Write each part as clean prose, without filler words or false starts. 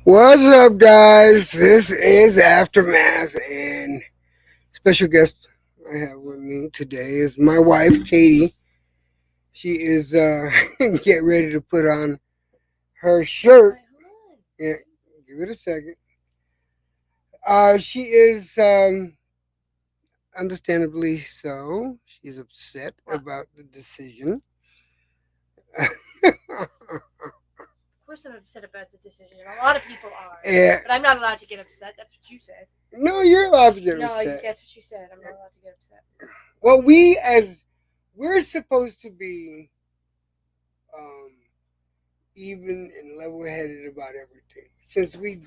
What's up, guys? This is Aftermath, and special guest I have with me today is my wife, Katie. She is getting ready to put on her shirt. Yeah, give it a second. She is understandably so. She's upset about the decision. Of course, I'm upset about the decision. A lot of people are. Yeah. But I'm not allowed to get upset. That's what you said. No, you're allowed to get No, upset. that's what you said. I'm not allowed to get upset. Well, we're supposed to be even and level-headed about everything. Since we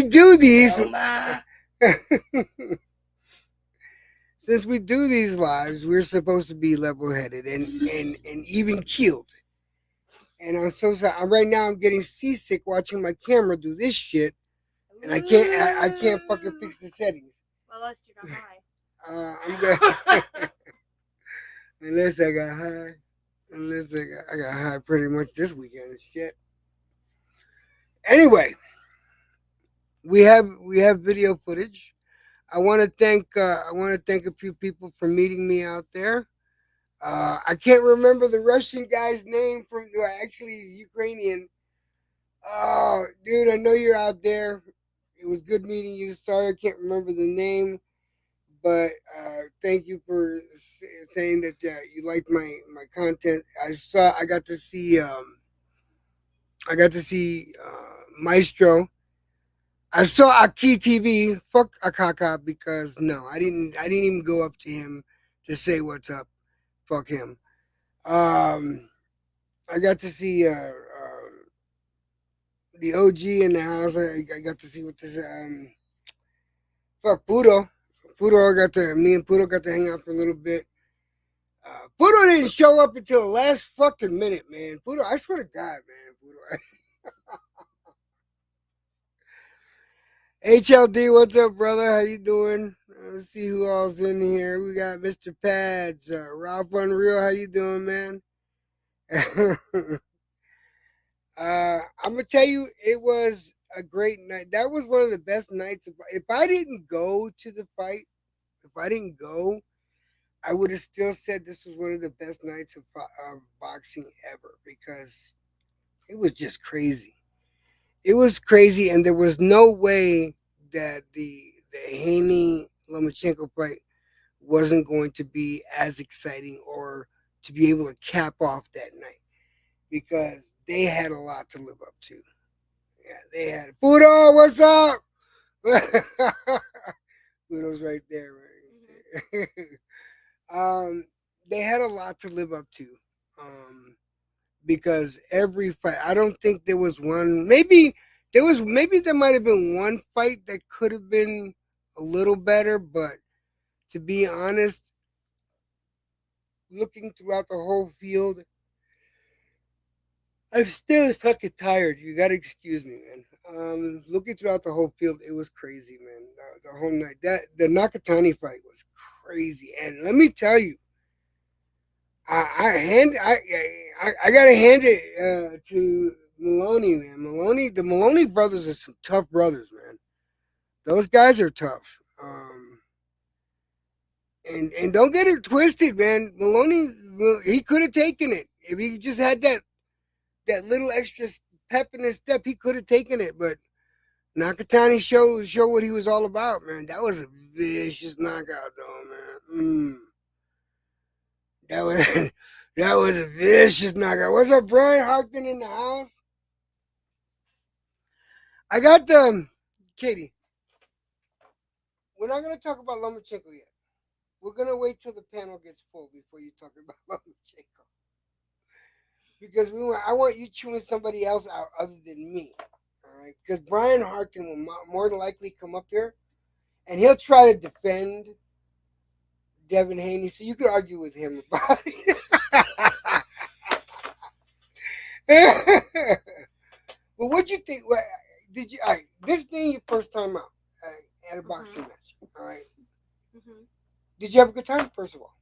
do these, Loma. since we do these lives, we're supposed to be level-headed and even keeled. And I'm so sorry. Right now, I'm getting seasick watching my camera do this shit, and I can't fucking fix the settings. Well, unless you're not high. I'm good. Unless I got high. I got high pretty much this weekend and shit. Anyway, we have video footage. I want to thank a few people for meeting me out there. I can't remember the Russian guy's name actually he's Ukrainian. Oh, dude, I know you're out there. It was good meeting you. Sorry, I can't remember the name, but thank you for saying that you liked my content. I got to see Maestro. I saw Aki TV. Fuck Akaka because no, I didn't even go up to him to say what's up. Fuck him. I got to see the OG in the house. I got to see what this fuck Pudo. Me and Pudo got to hang out for a little bit. Pudo didn't show up until the last fucking minute, man. Pudo, I swear to God, man. Pudo. HLD, what's up, brother? How you doing? Let's see who all's in here. We got Mr. Pads, Ralph Unreal. How you doing, man? I'm gonna tell you, it was a great night. That was one of the best nights. If I didn't go to the fight, I would have still said this was one of the best nights of boxing ever because it was just crazy. It was crazy, and there was no way that the Haney Lomachenko fight wasn't going to be as exciting or to be able to cap off that night because they had a lot to live up to. Yeah, they had Pudo, what's up? Pudo's right there, right? They had a lot to live up to. Because every fight, I don't think there was one. Maybe there might have been one fight that could have been a little better, but to be honest, looking throughout the whole field, I'm still fucking tired. You gotta excuse me, man. Looking throughout the whole field, it was crazy, man. The whole night, that the Nakatani fight was crazy, and let me tell you, I gotta hand it to Maloney, man. The Maloney brothers are some tough brothers, man. Those guys are tough. And don't get it twisted, man. Maloney, he could have taken it if he just had that little extra pep in his step. He could have taken it, but Nakatani show what he was all about, man. That was a vicious knockout, though, man. That was that was a vicious knockout. What's up, Brian Harkin in the house? I got the Katie. We're not gonna talk about Lomachenko yet. We're gonna wait till the panel gets full before you talk about Lomachenko because I want you chewing somebody else out other than me. All right, because Brian Harkin will more than likely come up here and he'll try to defend Devin Haney, so you could argue with him about it. But what you think? What did you? All right, this being your first time out at a boxing match, all right? Did you have a good time? First of all,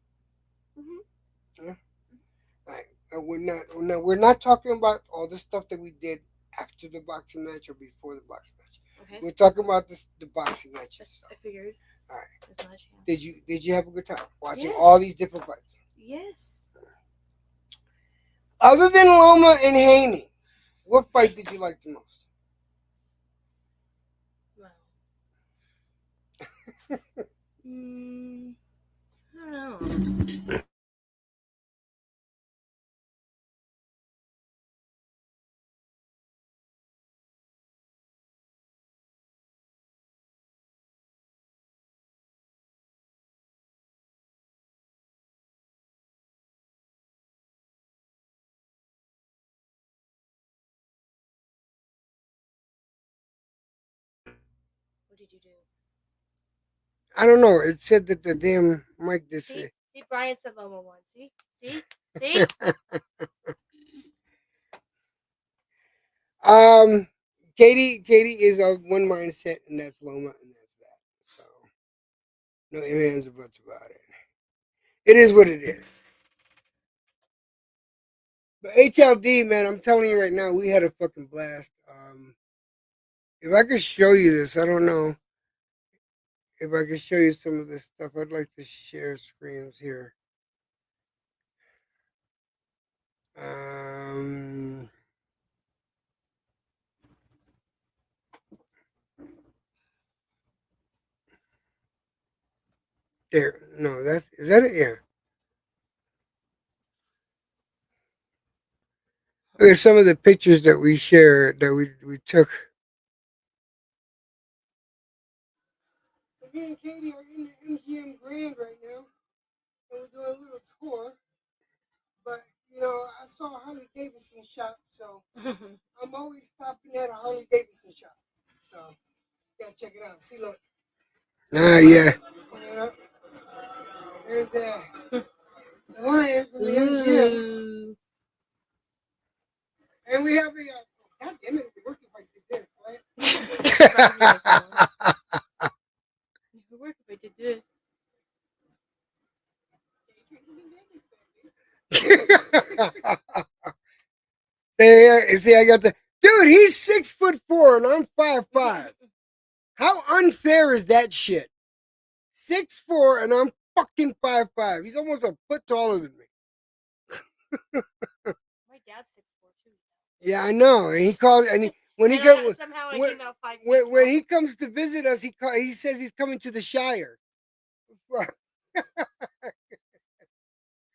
yeah. All right. We're not talking about all the stuff that we did after the boxing match or before the boxing match. Okay. We're talking about the boxing matches. So. I figured. All right. As much. Did you have a good time watching all these different fights? Yes. Other than Loma and Haney, what fight did you like the most? Well, I don't know. What did you do? I don't know. It said that the damn mic did See, say. see, Brian said Loma won. See, see. Katie is of one mindset, and that's Loma, and that's that. So no ifs, ands, or buts about it. It is what it is. But HLD, man, I'm telling you right now, we had a fucking blast. If I could show you this, I don't know if I could show you some of this stuff. I'd like to share screens here. Um, there, no, is that it? Yeah. Look at some of the pictures that we shared that we took. Me and Katie are in the MGM Grand right now, and we're doing a little tour. But I saw a Harley Davidson shop, so I'm always stopping at a Harley Davidson shop. So gotta check it out. See, look. Yeah. There's that lion from the MGM, and we have a. God damn it! It would work if I did this, right? It would work if I did this. See, I got the dude. He's 6'4" and I'm 5'5". How unfair is that shit? 6'4" and I'm fucking 5'5". He's almost a foot taller than me. My dad's 6'4" too. Yeah, I know. And he called, and when he comes somehow I came out 5 feet when he comes to visit us, he says he's coming to the Shire.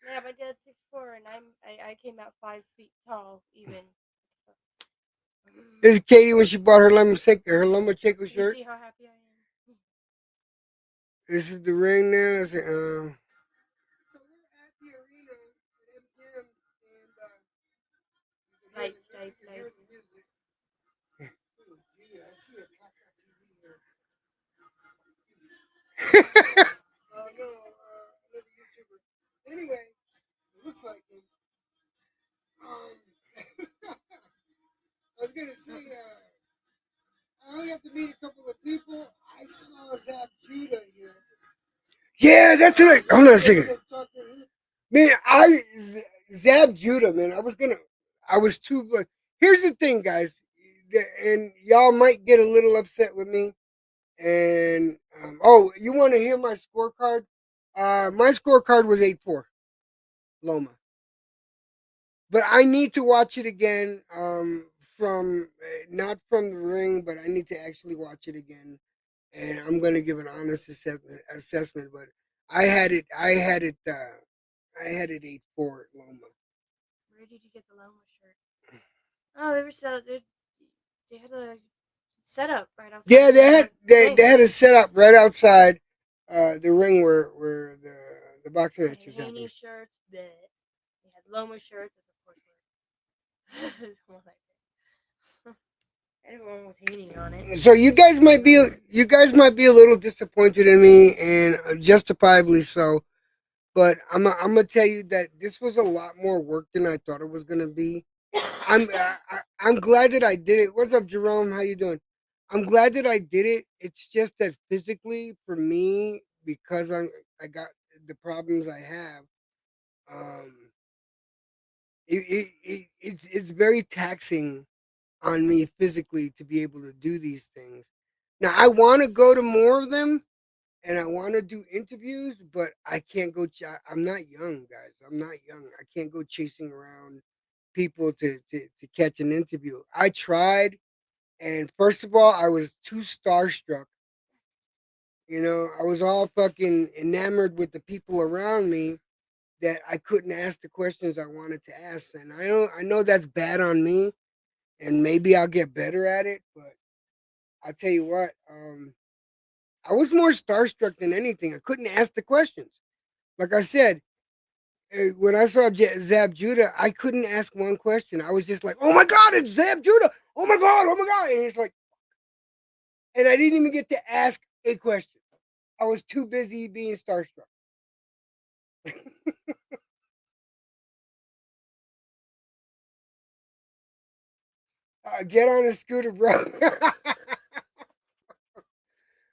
Yeah, my dad's 6'4" and I came out 5 feet tall even. This is Katie when she bought her Lomachenko shirt. You see how happy I am? This is the ring now. So we're at the arena at MGM, and Lights. Oh, gee, I see a Kaka TV here. Oh no, another YouTuber. Anyway, it looks like him. I was gonna say, I only have to meet a couple of people. I saw Zap Judah here. Yeah, that's it. Hold on a second. Man, Zab Judah, man. I was too. Here's the thing, guys, and y'all might get a little upset with me. And oh, you want to hear my scorecard? My scorecard was 8-4, Loma. But I need to watch it again. From not from the ring, but I need to actually watch it again, and I'm gonna give an honest assessment. But I had it 8-4 at Loma. Where did you get the Loma shirt? Oh, they had a setup right outside. Yeah, they had a setup right outside the ring where the boxing They match had was Haney happening. shirts, but they had Loma shirts, of course were anyone with Haney on it. So you guys might be a little disappointed in me, and justifiably so. But I'm gonna tell you that this was a lot more work than I thought it was gonna be. I'm glad that I did it. What's up, Jerome? How you doing? I'm glad that I did it. It's just that physically, for me, because I got the problems I have. Um, it's very taxing on me physically to be able to do these things. Now I want to go to more of them, and I want to do interviews, but I can't go. I'm not young, guys. I'm not young. I can't go chasing around people to catch an interview. I tried, and first of all, I was too starstruck. You know, I was all fucking enamored with the people around me that I couldn't ask the questions I wanted to ask. And I know that's bad on me, and maybe I'll get better at it. But I'll tell you what, I was more starstruck than anything. I couldn't ask the questions. Like I said, when I saw Zab Judah, I couldn't ask one question. I was just like, "Oh my god, it's Zab Judah! Oh my god, oh my god!" And it's like, and I didn't even get to ask a question. I was too busy being starstruck. Get on a scooter, bro.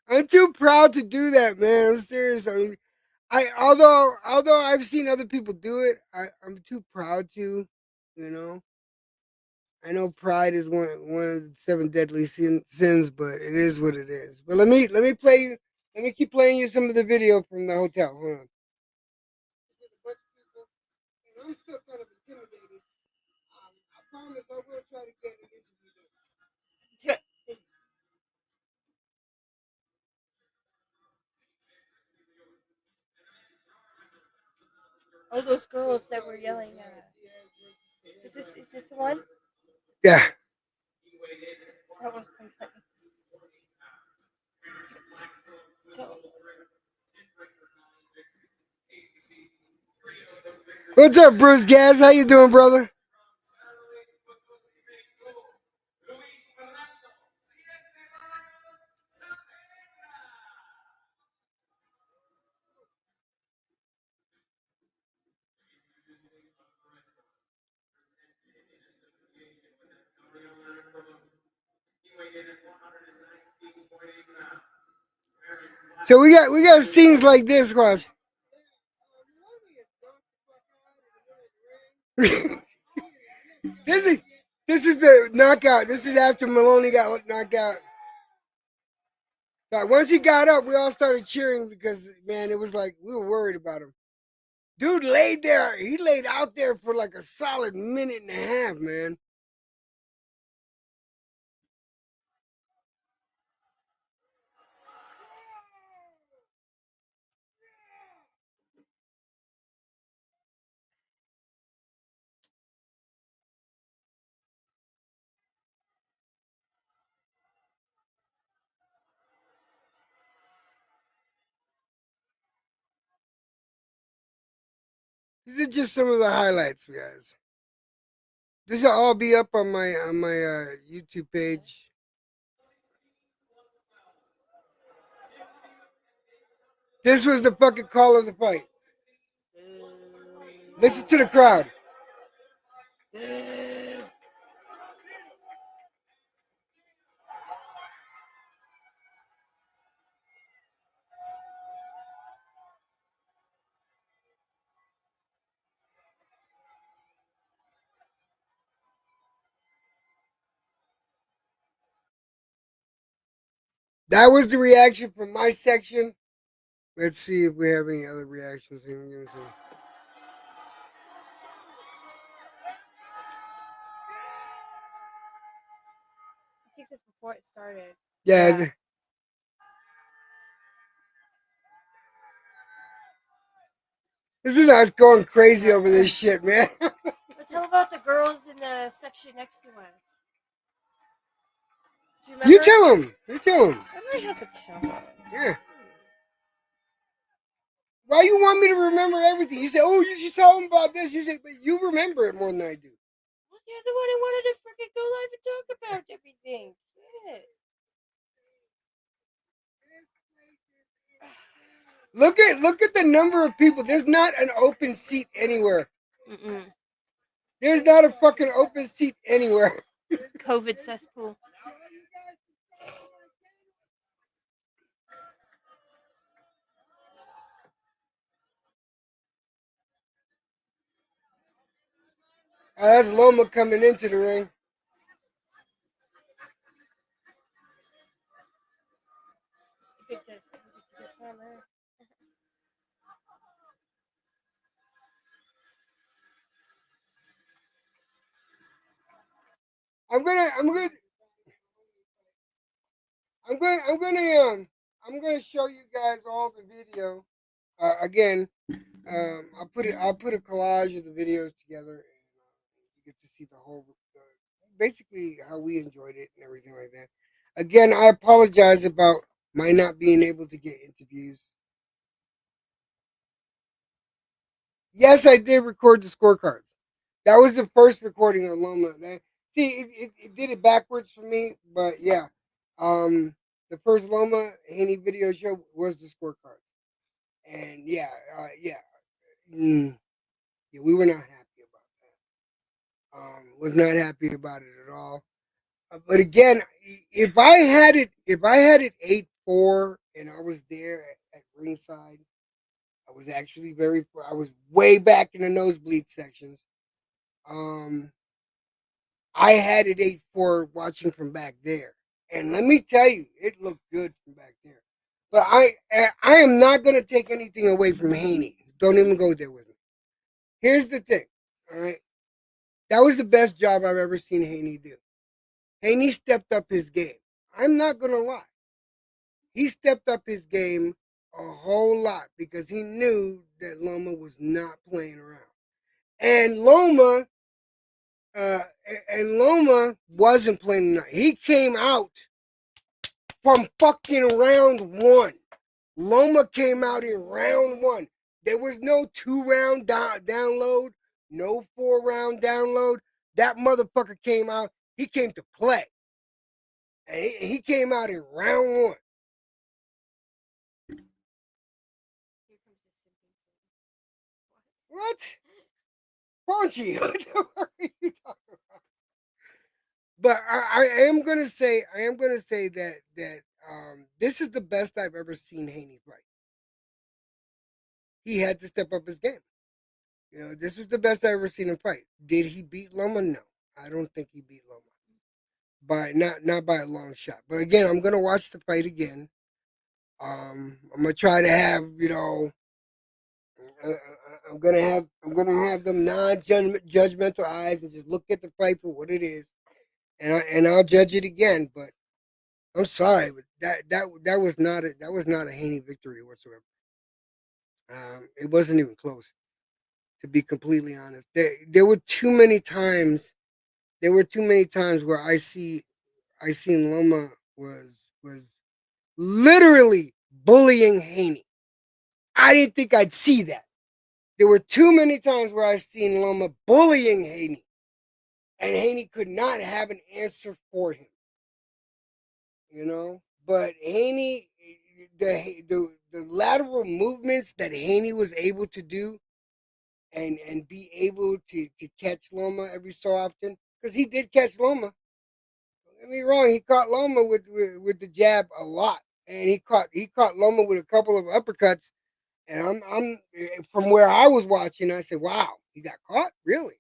I'm too proud to do that, man. I'm serious. I although I've seen other people do it, I'm too proud to. You know, I know pride is one of the seven deadly sins, but it is what it is. But let me play you. Let me keep playing you some of the video from the hotel. Hold on. And I'm still kind of intimidated. I promise I will try to get an interview. All those girls that were yelling. Is this the one? Yeah. That was pretty funny. So, What's up, Bruce Gaz? How you doing, brother? So we got scenes like this, watch. this is this is the knockout. This is after Maloney got knocked out. So once he got up, we all started cheering because man, it was like we were worried about him. Dude laid there. He laid out there for like a solid minute and a half, man. These are just some of the highlights, guys. This will all be up on my YouTube page. This was the fucking call of the fight. Listen to the crowd. That was the reaction from my section. Let's see if we have any other reactions. I think this before it started. Yeah. This is us going crazy over this shit, man. But tell about the girls in the section next to us. Do you remember? You tell them. You tell them. I might have to tell them. Yeah. Why you want me to remember everything? You say, oh, you should tell them about this. You say, but you remember it more than I do. Well, you're the one who wanted to freaking go live and talk about everything. Shit. Look at the number of people. There's not an open seat anywhere. Mm-mm. There's not a fucking open seat anywhere. COVID cesspool. That's Loma coming into the ring. I'm gonna show you guys all the video. Again, I'll put a collage of the videos together, and you get to see the whole, basically how we enjoyed it and everything like that. Again, I apologize about my not being able to get interviews. Yes, I did record the scorecards. That was the first recording of Loma. See, it did it backwards for me, but yeah. The first Loma Haney video show was the scorecard, and yeah, we were not happy about that. Was not happy about it at all. But again, if I had it 8-4, and I was there at ringside, I was actually I was way back in the nosebleed sections. Um, I had it 8-4 watching from back there. And let me tell you, it looked good from back there. But I am not going to take anything away from Haney. Don't even go there with me. Here's the thing, all right? That was the best job I've ever seen Haney do. Haney stepped up his game. I'm not going to lie. He stepped up his game a whole lot because he knew that Loma was not playing around. And Loma uh, Loma wasn't playing. He came out from fucking round one. Loma came out in round one. There was no 2 round download, no 4 round download. That motherfucker came out. He came to play. And he came out in round one. What? Paunchy, what the fuck are you talking about? But I am gonna say that this is the best I've ever seen Haney fight. He had to step up his game. You know, this was the best I've ever seen him fight. Did he beat Loma? No, I don't think he beat Loma by not by a long shot. But again, I'm gonna watch the fight again. I'm gonna try to have uh, I'm gonna have them non-judgmental eyes and just look at the fight for what it is, and I'll judge it again. But I'm sorry, but that was not a Haney victory whatsoever. It wasn't even close, to be completely honest. There were too many times. There were too many times where I seen Loma was literally bullying Haney. I didn't think I'd see that. There were too many times where I seen Loma bullying Haney, and Haney could not have an answer for him. You know, but Haney, the lateral movements that Haney was able to do and be able to catch Loma every so often because he did catch Loma. Don't get me wrong, he caught Loma with the jab a lot, and he caught Loma with a couple of uppercuts. And I'm from where I was watching, I said, "Wow, he got caught, really."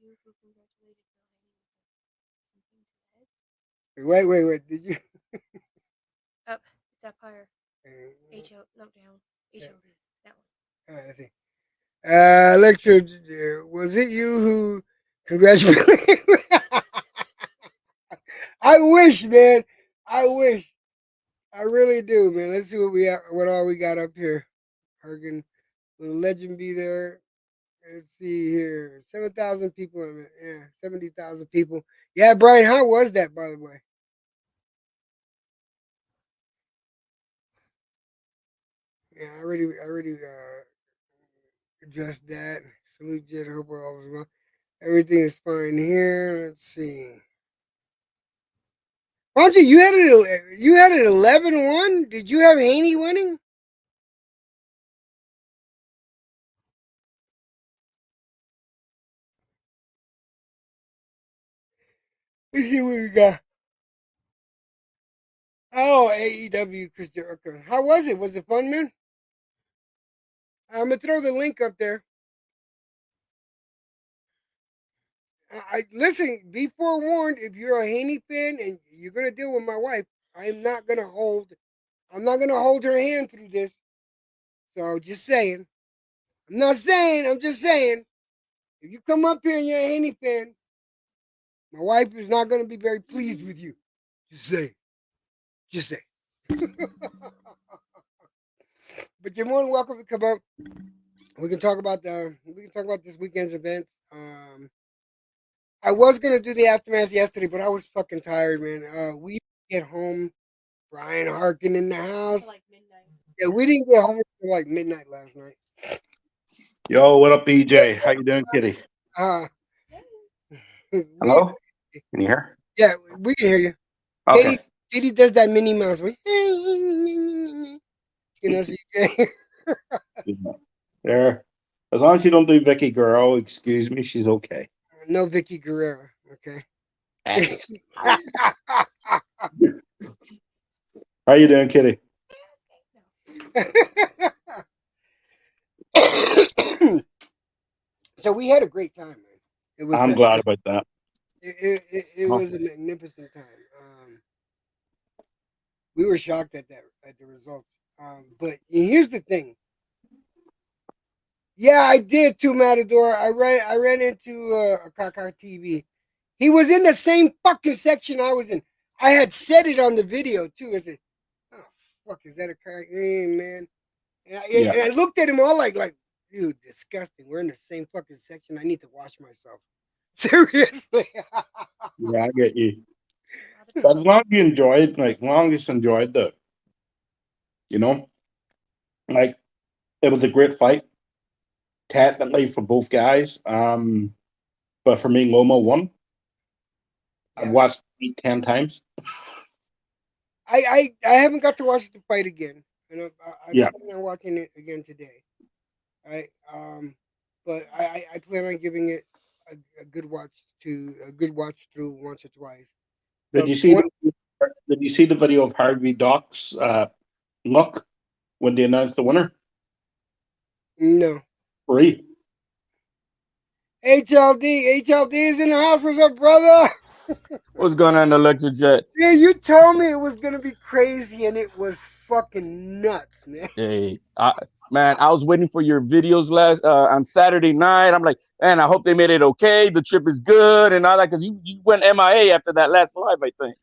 You who congratulated Bill Haney with something to the head. Wait, did you? Up, it's up higher. Uh, HO, no down. yeah, HO, that one. I think. Lecture, was it you who congratulated? I wish, man. I wish. I really do, man. Let's see what all we got up here. Hargan, will the legend be there? Let's see here. 7,000 people. Yeah, 70,000 people. Yeah, Brian, how was that, by the way? Yeah, I already addressed that. Salute, Jed. Hope all is well. Everything is fine here. Let's see. Fonzie, you had an 11-1. Did you have Haney winning? Let's see what we got. Oh, AEW Chris Jericho. How was it? Was it fun, man? I'm gonna throw the link up there. I listen. Be forewarned. If you're a Haney fan and you're gonna deal with my wife, I'm not gonna hold. I'm not gonna hold her hand through this. So just saying. I'm not saying. I'm just saying. If you come up here and you're a Haney fan, my wife is not gonna be very pleased with you. Just say. Just say. But you're more than welcome to come up. We can talk about this weekend's events. I was gonna do the aftermath yesterday, but I was fucking tired, man. We get home, Brian Harkin in the Until house. like midnight. Yeah, we didn't get home until like midnight last night. Yo, what up, BJ? How you doing, Kitty? Uh, we Hello? Can you hear? yeah, we can hear you. Katie Okay. Katie does that Minnie Mouse. You know, she There. As long as you don't do Vicky Guerrero, excuse me, she's okay. no Vicky Guerrero. Okay. Thanks. How you doing, Kitty? So we had a great time, man. It was I'm glad about that. it Oh, was a magnificent time. We were shocked at the results. But here's the thing. Yeah, I did too, Matador. I ran into a Kaka TV. He was in the same fucking section I was in. I had said it on the video too. I said, "Oh fuck, is that a car? Man?" And yeah. I looked at him all like, dude, disgusting. We're in the same fucking section. I need to wash myself. Seriously. Yeah, I get you. But as long as you enjoyed, like, long as you enjoyed you know, like, it was a great fight, technically for both guys. But for me, Loma won. I've Yeah. watched it 10 times. I haven't got to watch the fight again, and I Yeah. plan on watching it again today. Right. But I plan on giving it a good watch through once or twice. Did But you see did you see the video of Harvey Doc's look when they announced the winner? no. Free. HLD is in the house. What's up, brother? What's going on, Electric Jet? Yeah, you told me it was gonna be crazy, and it was fucking nuts, man. Hey, man, I was waiting for your videos last on Saturday night. I'm like, man, I hope they made it okay. The trip is good and all that because you went MIA after that last live, I think.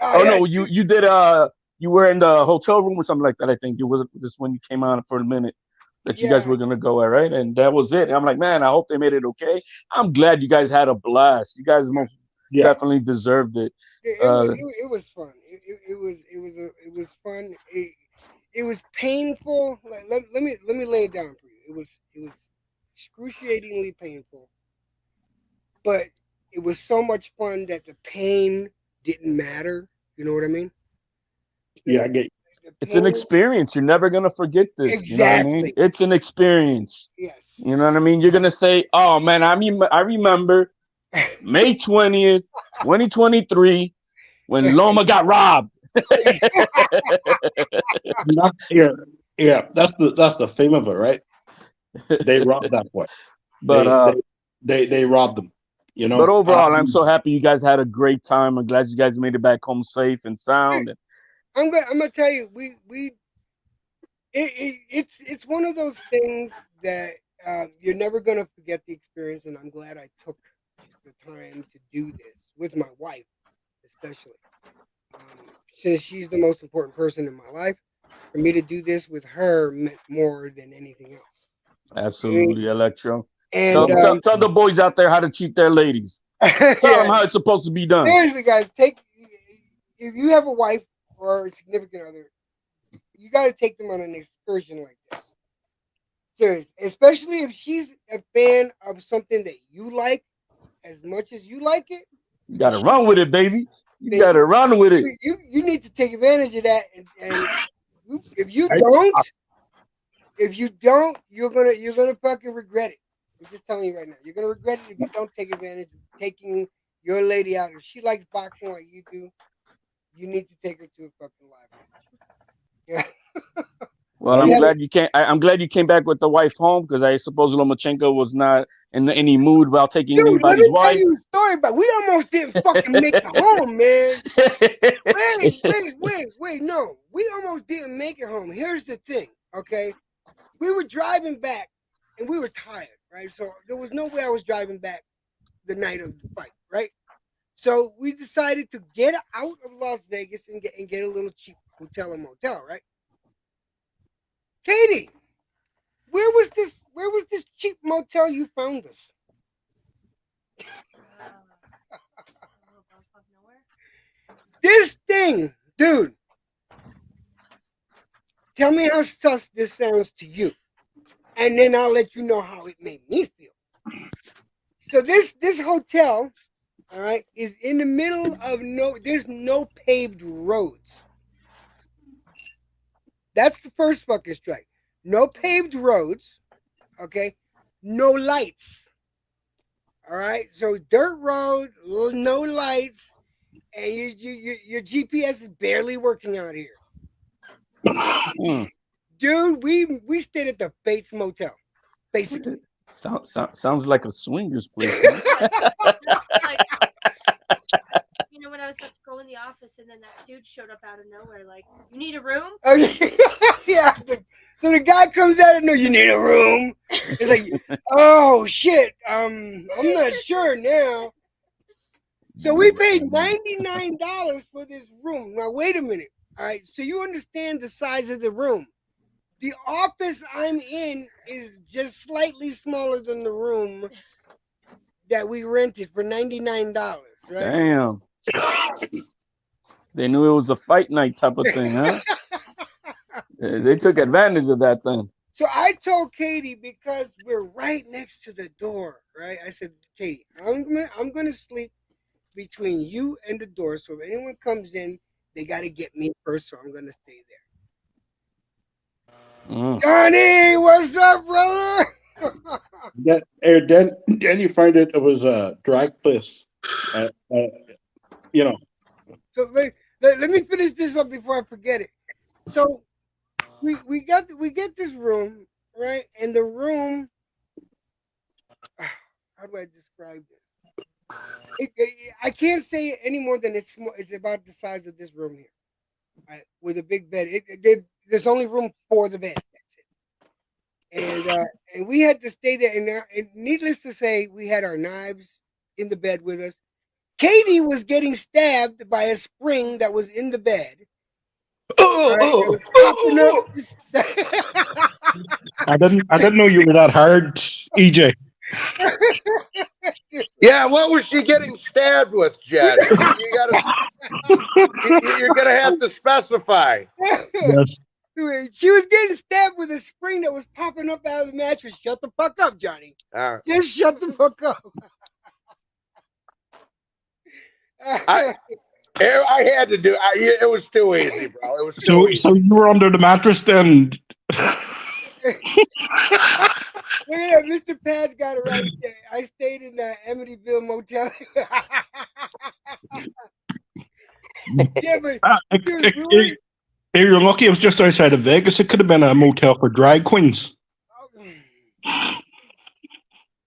Oh Oh yeah, no, you did you were in the hotel room or something like that. I think it was just when you came on for a minute that you guys yeah, were gonna go, all right, and that was it. I'm like, man, I hope they made it okay. I'm glad you guys had a blast. You guys most Yeah. definitely deserved it. it, it was fun. It was fun. It was painful. Like, let me lay it down for you. It was excruciatingly painful, but it was so much fun that the pain didn't matter. You know what I mean? Yeah, The, I get you. It's an experience. You're never gonna forget this. You know what I mean? Exactly. It's an experience. Yes. You know what I mean? You're gonna say, "Oh man, I remember May 20th, 2023, when Loma got robbed." Yeah, yeah. That's the fame of it, right? They robbed that boy. But They robbed them. You but know. overall, I'm so happy you guys had a great time. I'm glad you guys made it back home safe and sound. And I'm gonna tell you, it's one of those things that you're never gonna forget the experience, and I'm glad I took the time to do this with my wife, especially since she's the most important person in my life. For me to do this with her meant more than anything else. absolutely, Electro. And Tell the boys out there how to treat their ladies. Tell them how it's supposed to be done. seriously, guys, if you have a wife or a significant other, you got to take them on an excursion like this. Serious, especially if she's a fan of something that you like as much as you like it. You gotta run with it, baby. You gotta run with it. You need to take advantage of that, and if you don't, you're gonna fucking regret it. I'm just telling you right now, you're gonna regret it if you don't take advantage of taking your lady out. If she likes boxing like you do, you need to take her to a fucking live match. Yeah. Well, I'm glad you came back with the wife home because I suppose Lomachenko was not in any mood about taking Dude, let anybody's me tell wife. you a story about. We almost didn't fucking make it home, man. Wait. No, we almost didn't make it home. Here's the thing, okay? We were driving back, and we were tired, right? So there was no way I was driving back the night of the fight, right? So we decided to get out of Las Vegas and get a little cheap hotel or motel, right? Katie, where was this cheap motel you found us? This thing, dude. Tell me how sus this sounds to you, and then I'll let you know how it made me feel. So this hotel, all right, is in the middle of there's no paved roads. That's the first fucking strike. No paved roads, okay? No lights. All right, so dirt road, no lights, and your GPS is barely working out here. Dude, we stayed at the Bates Motel, basically. Sounds like a swingers place. Huh? You know, when I was about to go in the office, and then that dude showed up out of nowhere, like, "You need a room?" Yeah. So the guy comes out and no, you need a room. He's like, oh shit, I'm not sure now. So we paid $99 for this room. Now wait a minute. All right, so you understand the size of the room. The office I'm in is just slightly smaller than the room that we rented for $99, right? Damn. They knew it was a fight night type of thing, huh? They took advantage of that thing. So I told Katie, because we're right next to the door, right? I said, Katie, I'm gonna sleep between you and the door. So if anyone comes in, they gotta get me first. So I'm gonna stay there. Johnny, what's up, brother? Then you find it was a drag place. You know. So let me finish this up before I forget it. So we get this room, right? And the room, how do I describe this? I can't say it any more than it's small. It's about the size of this room here, right? With a big bed. There's only room for the bed. That's it. And we had to stay there. And needless to say, we had our knives in the bed with us. Katie was getting stabbed by a spring that was in the bed. I didn't know you were that hard, EJ. Yeah, what was she getting stabbed with, Jed? You're gonna have to specify. Yes. She was getting stabbed with a spring that was popping up out of the mattress. Shut the fuck up, Johnny. Just shut the fuck up. I had to do. It was too easy, bro. It was too easy. So you were under the mattress then? Look at that, Mr. Paz got it right there. I stayed in the Amityville Motel. Yeah, but dude, If you're lucky, it was just outside of Vegas. It could have been a motel for drag queens.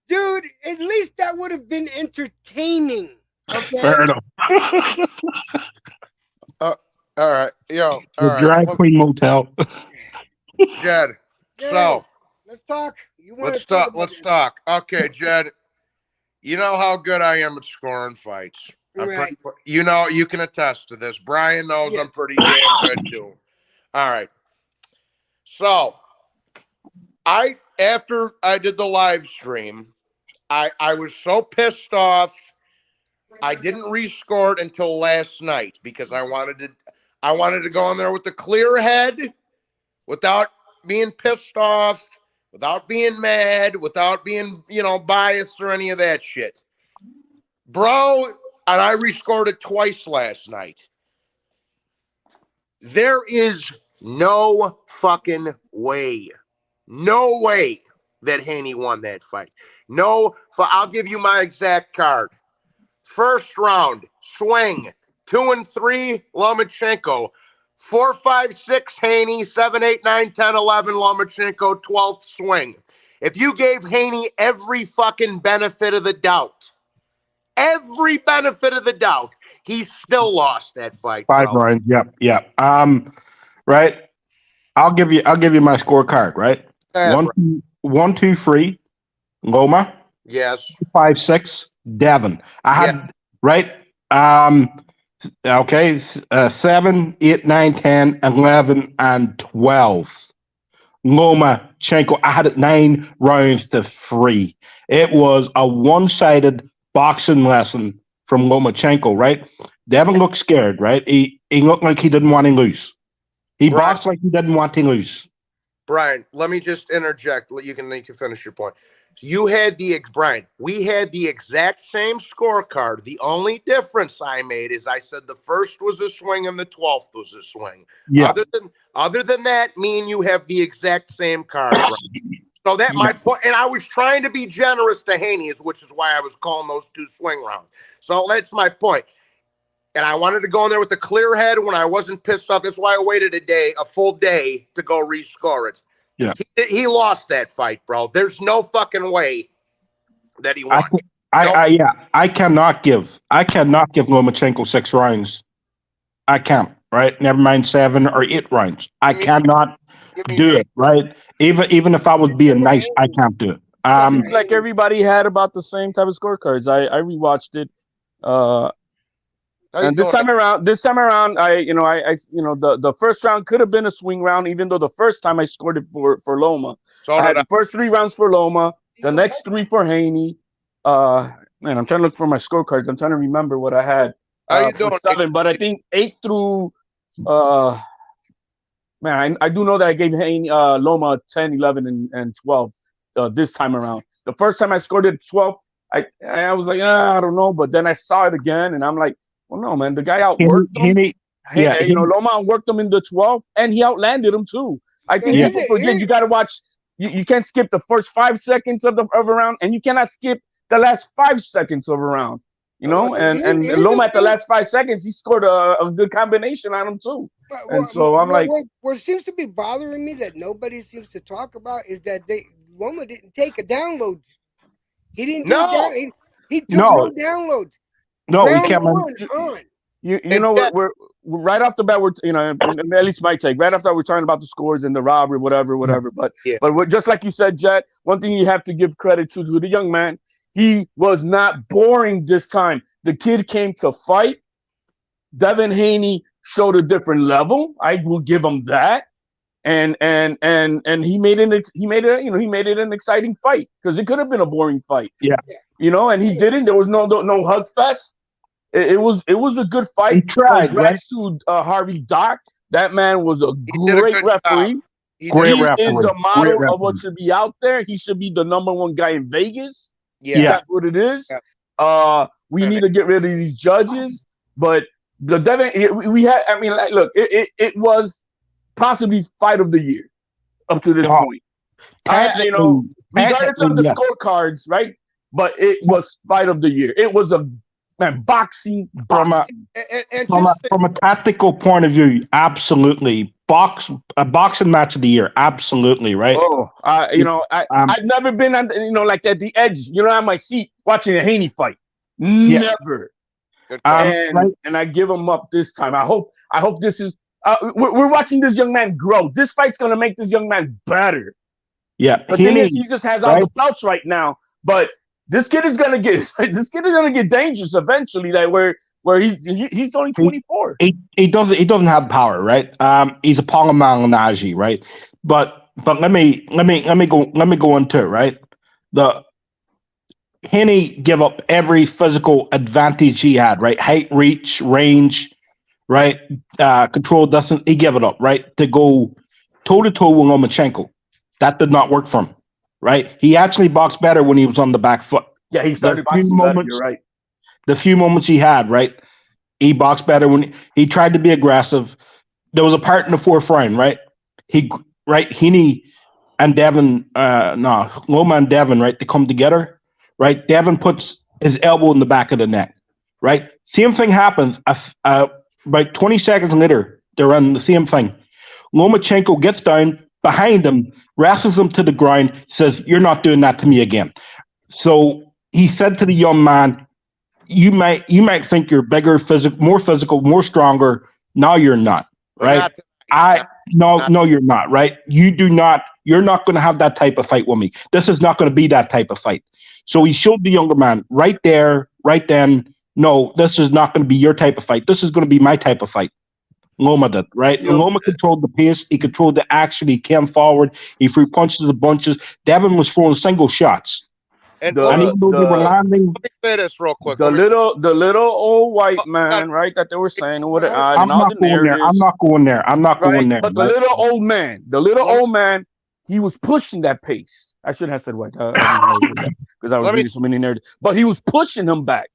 dude, at least that would have been entertaining. Okay. Fair enough. All right, yo, The all right, drag queen motel. Jed. Jed, So let's talk. You want let's to talk? talk. Let's talk. Okay, Jed. You know how good I am at scoring fights. Right. You know, you can attest to this. Brian knows Yeah. I'm pretty damn good too. All right. So after I did the live stream, I was so pissed off. I didn't rescore it until last night because I wanted to go in there with a clear head, without being pissed off, without being mad, without being, biased or any of that shit. Bro, and I rescored it twice last night. There is no fucking way. No way that Haney won that fight. No, I'll give you my exact card. First round, swing. 2 and 3, Lomachenko. 4, 5, 6, Haney. 7, 8, 9, 10, 11, Lomachenko. 12th swing. If you gave Haney every fucking benefit of the doubt, he still lost that fight, 5 bro. rounds. Yep. Right. I'll give you my scorecard. Right. Yeah, 1, 2, 3, Loma. yes. 5, 6, Devon. I had right. Okay. 7, 8, 9, 10, 11, and 12. Lomachenko. I had it 9 rounds to 3. It was a one-sided boxing lesson from Lomachenko. Right. Devon looked scared. Right. He looked like he didn't want to lose. He boxed like he didn't want to lose. Brian, let me just interject. You can finish your point. We had the exact same scorecard. The only difference I made is I said the first was a swing and the 12th was a swing. Yeah. Other than that, me and you have the exact same card. So that my point, and I was trying to be generous to Haney, which is why I was calling those 2 swing rounds. So that's my point. And I wanted to go in there with a clear head when I wasn't pissed off. That's why I waited a full day to go rescore it. Yeah. He lost that fight, bro. There's no fucking way that he won. I cannot give Lomachenko 6 rounds. I can't, right? Never mind 7 or 8 rounds. I cannot do it, right? Even if I was being nice, I can't do it. Like everybody had about the same type of scorecards. I rewatched it. And this time around, the first round could have been a swing round, even though the first time I scored it for Loma. So I had the first 3 rounds for Loma, the next 3 for Haney. Man, I'm trying to look for my scorecards. I'm trying to remember what I had. How you doing? 7, but I think 8 through. Man, I do know that I gave Haney, Loma 10, 11, and 12 this time around. The first time I scored it 12, I was like, I don't know, but then I saw it again, and I'm like, well, no, man, the guy outworked him. Loma outworked him in the 12th, and he outlanded him too. I think people forget you got to watch. You can't skip the first 5 seconds of a round, and you cannot skip the last 5 seconds of a round. And Loma at the last 5 seconds, he scored a good combination on him too. What seems to be bothering me that nobody seems to talk about is that Loma didn't take a download. He didn't. He took no downloads. No, round he can't. On. You know we're right off the bat. We're at least my take. Right after we're talking about the scores and the robbery, whatever. But just like you said, Jet. One thing you have to give credit to the young man. He was not boring this time. The kid came to fight. Devin Haney showed a different level. I will give him that. And he made it an exciting fight because it could have been a boring fight. Yeah. And he didn't. There was no hug fest. It was a good fight. He tried. Congrats to Harvey Dock. That man was a great referee. He is the model of what should be out there. He should be the number 1 guy in Vegas. Yeah, that's what it is. We need to get rid of these judges, but The Devin, we had. I mean, like, look, it was possibly fight of the year up to this Oh, point. technically, Regardless of the yes. scorecards, right? But it was fight of the year. It was a boxing. From a And just from a tactical point of view, absolutely. A boxing match of the year, absolutely, right? Oh, I've never been on, like at the edge, on my seat watching a Haney fight. Yeah. Never. good call. Right. And I give him up this time. I hope this is. We're watching this young man grow. This fight's gonna make this young man better. Yeah, The thing is, he just has all right? the belts right now. But this kid is gonna get dangerous eventually. Like where he's only 24. He doesn't have power, right? He's a Paul Malignaggi, right? But let me go into it, right? The Haney give up every physical advantage he had, right? Height, reach, range, right? Control doesn't he give it up, right? To go toe to toe with Lomachenko. That did not work for him, right? He actually boxed better when he was on the back foot. Yeah, he started boxing better. You're right. The few moments he had, right? He boxed better when he tried to be aggressive. There was a part in the fourth round, right? Haney and Devin, Loma and Devin, right? They come together, right? Devin puts his elbow in the back of the neck, right? Same thing happens. About 20 seconds later, they're on the same thing. Lomachenko gets down behind him, wrestles him to the ground, says, "You're not doing that to me again." So he said to the young man, you might think you're bigger, more physical, more stronger. No, you're not, right? No, you're not, right? You're not going to have that type of fight with me. This is not going to be that type of fight. So he showed the younger man right there, right then, no, this is not going to be your type of fight. This is going to be my type of fight. Loma did, right? And Loma controlled the pace. He controlled the action. He came forward. He threw punches and bunches. Devin was throwing single shots. And even though they were landing, let me say this real quick. The little old white man, right? That they were saying what I'm not going there. I'm not going there. But the little old man, he was pushing that pace. I shouldn't have said white because I was reading so many narratives. But he was pushing him back.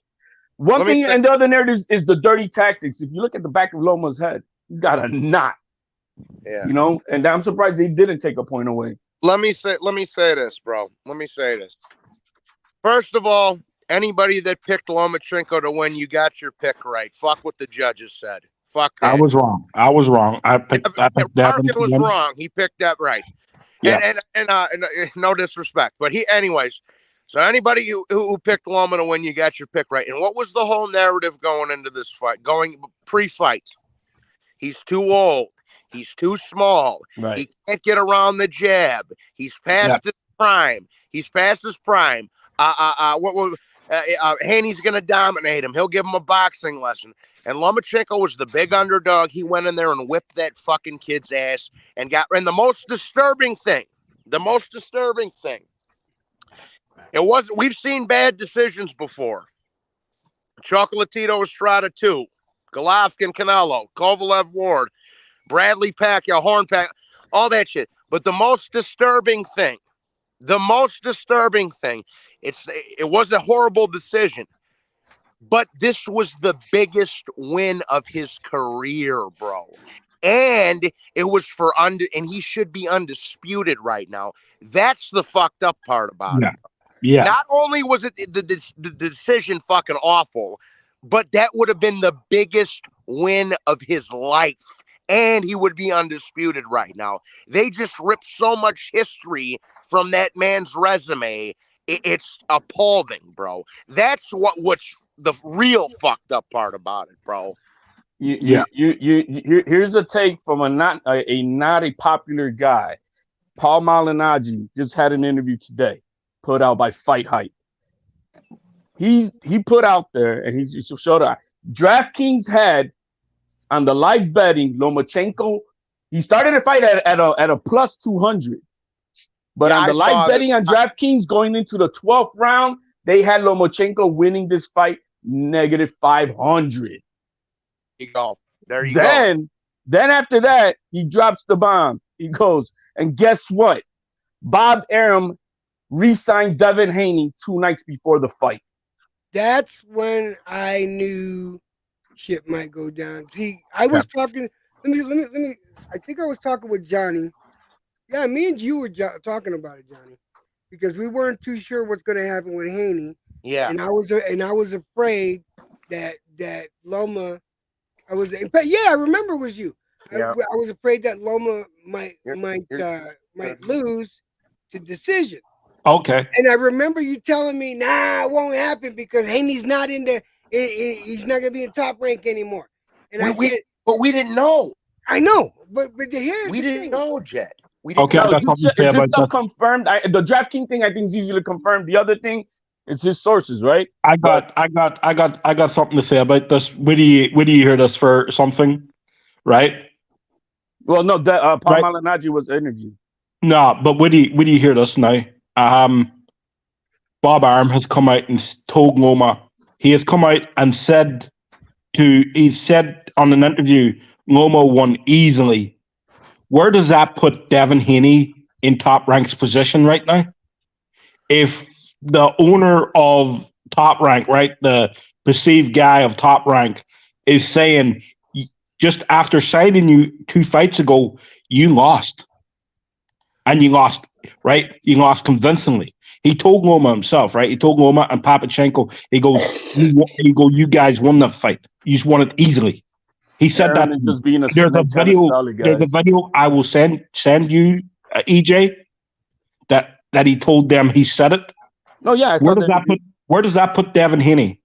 One thing and the other narrative is the dirty tactics. If you look at the back of Loma's head, he's got a knot. Yeah. And I'm surprised they didn't take a point away. Let me say this, bro. Let me say this. First of all, anybody that picked Lomachenko to win, you got your pick right. Fuck what the judges said. Fuck that. I was wrong. I picked Devin. Was wrong. He picked that right. Yeah. And no disrespect, but anyways. So anybody who picked Loma to win, you got your pick right. And what was the whole narrative going into this fight? Going pre-fight, he's too old. He's too small. Right. He can't get around the jab. He's past his prime. Haney's going to dominate him. He'll give him a boxing lesson. And Lomachenko was the big underdog. He went in there and whipped that fucking kid's ass and the most disturbing thing, we've seen bad decisions before. Chocolatito Estrada 2, Golovkin Canelo, Kovalev Ward, Bradley Pacquiao, Hornpack, all that shit. But the most disturbing thing, it was a horrible decision, but this was the biggest win of his career, bro. And it was and he should be undisputed right now. That's the fucked up part about it. Yeah. Not only was it the decision fucking awful, but that would have been the biggest win of his life. And he would be undisputed right now. They just ripped so much history from that man's resume. It's appalling, bro. That's what's the real fucked up part about it, bro. Here's a take from a not a popular guy. Paul Malignaggi just had an interview today, put out by Fight Hype. He put out there and he showed up. DraftKings had on the live betting Lomachenko. He started the fight at a plus 200, but on the live betting on DraftKings going into the 12th round, they had Lomachenko winning this fight negative 500. There you go. Then after that, he drops the bomb. He goes, and guess what? Bob Arum re-signed Devin Haney 2 nights before the fight. That's when I knew shit might go down. See, I Yeah. was talking. Let me. I think I was talking with Johnny. Yeah, me and you were talking about it, Johnny, because we weren't too sure what's going to happen with Haney, Yeah. and I was afraid that Loma. But yeah, I remember it was you. Yeah. I was afraid that Loma You're, might lose to decision. Okay. And I remember you telling me, "Nah, it won't happen because Haney's not in the. He's not gonna be in top rank anymore." And I said, but we didn't know. "I know, but here's We the didn't thing." know, Jet. We didn't Okay, I No, know. got something to say is this about stuff that. confirmed? The DraftKings thing, I think, is easily confirmed. The other thing, it's his sources, right? But I got something to say about this. Where do you hear this for something? Right? well, no, that Paul Right? Malignaggi was interviewed. No, but where do you hear this now? Um, Bob Arum has come out and told Loma. He has come out and he said on an interview, Loma won easily. Where does that put Devin Haney in Top Rank's position right now? If the owner of Top Rank, right, the perceived guy of Top Rank, is saying just after signing you 2 fights ago, you lost. And you lost, right? You lost convincingly. He told Loma himself, right? He told Loma and Papachenko, you guys won the fight. You just won it easily. He said Aaron that. is just being a There's a snake trying to video. sell it, There's a guys. video I will send you, EJ, that he told them he said it. No, yeah, I saw the interview. Where does that put Devin Haney?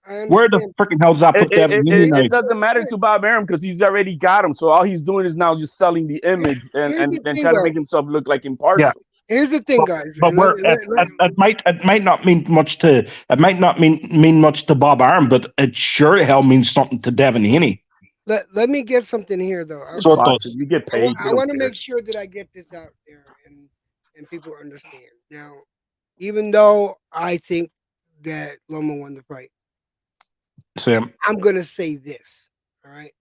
I Where the understand. freaking hell does that put Devin Haney now? It doesn't matter to Bob Arum because he's already got him. So all he's doing is now just selling the image Here's the and thing, trying to though. make himself look like Yeah, impartial. Here's the thing, but guys. but And where it might not mean much to mean much to Bob Arum, but it sure hell means something to Devin Haney. let me get something here, though. It's So it boxing. does. You get paid. I You don't want to care. make sure that I get this out there and people understand. Now, even though I think that Loma won the fight, Sam. I'm gonna say this. All right,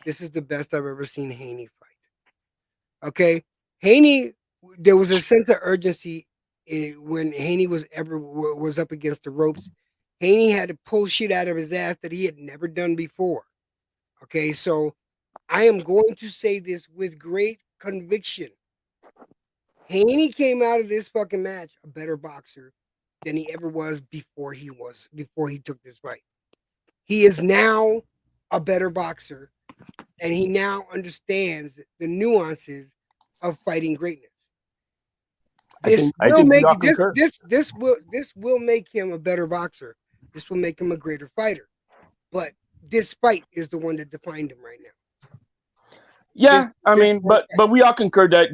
this is the best I've ever seen Haney fight. Okay, Haney. There was a sense of urgency when Haney was up against the ropes. Haney had to pull shit out of his ass that he had never done before. Okay, so I am going to say this with great conviction. Haney came out of this fucking match a better boxer than he ever was before he took this fight. He is now a better boxer, and he now understands the nuances of fighting greatness. This I will think we make all concur. this will make him a better boxer. This will make him a greater fighter. But this fight is the one that defined him right now. Yeah, I This mean, but we all concur that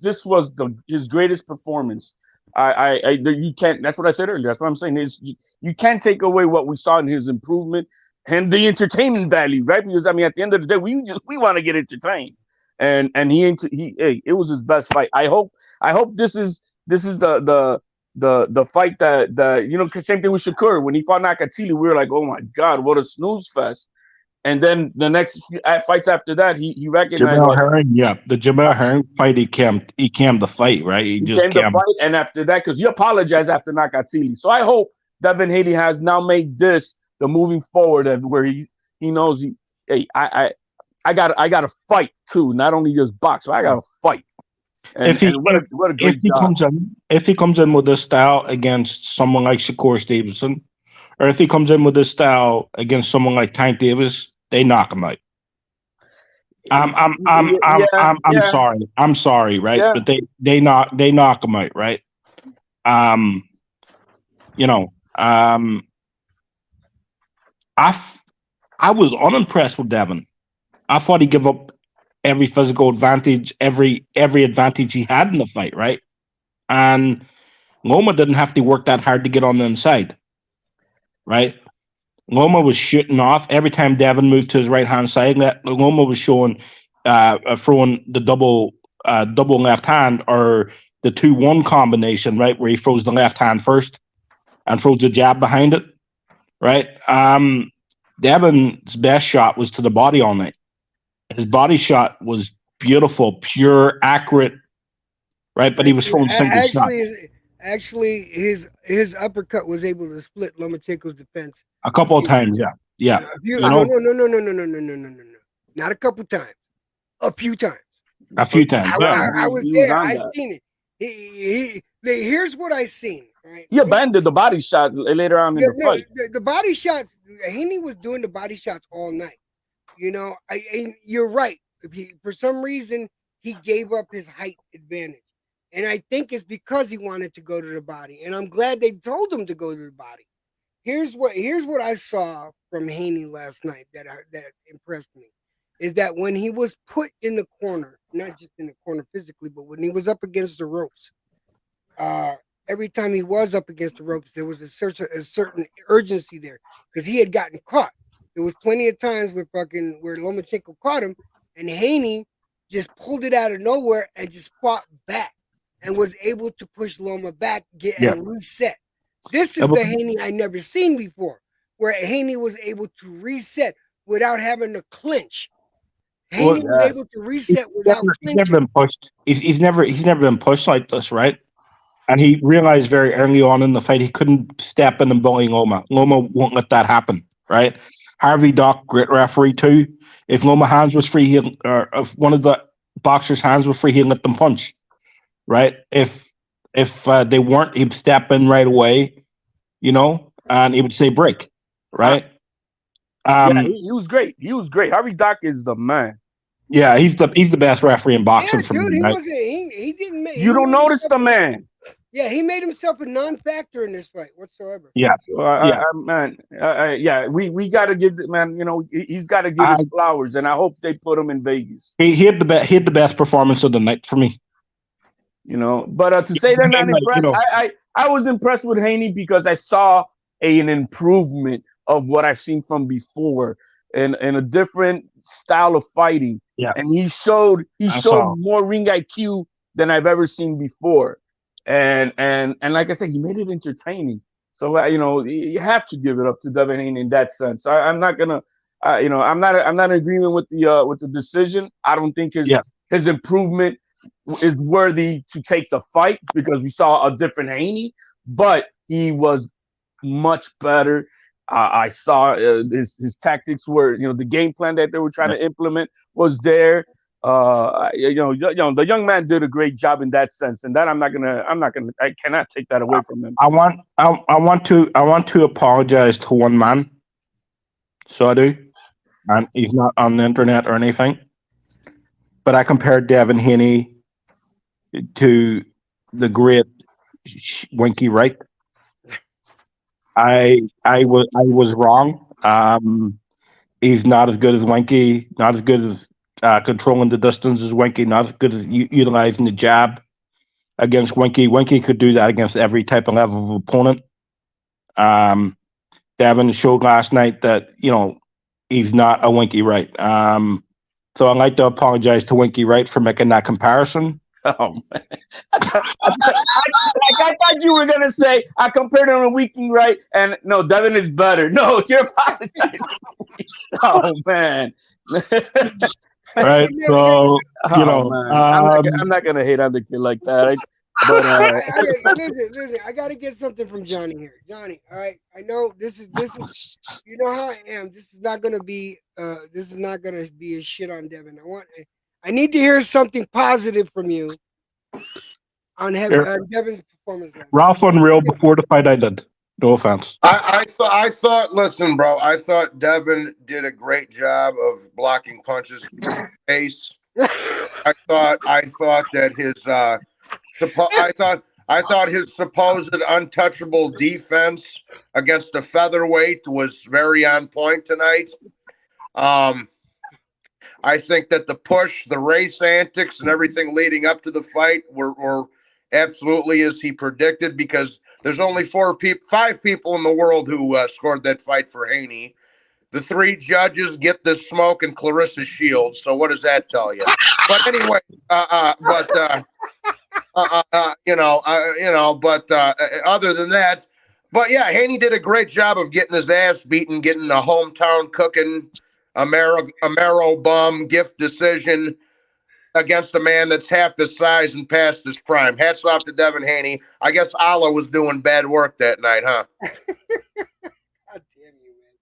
this was his greatest performance. You can't. That's what I said earlier. That's what I'm saying is you can't take away what we saw in his improvement and the entertainment value, right? Because I mean, at the end of the day, we want to get entertained, and hey, it was his best fight. I hope this is the fight that same thing with Shakur when he fought Nakatili. We were like, oh my god, what a snooze fest. And then the next few fights after that, he recognized Jamel that Herring, yeah, the Jamel Herring fight, he came the fight, right? He he just came to came. fight, and after that, because he apologized after Nakatili. So I hope Devin Haney has now made this the moving forward, and where he knows hey, I got to fight too, not only just box, but I got to fight. And what a If great he job. comes in with this style against someone like Shakur Stevenson, or if he comes in with this style against someone like Tank Davis, they knock him out. I'm Yeah, sorry. I'm sorry, right? yeah. But they knock him out, right? Um, you know, I was unimpressed with Devin. I thought he gave up every physical advantage, every advantage he had in the fight, right? And Loma didn't have to work that hard to get on the inside, right? Loma was shooting off every time Devin moved to his right hand side. Loma was throwing the double left hand or the 2-1 combination, right, where he throws the left hand first and throws the jab behind it, right? Devin's best shot was to the body all night. His body shot was beautiful, pure, accurate, right? But he was throwing single shots. Actually, his uppercut was able to split Lomachenko's defense A couple of times, yeah. Yeah. A few, You no, know, no, no, no, no, no, no, no, no, no, no, no. Not a couple times. A few times. a few times. Yeah. I was He was there. on I that. seen it. Here's what I seen. Right. He abandoned the body shot later on in Yeah, the no, fight. the body shots. Haney was doing the body shots all night. You know, you're right. For some reason, he gave up his height advantage, and I think it's because he wanted to go to the body. And I'm glad they told him to go to the body. Here's what I saw from Haney last night that impressed me, is that when he was put in the corner, not just in the corner physically, but when he was up against the ropes, uh, every time he was up against the ropes, there was a certain urgency there because he had gotten caught. There was plenty of times where Lomachenko caught him, and Haney just pulled it out of nowhere and just fought back and was able to push Loma back, get Yeah. and reset. This is the Haney I never seen before, where Haney was able to reset without having to clinch. Well, Haney was able to reset without he's never clinching. been pushed. He's never been pushed like this, right? And he realized very early on in the fight he couldn't step in and bully Loma. Loma won't let that happen, right? Harvey Dock, great referee too. If Loma hands was free, or if one of the boxers' hands were free, he'd let them punch, right? If they weren't, he'd step in right away, and he would say break, right? Yeah, he was great. He was great. Harvey Dock is the man. Yeah, he's the best referee in boxing Yeah, for dude, me, he right? wasn't. He didn't make. You He don't made notice himself the man. Yeah, he made himself a non-factor in this fight whatsoever. Yeah, So yeah. man, yeah, we got to give the man. He's got to get I, his flowers, and I hope they put him in Vegas. he had the best performance of the night for me. But to say they're not impressed, I was impressed with Haney because I saw an improvement of what I've seen from before, and a different style of fighting. Yeah, And he showed I saw. more ring IQ than I've ever seen before. And like I said, he made it entertaining. So you have to give it up to Devin Haney in that sense. I'm not gonna, I'm not in agreement with the decision. I don't think Yeah, his improvement is worthy to take the fight because we saw a different Haney, but he was much better. I saw his tactics were, the game plan that they were trying yeah. to implement was there. The young man did a great job in that sense, and that I cannot take that away from him. I want to apologize to one man. So I do, and he's not on the internet or anything. But I compared Devin Haney to the great Winky Wright. I was wrong. He's not as good as Winky. Not as good as controlling the distance as Winky. Not as good as utilizing the jab against Winky. Winky could do that against every type of level of opponent. Devin showed last night that he's not a Winky Wright. So I'd like to apologize to Winky Wright for making that comparison. Oh man, I thought you were gonna say I compared him to Weeking right, and no, Devin is better. No, you're apologizing. Oh man. Right. So Oh man, I'm not gonna hate on the kid like that. Listen. I got to get something from Johnny here. Johnny, all right. I know this is. You know how I am. This is not gonna be. This is not gonna be a shit on Devin. I need to hear something positive from you on Devin's performance. Ralph Unreal before the fight I did. No offense. I thought. Listen, bro. I thought Devin did a great job of blocking punches. Ace. I thought that his. I thought his supposed untouchable defense against a featherweight was very on point tonight. I think that the push, the race antics, and everything leading up to the fight were absolutely as he predicted, because there's only 5 people in the world who scored that fight for Haney. The 3 judges get the smoke and Clarissa Shields. So what does that tell you? But anyway, other than that, but yeah, Haney did a great job of getting his ass beaten, getting the hometown cooking Amaro bum gift decision against a man that's half his size and past his prime. Hats off to Devin Haney. I guess Allah was doing bad work that night, huh? God damn you, man.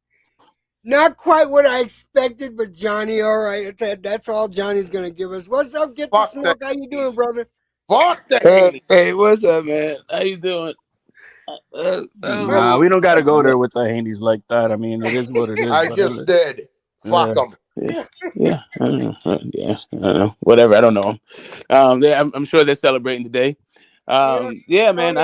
Not quite what I expected, but Johnny, all right. That's all Johnny's gonna give us. What's up? Get the Fuck smoke. that. How you doing, brother? Fuck the Haney. Hey, what's up, man? How you doing? My, Nah, we don't got to go there with the Haney's like that. I mean, it is what it is. I But just did. Fuck them. Yeah, I don't know. Yeah, I don't know. Whatever. I don't know. I'm sure they're celebrating today. Yeah, man.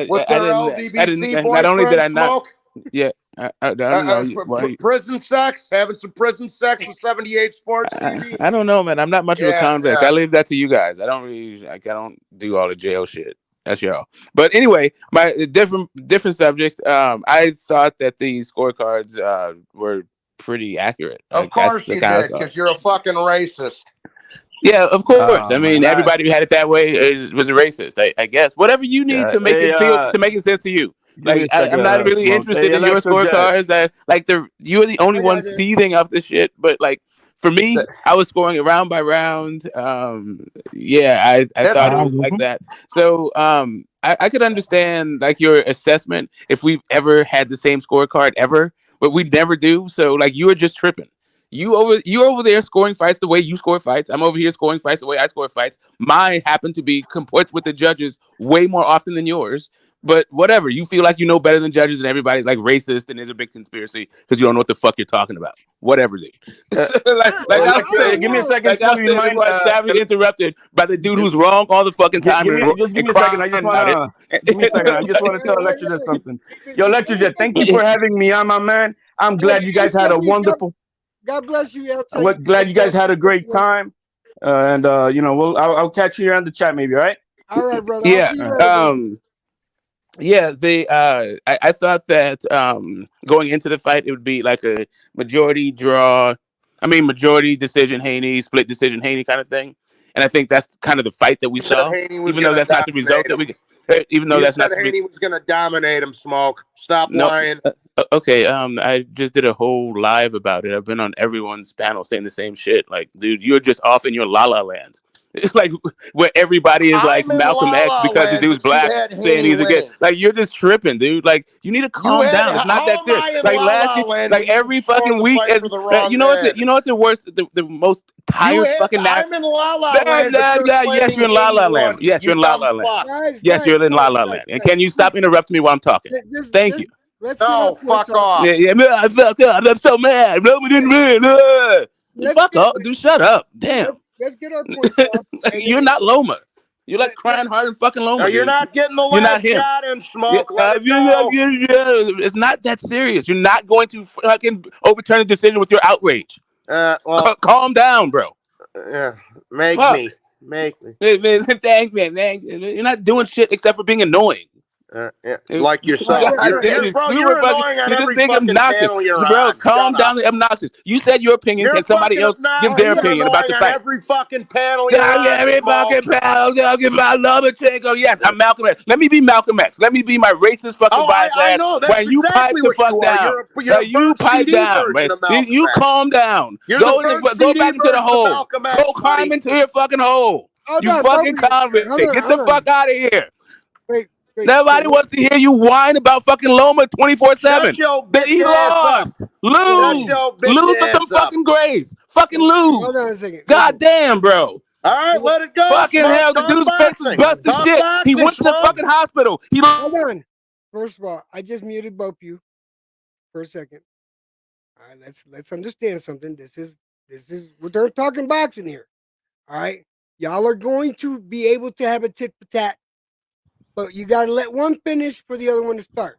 With I their didn't. LDBC Not only did boyfriend I not. smoke, Yeah, I don't know why. prison sex, having some prison sex with 78 Sports TV. I don't know, man. I'm not much of a convict. Yeah. I leave that to you guys. I don't really. I don't do all the jail shit. That's y'all. But anyway, my different subject. I thought that these scorecards were pretty accurate. Of course you did, because you're a fucking racist. Yeah, of course. I mean, God. everybody who had it that way was a racist. I guess whatever you need to make it feel to make it sense to you. Like I'm not really interested in your scorecards. That like you're the only one seething off this shit. But like for me, I was scoring it round by round. Yeah, I thought it was like that. So I could understand like your assessment if we've ever had the same scorecard ever, but we never do. So like you were just tripping. You're over there scoring fights the way you score fights. I'm over here scoring fights the way I score fights. Mine happen to be comports with the judges way more often than yours. But whatever, you feel like you know better than judges and everybody's like racist and there's a big conspiracy because you don't know what the fuck you're talking about. Whatever, dude. Give me a second. Savage interrupted by the dude who's wrong all the fucking time. Just give me a second. Give me a second. I just want to tell Electrojet something. Yo, Electrojet, thank you for having me on, my man. I'm glad you guys had a wonderful. God bless you. I'm glad you guys had a great time. And I'll catch you here on the chat, maybe. All right. All right, brother. Yeah. Yeah, I thought that going into the fight it would be like a majority decision Haney, split decision Haney kind of thing, and I think that's kind of the fight that we saw. Even though that's not the result that we, even though that's not Haney was going to dominate him. Smoke. Stop lying. Okay, I just did a whole live about it. I've been on everyone's panel saying the same shit. Like, dude, you're just off in your la-la land. It's like where everybody is like Malcolm X because the dude's black saying he's a gay. Like you're just tripping, dude. Like you need to calm down. It's not that serious. Like last year, like every fucking week, you know what the worst, the most tired fucking. I'm in La La Land. Yes, you're in La La Land. Yes, you're in La La Land. Yes, you're in La La Land. And can you stop interrupting me while I'm talking? Thank you. No, fuck off. Yeah, I'm so mad. No, we didn't win. Fuck off, dude. Shut up. Damn. Let's get our point off. You're not Loma. You're like crying hard and fucking Loma. No, you're not getting the last shot in, Smoke. It's not that serious. You're not going to fucking overturn a decision with your outrage. Calm down, bro. Make me. Thank me. You're not doing shit except for being annoying. Like yourself. You're annoying on every fucking panel you're bro, on. Calm down. Obnoxious. You said your opinion. Can somebody else give their opinion about the fight? Every fucking panel you're on. Every fucking panel. I'll give my Lomachenko. Yes, I'm Malcolm X. Let me be Malcolm X. Let me be my racist fucking bias. I know. That's you pipe the fuck down. You pipe down. You calm down. Go back into the hole. Go climb into your fucking hole. You fucking convict. Get the fuck out of here. Nobody wants to hear you whine about fucking Loma 24/7. He lost. Lose with some fucking grace. Fucking lose. Hold on a second. God damn, bro. All right, let it go. Fucking hell, the dude's face is busted shit. He went to the fucking hospital. Hold on. First of all, I just muted both you for a second. All right, let's understand something. This is we're talking boxing here. All right, y'all are going to be able to have a tit for tat. But you got to let one finish for the other one to start.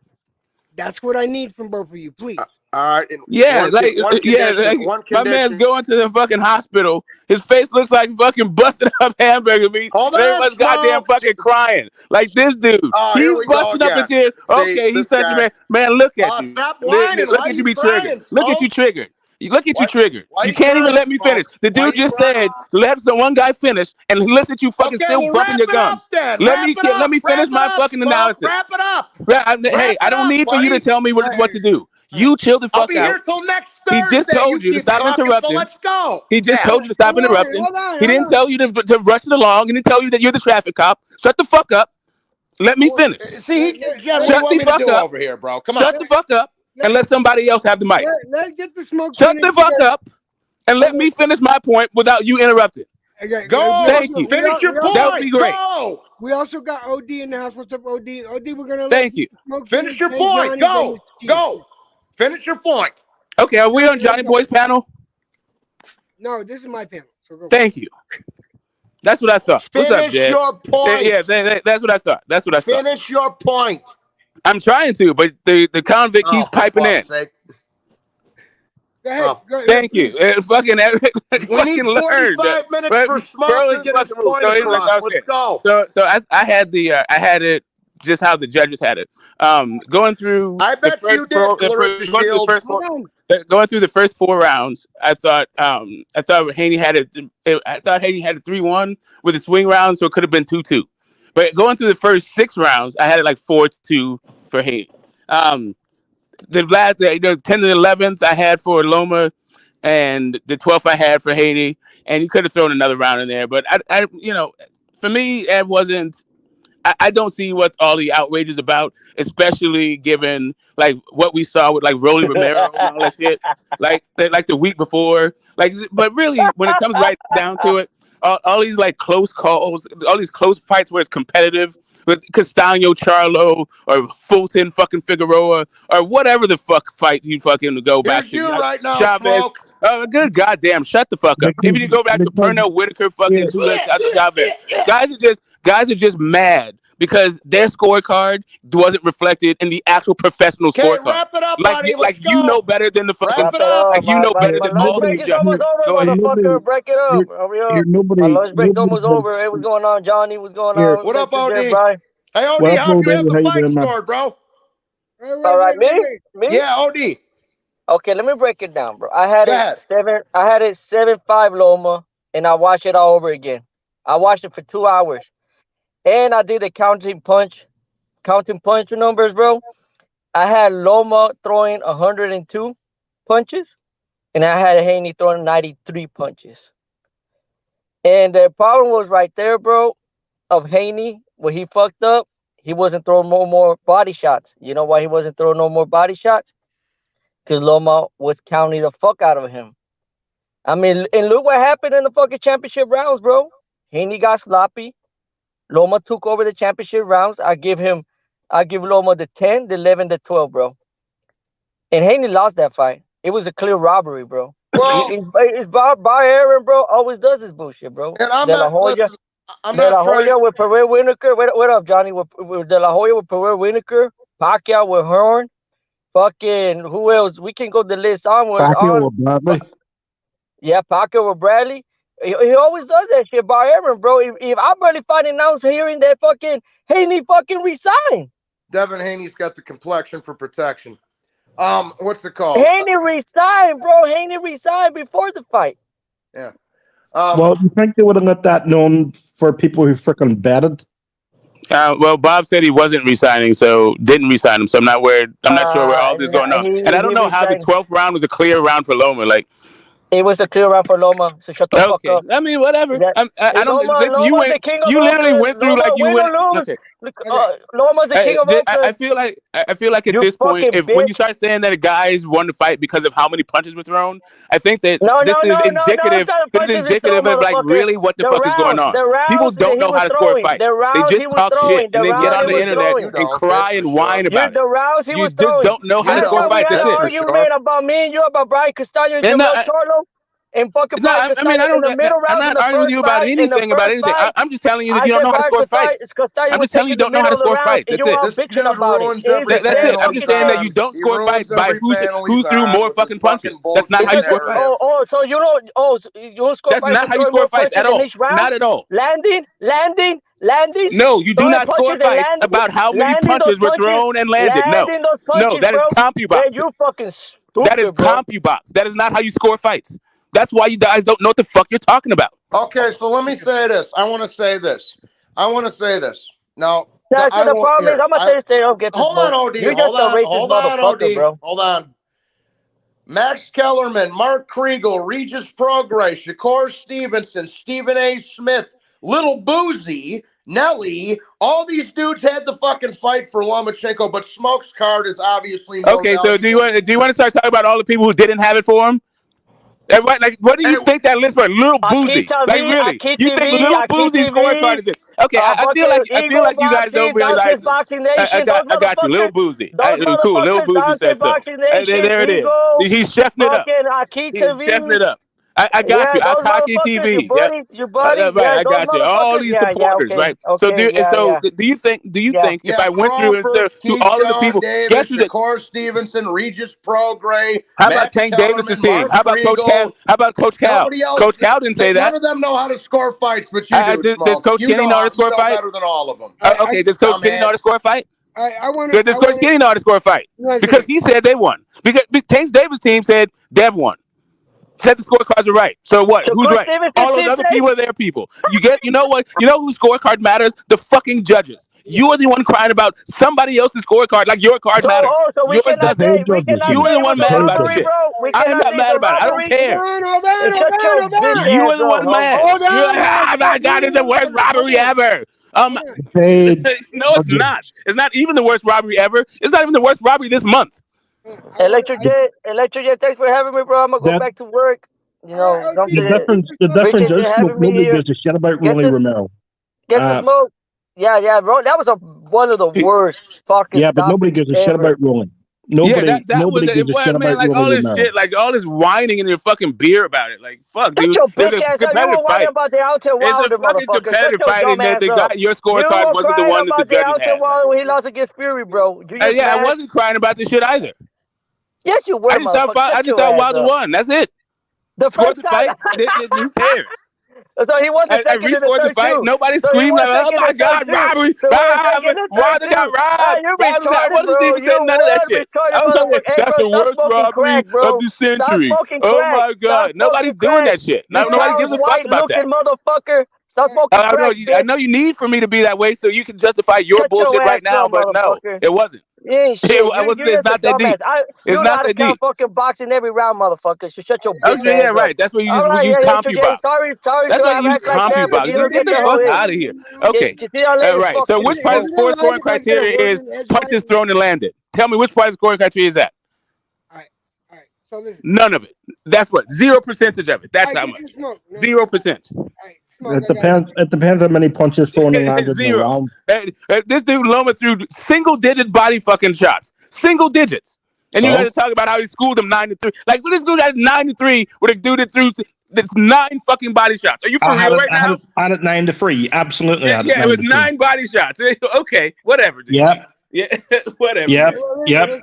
That's what I need from both of you, please. All right. My man's going to the fucking hospital. His face looks like fucking busted up hamburger meat. Everyone's goddamn fucking crying. Like this dude. He's busting up the tears. Okay, he's such a man. Man, look at you. Stop whining. Look at you be triggered. Look at you triggered. Look at you triggered. You can't even let me finish. The dude just said, let one guy finish, and listen to you fucking still bumping your gums. Let me finish my fucking analysis. Wrap it up. Hey, I don't need for you to tell me what to do. You chill the fuck out. I'll be here till next Thursday. He just told you to stop interrupting. So let's go. He just told you to stop interrupting. He didn't tell you to rush it along. He didn't tell you that you're the traffic cop. Shut the fuck up. Let me finish. See, Shut the fuck up over here, bro. Come on. Shut the fuck up. and let somebody else have the mic. Let's get the smoke. Shut the fuck up and let me finish my point without you interrupting. Okay, go. Thank you. Finish your point. That would be great. Go. We also got OD in the house. What's up, OD? OD, we're gonna Thank you. Finish your point. Go. Go. Finish your point. Okay, are we on Johnny Boy's panel? No, this is my panel. So go. Thank you. That's what I thought. What's up, Finish Jed? your point. Yeah, that's what I thought. That's what I thought. Finish your point. I'm trying to, but the convict keeps piping in. Sake. Go ahead. Go ahead. Thank you. We need 45 minutes for Smoke to get his point across. Let's go. So I had it just how the judges had it. Going through. I bet you did, Clarissa Shields. Going through the first 4 rounds, I thought Haney had it. I thought Haney had it 3-1 with the swing round, so it could have been 2-2. But going through the first 6 rounds, I had it like 4-2 for Haney. The last, 10th and 11th, I had for Loma, and the 12th I had for Haney. And you could have thrown another round in there, but I for me, it wasn't. I don't see what all the outrage is about, especially given like what we saw with like Rolly Romero and all that shit, like the week before. But really, when it comes right down to it, all these like close calls, all these close fights where it's competitive with Castano Charlo or Fulton fucking Figueroa or whatever the fuck fight you fucking go back to. You right now, Chavez. Smoke. Oh, good goddamn! Shut the fuck up. If you go back to Pernell Whitaker, fucking Chavez, guys are just mad because their scorecard wasn't reflected in the actual professional scorecard. Wrap it up, buddy. Like you know better than the fucking. Wrap it up. Like you know better than all the judges. Motherfucker, break it up. Hurry up. My lunch break's almost over. Hey, what's going on, Johnny? What's going on? What up, OD? Hey, OD, how do you have the fight scored, bro? All right, me? Yeah, OD. Okay, let me break it down, bro. I had it 7-5 Loma, and I watched it all over again. I watched it for 2 hours, and I did the counting punch numbers, bro. I had Loma throwing 102 punches, and I had Haney throwing 93 punches. And the problem was right there, bro, of Haney, where he fucked up. He wasn't throwing no more body shots. You know why he wasn't throwing no more body shots? Because Loma was counting the fuck out of him. I mean, and look what happened in the fucking championship rounds, bro. Haney got sloppy. Loma took over the championship rounds. I give Loma the 10, the 11, the 12, bro. And Haney lost that fight. It was a clear robbery, bro. It's Bar Aaron, bro. Always does this bullshit, bro. And I'm De La Hoya with Pereira Whitaker. What up, Johnny? With De La Hoya with Pereira Whitaker. Pacquiao with Hearn. Fucking who else? We can go the list onwards. Pacquiao with Bradley. Yeah, Pacquiao with Bradley. He always does that shit, Bar Aaron, bro. If I'm barely finding out hearing that fucking Haney fucking resign. Devin Haney's got the complexion for protection. What's it called? Haney resigned, bro. Haney resigned before the fight. Yeah. Well, you think they would have let that known for people who freaking betted? Well, Bob said he wasn't resigning, so didn't resign him. So I'm not worried. I'm not sure where all this is going on, and I don't know how the 12th round was a clear round for Loma. Like it was a clear round for Loma. So shut the fuck up. I mean, whatever. I don't. Loma, you literally went through like you went. Okay. Loma's the king of I feel like at this point, when you start saying that a guy's won the fight because of how many punches were thrown, I think that this is indicative. This is indicative of like really what the fuck is going on. People don't know how to score fights. They just talk shit and then get on the internet and cry and whine about it. You just don't know how to score fights. That's it. Argument about me and you about Brian Castano and Jamal Charlo. And fucking I'm not arguing with you about anything. I'm just telling you that you don't know how to score fights. I'm just telling you don't know how to score fights. That's it. This dude ruins every That's it. I'm just saying that you don't score fights by who threw more fucking punches. That's not how you score fights. So you don't score fights. That's not how you score fights at all. Not at all. Landing. No, you do not score fights about how many punches were thrown and landed. No, that is CompuBox. You fucking stupid. That is CompuBox. That is not how you score fights. That's why you guys don't know what the fuck you're talking about. Okay, so let me say this. I want to say this. Now, the problem is, I'm going to say this to you. Hold on, OD. You're just a racist motherfucker, bro. Hold on. Max Kellerman, Mark Kriegel, Regis Prograis, Shakur Stevenson, Stephen A. Smith, Little Boozy, Nelly, all these dudes had to fucking fight for Lomachenko, but Smoke's card is obviously more Okay, so do valuable. you want to start talking about all the people who didn't have it for him? What do you think that list for Little Boozy? Like really? You think Little Boozy's scorecard is it? Okay, I feel like you guys don't realize. I got you, Little Boozy. Cool, Little Boozy says so. There it is. He's chefing it up. He's chefing it up. I got you. Akaki TV. Your buddies, right, I got you. All these supporters, right? So do you think if I went through all of the people, Davis, Shakur Stevenson, Regis Prograis, how about Tank Davis's team? How about Coach Cal? How about Coach Cal? Coach Cal didn't say that. None of them know how to score fights, but you do. Does Coach Kenny know how to score a fight? Better than all of them. Okay, does Coach Kenny know how to score a fight? Does Coach Kenny know how to score a fight? Because he said they won. Because Tank Davis' team said Dev won. Said the scorecards are right. So what? Who's right? All those other people are their people. You know what? You know whose scorecard matters? The fucking judges. You are the one crying about somebody else's scorecard like your card matters. Yours doesn't. You are the one mad about the shit. I'm not mad about it. I don't care. You are the one mad. Oh my God, it's the worst robbery ever. No, it's not. It's not even the worst robbery ever. It's not even the worst robbery this month. Electric Jet, thanks for having me, bro. I'm gonna go back to work. You know, the difference is nobody gives a shit about Rolly Romero. Get the smoke. Yeah, bro. That was one of the worst fucking. Yeah, but nobody gives a shit about Rolling. Nobody gives a shit about like all Rolly this Romero. shit, like all this whining in your fucking beer about it. Like fuck, dude. Your bitch ass up. You were whining about the Alton Wilder, it's a fucking competitive motherfucker. fight, and the guy, your scorecard wasn't the one that the judges had. Wilder when he lost against Fury, bro. I wasn't crying about this shit either. Yes, you were. I just thought Wilder won. That's it. The first fight. Who cares? So he won the second and the third the fight. too. Nobody screamed like, "Oh my God, robbery! Wilder got robbed!" What is even saying none of that shit? I was like, "That's the worst robbery of the century." Oh my God, nobody's doing that shit. Nobody gives a fuck about that. Motherfucker. Stop smoking crack. I know you need for me to be that way so you can justify your bullshit right now, but no, it wasn't. It's not that deep. It's not that deep. Fucking boxing every round, motherfucker. So shut your bitch ass up. Right. That's what you use CompuBox. Sorry. That's what you use CompuBox. Get the fuck out of here. Okay. All right. So which part of the scoring criteria is punches thrown and landed? Tell me which part of the scoring criteria is that? All right. So listen. None of it. That's what 0% of it. That's how much. 0%. It depends how many punches thrown and landed in the round. This dude Loma threw single-digit body fucking shots. Single digits. And you guys are talking about how he schooled him 9-3. Like, this dude got 9-3 with a dude that threw 9 fucking body shots. Are you for real right now? I had it 9-3. Absolutely. Yeah, it was 9 body shots. Okay, whatever, dude. Yeah. Whatever. Yep.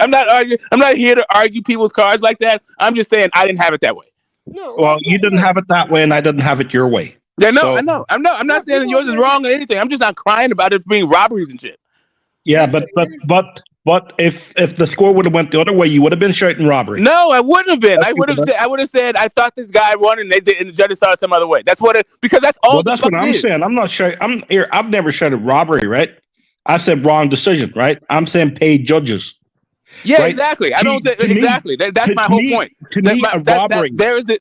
I'm not arguing. I'm not here to argue people's cards like that. I'm just saying I didn't have it that way. Well, you didn't have it that way, and I didn't have it your way. Yeah, no, I know. I'm not saying that yours is wrong or anything. I'm just not crying about it being robberies and shit. Yeah, but if the score would have went the other way, you would have been shouting robbery. No, I wouldn't have been. I would have said I thought this guy won, and they did, and the judges saw it some other way. That's because that's all. Well, that's what I'm saying. I'm not sure. I've never shouted robbery, right? I said wrong decision, right? I'm saying paid judges. Yeah, right? Exactly. I don't say exactly. That's my whole point. To me, a robbery. There it is.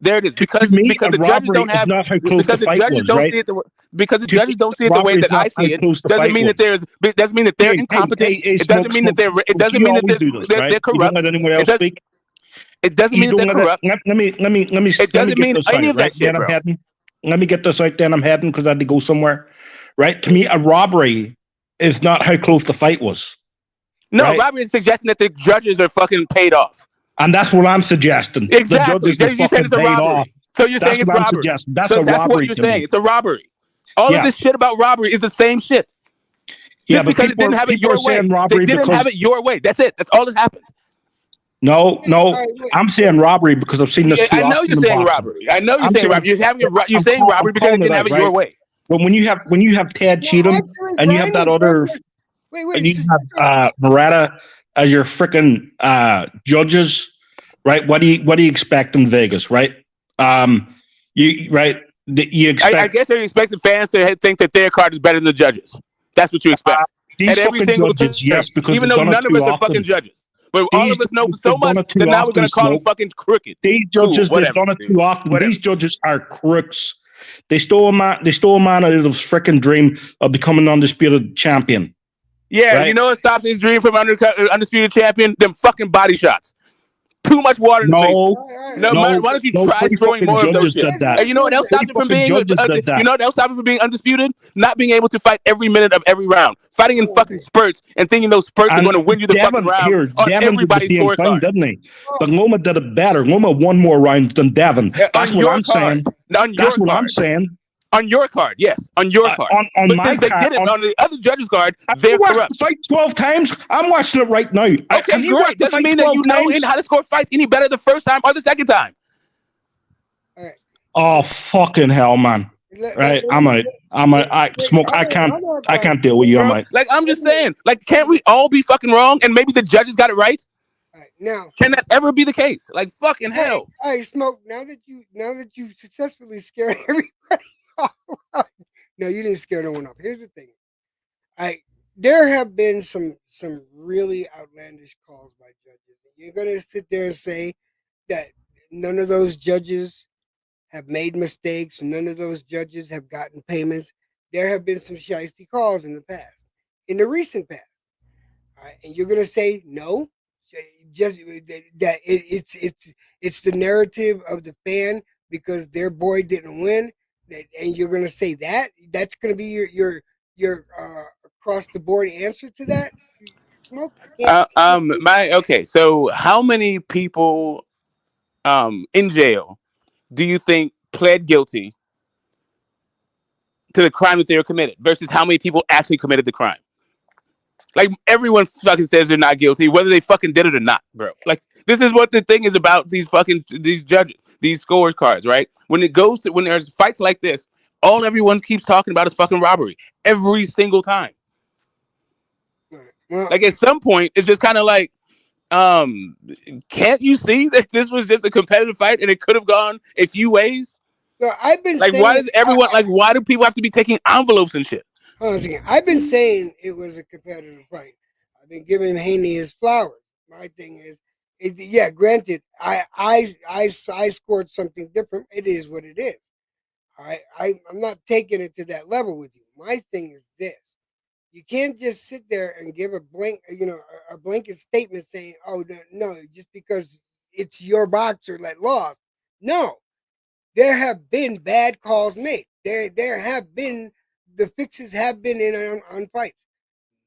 Because the judges don't have because the judges don't see it because the judges don't see it the way that I see it. Doesn't mean that doesn't mean that they're incompetent. It doesn't mean that they're corrupt. Anyone else speak? It doesn't mean that they're corrupt. Let me. It doesn't mean any of that shit, bro. Let me get this right. Then I'm heading because I had to go somewhere. Right? To me, a robbery is not how close the fight was. No, right? Robbery is suggesting that the judges are fucking paid off. And that's what I'm suggesting. Exactly. The judges are fucking paid off. So you're saying it's robbery. That's a robbery. That's what you're saying. It's a robbery. All of this shit about robbery is the same shit. Just because it didn't have it your way. They didn't have it your way. That's it. That's all that happened. No. I'm saying robbery because I've seen this. I know you're saying robbery. I know you're saying robbery. You're saying robbery because it didn't have it your way. But when you have Ted Cheatham and you have that other. And you have Murata as your freaking judges, right? What do you expect in Vegas, right? You expect. I guess they expect the fans to think that their card is better than the judges. That's what you expect. These fucking judges, yes, because even though none of us are fucking judges. But all of us know so much that now we're going to call them fucking crooked. These judges, they've done it too often. These judges are crooks. They stole a man out of his freaking dream of becoming undisputed champion. Yeah, right? You know what stops his dream from undisputed champion? Them fucking body shots. Too much water in the face. No, why don't you try throwing more of those shit? And you know what else stopped him from being? You know what else stopped him from being undisputed? Not being able to fight every minute of every round, fighting in fucking spurts and thinking those spurts are going to win you the fucking round on everybody's scorecard. Didn't he? But Loma did it better. Loma won more rounds than Devin. That's what I'm saying. That's what I'm saying. On your card, yes. On your card. On my card. They did it on the other judge's card. They're corrupt. The fight 12 times. I'm watching it right now. Okay, great. Doesn't mean that you know how to score fights any better the first time or the second time. All right. Oh, fucking hell, man. Right, I'm out. I can't deal with you. I'm out. Like, I'm just saying, like, can't we all be fucking wrong and maybe the judges got it right? Right, now, can that ever be the case? Like, fucking hell. Hey, Smoke. Now that you successfully scared everybody. No, you didn't scare no one up. Here's the thing. There have been some really outlandish calls by judges. You're gonna sit there and say that none of those judges have made mistakes, and none of those judges have gotten payments. There have been some shiesty calls in the past, in the recent past. All right, and you're gonna say no, just that it's the narrative of the fan because their boy didn't win. And you're going to say that's going to be your across the board answer to that? Smoke? Okay. So how many people in jail do you think pled guilty to the crime that they were committed versus how many people actually committed the crime? Like, everyone fucking says they're not guilty, whether they fucking did it or not, bro. Like, this is what the thing is about these judges, these scores cards, right? When there's fights like this, all everyone keeps talking about is fucking robbery every single time. Well, like, at some point, it's just kind of like, can't you see that this was just a competitive fight and it could have gone a few ways? So I've been like, why does everyone why do people have to be taking envelopes and shit? I've been saying it was a competitive fight. I've been giving Haney his flowers. My thing is, granted, I scored something different. It is what it is. I'm not taking it to that level with you. My thing is this: you can't just sit there and give a blanket statement saying, "Oh no," just because it's your boxer that lost. No, there have been bad calls made. There have been. The fixes have been in on fights.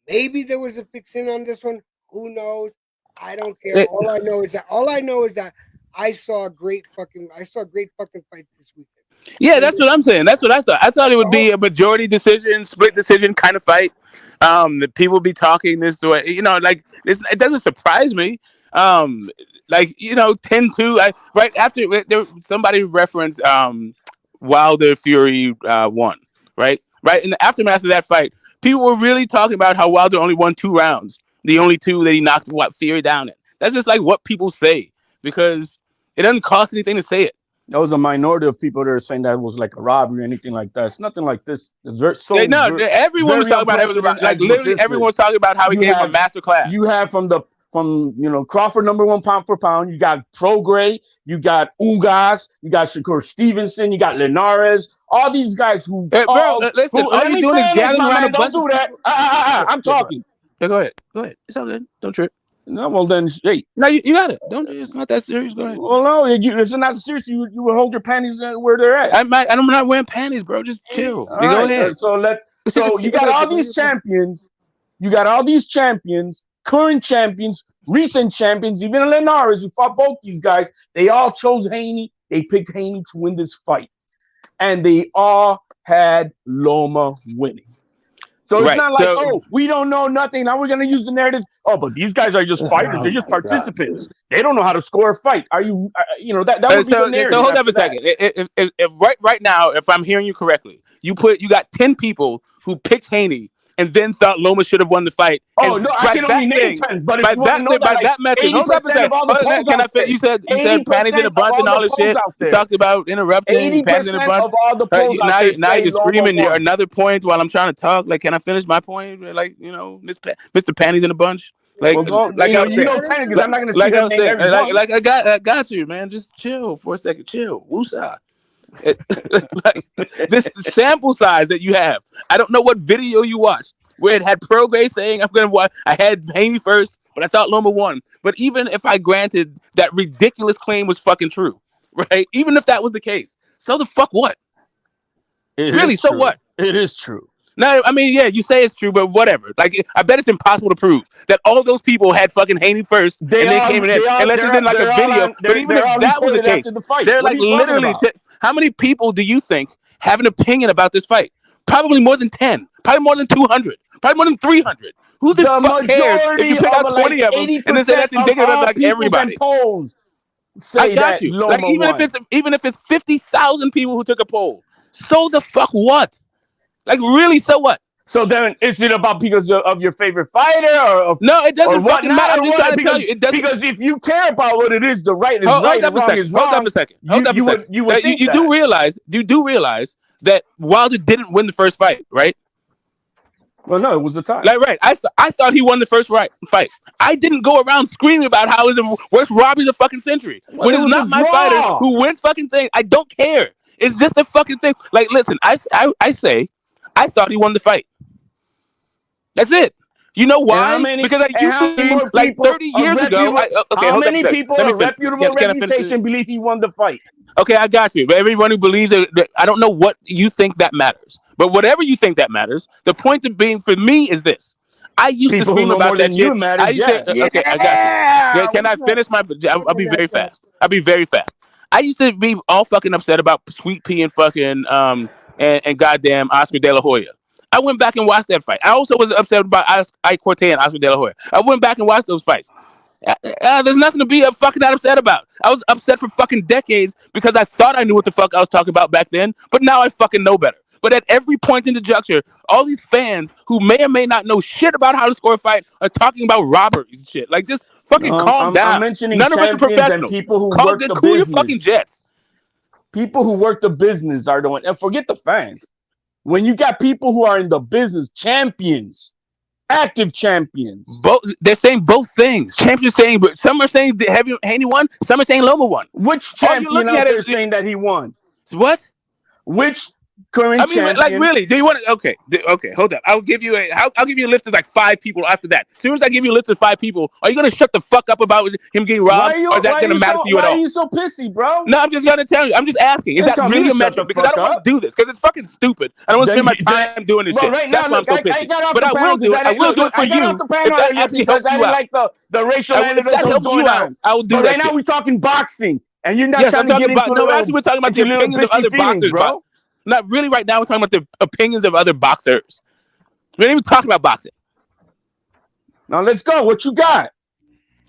Maybe there was a fix in on this one. Who knows? I don't care. All I know is that I saw great fucking fights this weekend. Yeah, that's what I'm saying. That's what I thought. I thought it would be a majority decision, split decision kind of fight. That people be talking this way. Like it doesn't surprise me. 10-2. Right after somebody referenced Wilder Fury won. Right in the aftermath of that fight, people were really talking about how Wilder only won 2 rounds, the only 2 that he knocked Fury down in. That's just like what people say because it doesn't cost anything to say it. There was a minority of people that are saying that it was like a robbery or anything like that. It's nothing like this. It's everyone was talking about it was like literally everyone was talking about how he gave him a master class. You have from Crawford #1 pound for pound. You got Prograis, you got Ugas, you got Shakur Stevenson, you got Linares. All these guys who. Listen, all you doing is gathering around a bunch. Don't do that. I'm talking. Yeah, go ahead. It's all good. Don't trip. No, well then, hey. No, you got it. It's not that serious. Go ahead. Well, no, it's not serious. You will hold your panties where they're at. I'm not wearing panties, bro. Just chill. Go ahead. So you got all these champions. You got all these champions, current champions, recent champions, even Linares who fought both these guys. They all chose Haney. They picked Haney to win this fight, and they all had Loma winning. So it's not like, we don't know nothing. Now we're going to use the narrative. Oh, but these guys are just fighters. They're just participants. They don't know how to score a fight. Are you, that would be the narrative. So hold up a second. If right now, if I'm hearing you correctly, you got 10 people who picked Haney and then thought Loma should have won the fight. Oh, no, I can only name 10. But by that method, hold up a second. You said panties in a bunch and all this shit. You talked about interrupting, panties in a bunch. Now you're screaming another point while I'm trying to talk. Like, can I finish my point? Like, Mr. Panties in a bunch. Like, Well, like I was you know, saying, technically, because I'm not going to sit like here I and was name saying, every one. like I got you, man. Just chill for a second. Chill. Woosah. Like this sample size that you have. I don't know what video you watched where it had Prograde saying I'm gonna watch. I had Haney first, but I thought Loma won. But even if I granted that ridiculous claim was fucking true, right? Even if that was the case, so the fuck what? Really? So what? It is true. No, I mean, yeah, you say it's true, but whatever. Like, I bet it's impossible to prove that all those people had fucking Haney first and then came in, unless it's in like a video. But even if that was the case, they're like literally. How many people do you think have an opinion about this fight? Probably more than 10. Probably more than 200. Probably more than 300. Who the fuck cares if you pick out 20 of them and then say that's indicative of like everybody? I got you. Like even if it's 50,000 people who took a poll, so the fuck what? Like really, so what? So then, is it about because of your favorite fighter, or no? It doesn't fucking matter. I'm just trying to tell you, it doesn't. Because if you care about what it is, the right is right, and wrong is wrong. Hold up a second. You would think you do realize. You do realize that Wilder didn't win the first fight, right? Well, no, it was a tie. Like, right. I thought he won the first fight. I didn't go around screaming about how it's the worst robbery of the fucking century. Well, when it's not my fighter who wins fucking thing, I don't care. It's just a fucking thing. Like, listen, I say, I thought he won the fight. That's it. You know why? Because I used to be like 30 years ago. How many people of reputable reputation believe he won the fight? Okay, I got you. But everyone who believes that, I don't know what you think that matters. But whatever you think that matters, the point of being for me is this. I used to scream about that shit. Okay, I got you. Can I finish my? I'll be very fast. I used to be all fucking upset about Sweet Pea and fucking and goddamn Oscar De La Hoya. I went back and watched that fight. I also was upset about Ike Cortez and Oscar De La Hoya. I went back and watched those fights. There's nothing to be fucking that upset about. I was upset for fucking decades because I thought I knew what the fuck I was talking about back then, but now I fucking know better. But at every point in the juncture, all these fans who may or may not know shit about how to score a fight are talking about robberies and shit. Like, just fucking calm down. None of us are professionals. People who work the business. Your fucking jets. People who work the business are the one. And forget the fans. When you got people who are in the business, champions, active champions. They're saying both things. Champions saying, but some are saying Haney won. Some are saying Loma won. Which champion out there saying that he won? What? Which current champion? Like really? Do you want to? Okay, hold up. I'll give you a list of like 5 people after that. As soon as I give you a list of 5 people, are you gonna shut the fuck up about him getting robbed, or is that gonna matter to you at all? Why are you so pissy, bro? No, I'm just gonna tell you. I'm just asking. Is that really a metric? Because I don't want to do this because it's fucking stupid. I don't want to spend my time doing this shit. Right That's now, why I'm so pissy. But I will do it. I will do it for you. If that actually helps you out. The racial animals going on. I will do that. Right now, we're talking boxing, and you're not trying to get into no. Actually, we're talking about the opinions of other boxers, bro. Not really right now. We're talking about the opinions of other boxers. We're not even talking about boxing. Now let's go. What you got?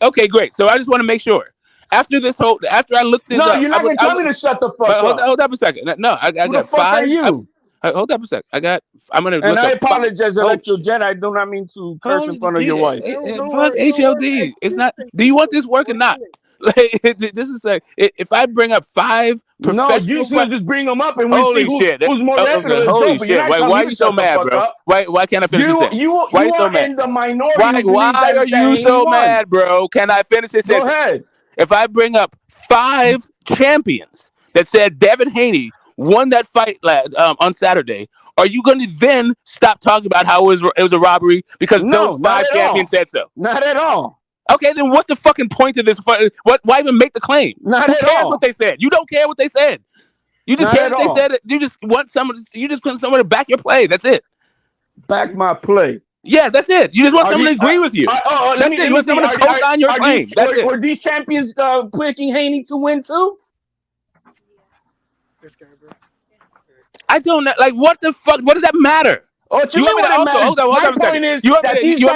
Okay, great. So I just want to make sure. After I looked this up. No, you're not going to tell me to shut the fuck up. Hold up a second. No, I got 5. Who the fuck are you? Hold up a second. I'm going to And I apologize, Electro Jet. I do not mean to curse in front of your wife. Fuck HLD. It's not. Do you want this work or not? Like, this is like, if I bring up 5 professional... No, you should just bring them up and we'll see who's more reputable. Holy shit. Why are you so mad, bro? Why can't I finish this sentence? Why are you so mad? In the minority. Why are you so mad, bro? Can I finish this sentence? Go ahead. If I bring up 5 champions that said Devin Haney won that fight on Saturday, are you going to then stop talking about how it was a robbery because those 5 champions said so? Not at all. Okay, then what's the fucking point of this? Why even make the claim? Not Who cares what they said? You don't care what they said. You just care what they said. You just want someone. You just want someone to back your play. That's it. Back my play. Yeah, that's it. You just want someone to agree with you. That's it. You want someone to co-sign your claim. That's it. Were these champions picking Haney to win too? I don't know. Like, what the fuck? What does that matter? Oh, you want me to also hold up a second. You want me to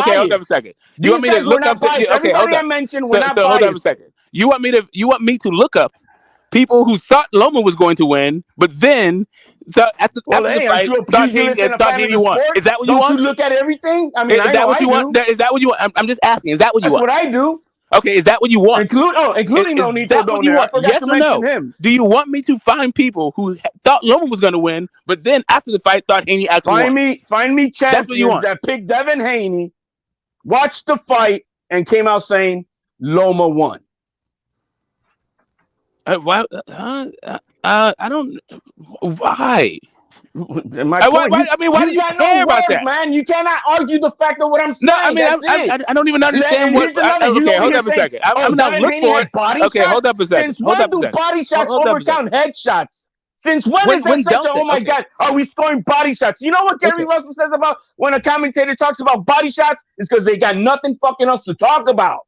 hold up a second. You want me to look up? Okay, hold up. Hold up a second. You want me to look up people who thought Loma was going to win, but then after the fight thought Haney won. Is that what you want? Don't you look at everything? I mean, is that what you want? Is that what you want? I'm just asking. Is that what you want? That's what I do. Okay, is that what you want? Including Nonito Donaire. I forgot to mention him. Do you want me to find people who thought Loma was going to win, but then after the fight thought Haney actually won? Find me champions that picked Devin Haney watched the fight and came out saying Loma won. Why? I don't. Why? My Why? point. I mean, why do you got care no about words, that? man. You cannot argue the fact of what I'm saying. No, I mean, That's it. I don't even understand And what. here's another. You Okay, over hold here up a saying, second. I'm gonna Devin look Haney for had it. body Okay, shots. hold up a second. Since Hold when up a do second. body shots Hold up a overcount second. headshots? Since when is that When such a, don't they? oh my Okay. God, are we scoring body shots? You know what Gary Russell says about when a commentator talks about body shots? Is because they got nothing fucking else to talk about.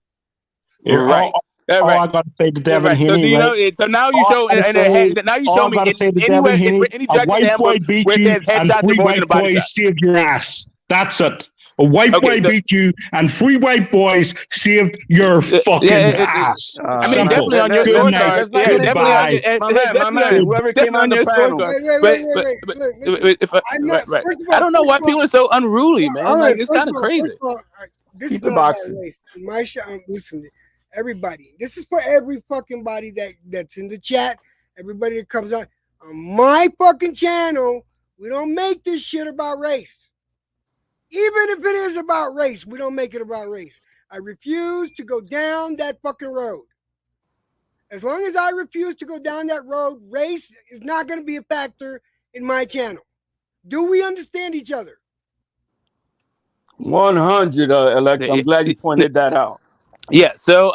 Here, Right. all I got to say to Devin Right. So Haney, do you right? know it? So now you All show I gotta say, now you all show I me gotta say to Devin anywhere in Haney, any a judge's white boy handbook beat where it you, says and headshots are three more than a white body boys shot. saved your ass. That's it. A white boy beat you, and three white boys saved your fucking ass. I mean, Simple. definitely on your Good night. scorecard. Yeah, definitely on Goodbye. your, My man, whoever came definitely on on the your panel. scorecard. Wait. Look, listen. If I'm not. right. First of I all, don't know why people are so unruly, man. all Like right. it's kind of crazy. First of all, this is Keep it not about boxing. race. In my show, listen, everybody. This is for every fucking body that's in the chat. Everybody that comes on my fucking channel. We don't make this shit about race. Even if it is about race, we don't make it about race. I refuse to go down that fucking road. As long as I refuse to go down that road, race is not going to be a factor in my channel. Do we understand each other? 100, Alexa. I'm glad you pointed that out. Yeah. So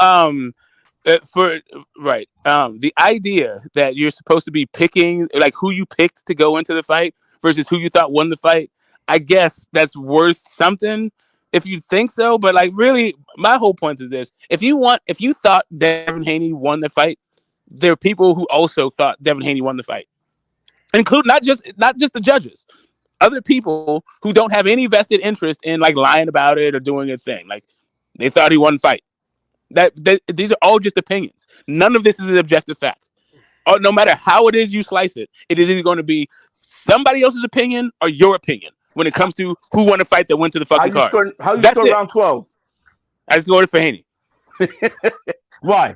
for right the idea that you're supposed to be picking like who you picked to go into the fight versus who you thought won the fight, I guess that's worth something if you think so, but like really my whole point is this: if you thought Devin Haney won the fight, there are people who also thought Devin Haney won the fight, including not just the judges, other people who don't have any vested interest in like lying about it or doing a thing, like they thought he won the fight. That these are all just opinions. None of this is an objective fact. No matter how it is you slice it, it is either going to be somebody else's opinion or your opinion when it comes to who won a fight that went to the fucking cards. How you That's score it. round 12? I scored it for Haney. Why?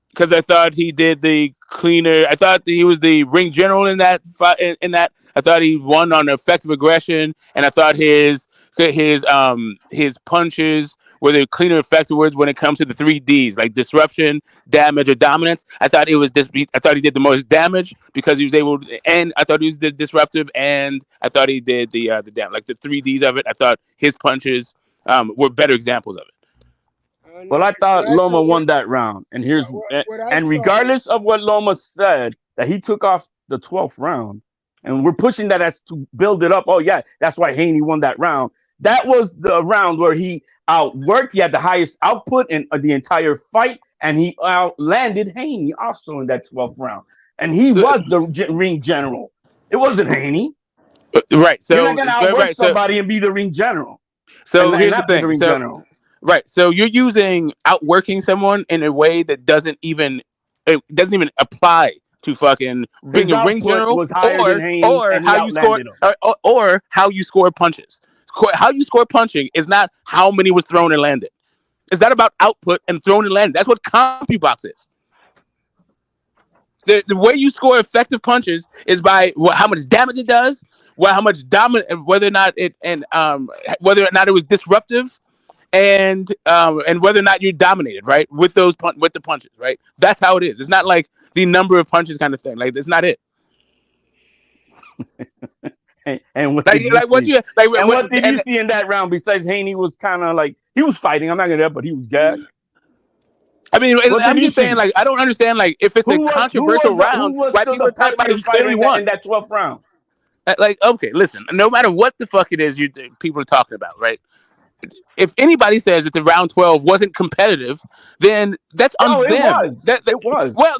Because I thought he did the cleaner. I thought he was the ring general in that fight. In that, I thought he won on effective aggression, and I thought his punches were the cleaner, effective words when it comes to the 3Ds, like disruption, damage, or dominance. I thought I thought he did the most damage because he was able, and I thought he was the disruptive, and I thought he did the damage, like the 3Ds of it. I thought his punches were better examples of it. Well, I thought Loma won that round, and regardless of what Loma said, that he took off the 12th round, and we're pushing that as to build it up. Oh yeah, that's why Haney won that round. That was the round where he outworked. He had the highest output in the entire fight, and he outlanded Haney also in that 12th round. And he was the ring general. It wasn't Haney. Right. So you're not gonna outwork somebody and be the ring general. So here's the The thing. ring general. Right. So you're using outworking someone in a way that doesn't even apply to fucking being a ring general was higher than Haney's, or how you score or how you score punches. How you score punching is not how many was thrown and landed. It's not about output and thrown and landed. That's what CompuBox is. The way you score effective punches is by how much damage it does, how much dominant, whether or not it was disruptive, and whether or not you're dominated, right, with with the punches, right? That's how it is. It's not like the number of punches kind of thing. Like that's not it. and what did you see in that round besides Haney was kind of like he was fighting? I'm not gonna, but he was gashed. I mean, I'm just saying, like, I don't understand, like, if it's a controversial round, why people are talking about it, he clearly won in that 12th round. Like, okay, listen, no matter what the fuck it is people are talking about, right? If anybody says that the round 12 wasn't competitive, then that's on them. It was. Well,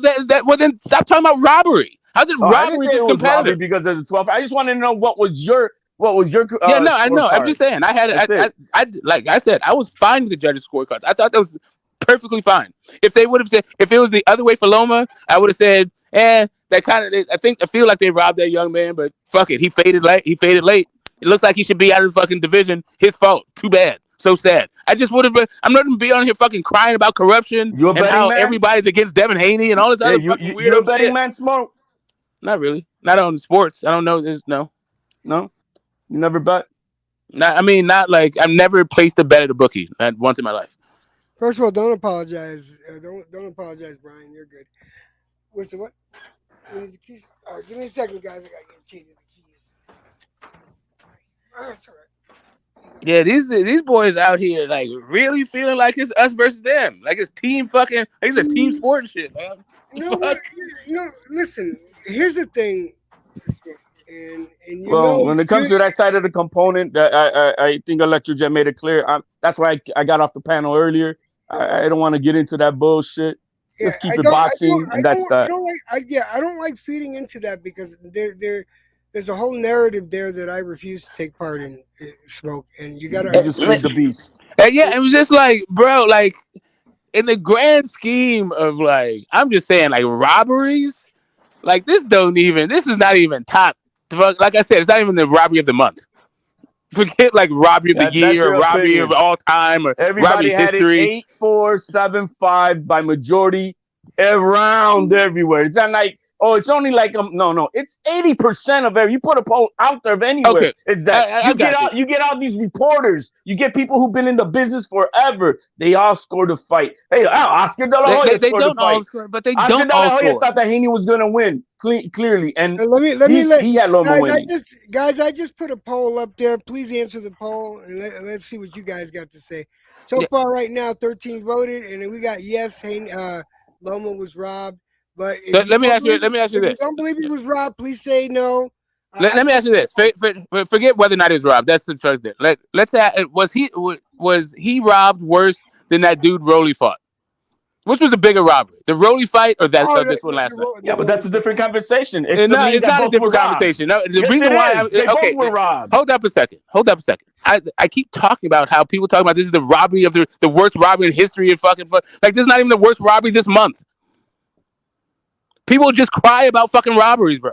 then stop talking about robbery. How's it robbery if it's competitive? Because of the 12th. I just want to know what was your yeah, no, I know. I'm just saying. I like I said, I was fine with the judges' scorecards. I thought that was perfectly fine. If they would have said, if it was the other way for Loma, I would have said, that kind of. I feel like they robbed that young man, but fuck it, he faded late. It looks like he should be out of the fucking division. His fault. Too bad. So sad. I just would have. I'm not gonna be on here fucking crying about corruption and how everybody's against Devin Haney and all this other fucking weirdo You're a betting shit. man, Smoke? Not really. Not on sports. I don't know. No. You never bet? Not like I've never placed a bet at a bookie. Not once in my life. First of all, don't apologize. Don't apologize, Brian. You're good. What's the what? You need the keys? All right, give me a second, guys. I gotta get a key to the keys. That's all right. Yeah, these boys out here like really feeling like it's us versus them. Like it's team fucking. Like it's a team sport and shit, man. But listen. Here's the thing, and well, when it comes to that side of the component, I think Electrojet made it clear. That's why I got off the panel earlier. I don't want to get into that bullshit. Just keep it boxing, and that's that. I don't like feeding into that because there's a whole narrative there that I refuse to take part in. Smoke, and you gotta just feed the beast. Yeah, it was just like, bro, like in the grand scheme of like, I'm just saying, like robberies, like this is not even top. Like I said, it's not even the robbery of the month. Forget like robbery of the year, or robbery of all time, or everybody robbery had history. It 8-4-7-5 by majority around everywhere. It's not like it's only like no. It's 80% of every. You put a poll out there of anywhere. Okay. It's that you get all these reporters. You get people who've been in the business forever. They all scored a fight. Hey, Oscar De La Hoya they scored don't a fight. all score, but they Oscar don't De all La Hoya score. thought that Haney was gonna win clearly, and he had Loma winning. I just put a poll up there. Please answer the poll and let's see what you guys got to say. So far, right now, 13 voted, and then we got yes, Loma was robbed. But let me ask you this. If you don't believe he was robbed, please say no. Let me ask you this. Forget whether or not he was robbed. That's the first thing. Let's say was he robbed worse than that dude Rolly fought? Which was a bigger robbery, the Rolly fight or this one last night? Yeah, but that's a different conversation. It's not a different conversation. No, the reason why they both were robbed. Hold up a second. I keep talking about how people talk about this is the robbery of the worst robbery in history and fucking like this is not even the worst robbery this month. People just cry about fucking robberies, bro.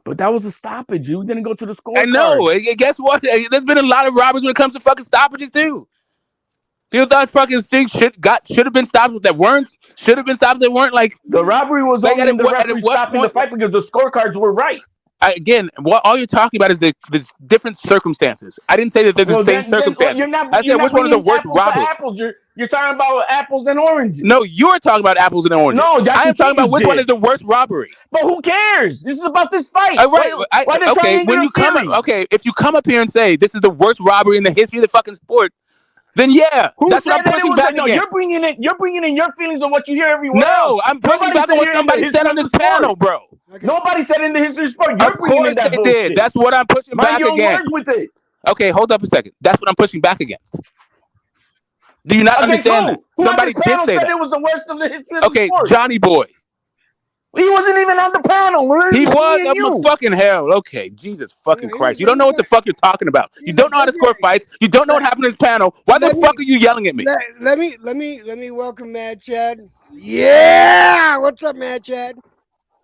But that was a stoppage. You didn't go to the scorecard. I know. Guess what? There's been a lot of robberies when it comes to fucking stoppages too. People thought fucking things should have been stopped that weren't. Should have been stopped that weren't. Like the robbery was only in the referee stopping the fight because the scorecards were right. Again, all you're talking about is the different circumstances. I didn't say that there's the same circumstances. I said which one is the worst robbery. You're talking about apples and oranges. No, you're talking about apples and oranges. No, I am talking about which one is the worst robbery. But who cares? This is about this fight. Okay, when you if you come up here and say this is the worst robbery in the history of the fucking sport, then yeah, that's what I'm pushing back against. You're bringing in your feelings on what you hear everywhere else. No, I'm pushing back on what somebody said on this panel, bro. Nobody said in the history of sport. You're bringing in that bullshit. Did. That's what I'm pushing back against. Mind your words with it. Okay, hold up a second. That's what I'm pushing back against. Do you not understand that? Somebody did say that. It was the worst of the history of the sport. Okay, Johnny Boy. He wasn't even on the panel. He was. Fucking hell. Okay, Jesus fucking Christ. You don't know what the fuck you're talking about. You don't know how to score fights. You don't know what happened in this panel. Why the fuck are you yelling at me? Let me welcome Mad Chad. Yeah, what's up, Mad Chad?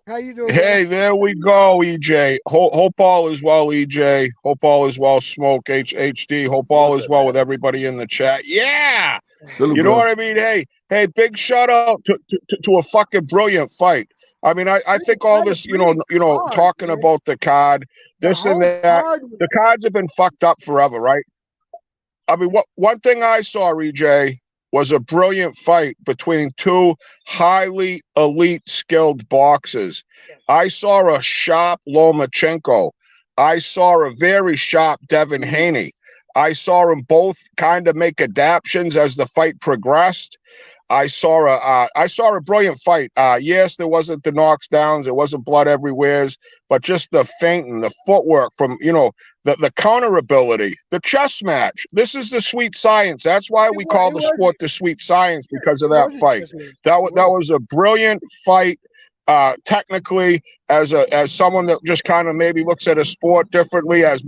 How you doing? Hey, there we go, EJ. Hope all is well, EJ. Hope all is well, Smoke HD. Hope all is well with everybody in the chat. Yeah, you know what I mean. Hey, big shout out to a fucking brilliant fight. I mean, I think all this, talking about the card, this and that, the cards have been fucked up forever, right? I mean, one thing I saw, EJ, was a brilliant fight between two highly elite skilled boxers. Yes. I saw a sharp Lomachenko. I saw a very sharp Devin Haney. I saw them both kind of make adaptations as the fight progressed. I saw a brilliant fight. Yes, there wasn't the knocks downs, there wasn't blood everywhere, but just the feinting, the footwork from the counter ability, the chess match. This is the sweet science. That's why we call the sport the sweet science, because of that fight. That was a brilliant fight. Technically, as someone that just kind of maybe looks at a sport differently, I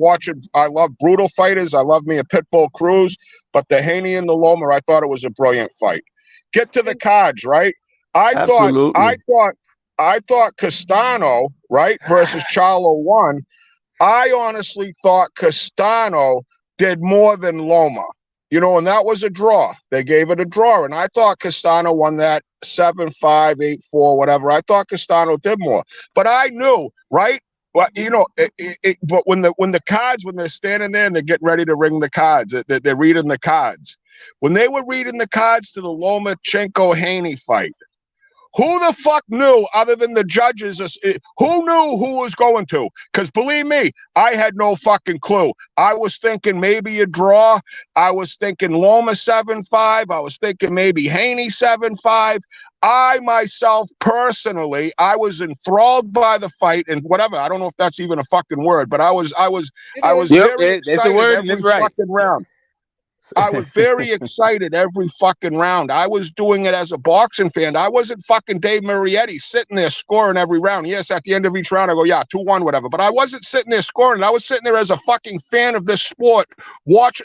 love brutal fighters. I love me a Pitbull Cruz, but the Haney and the Loma, I thought it was a brilliant fight. Get to the cards, right? I thought Castano, right, versus Charlo won. I honestly thought Castano did more than Loma, and that was a draw. They gave it a draw, and I thought Castano won that 7-5, 8-4, whatever. I thought Castano did more, but I knew, right? Well, but when the cards, when they're standing there and they're getting ready to ring the cards, they're reading the cards. When they were reading the cards to the Lomachenko Haney fight, who the fuck knew other than the judges? Who knew who was going to? Because believe me, I had no fucking clue. I was thinking maybe a draw. I was thinking Loma 7-5. I was thinking maybe Haney 7-5. I myself personally, I was enthralled by the fight and whatever. I don't know if that's even a fucking word, but I was very excited every fucking round. I was very excited every fucking round. I was doing it as a boxing fan. I wasn't fucking Dave Marietti sitting there scoring every round. Yes, at the end of each round, I go, yeah, 2-1, whatever. But I wasn't sitting there scoring. I was sitting there as a fucking fan of this sport,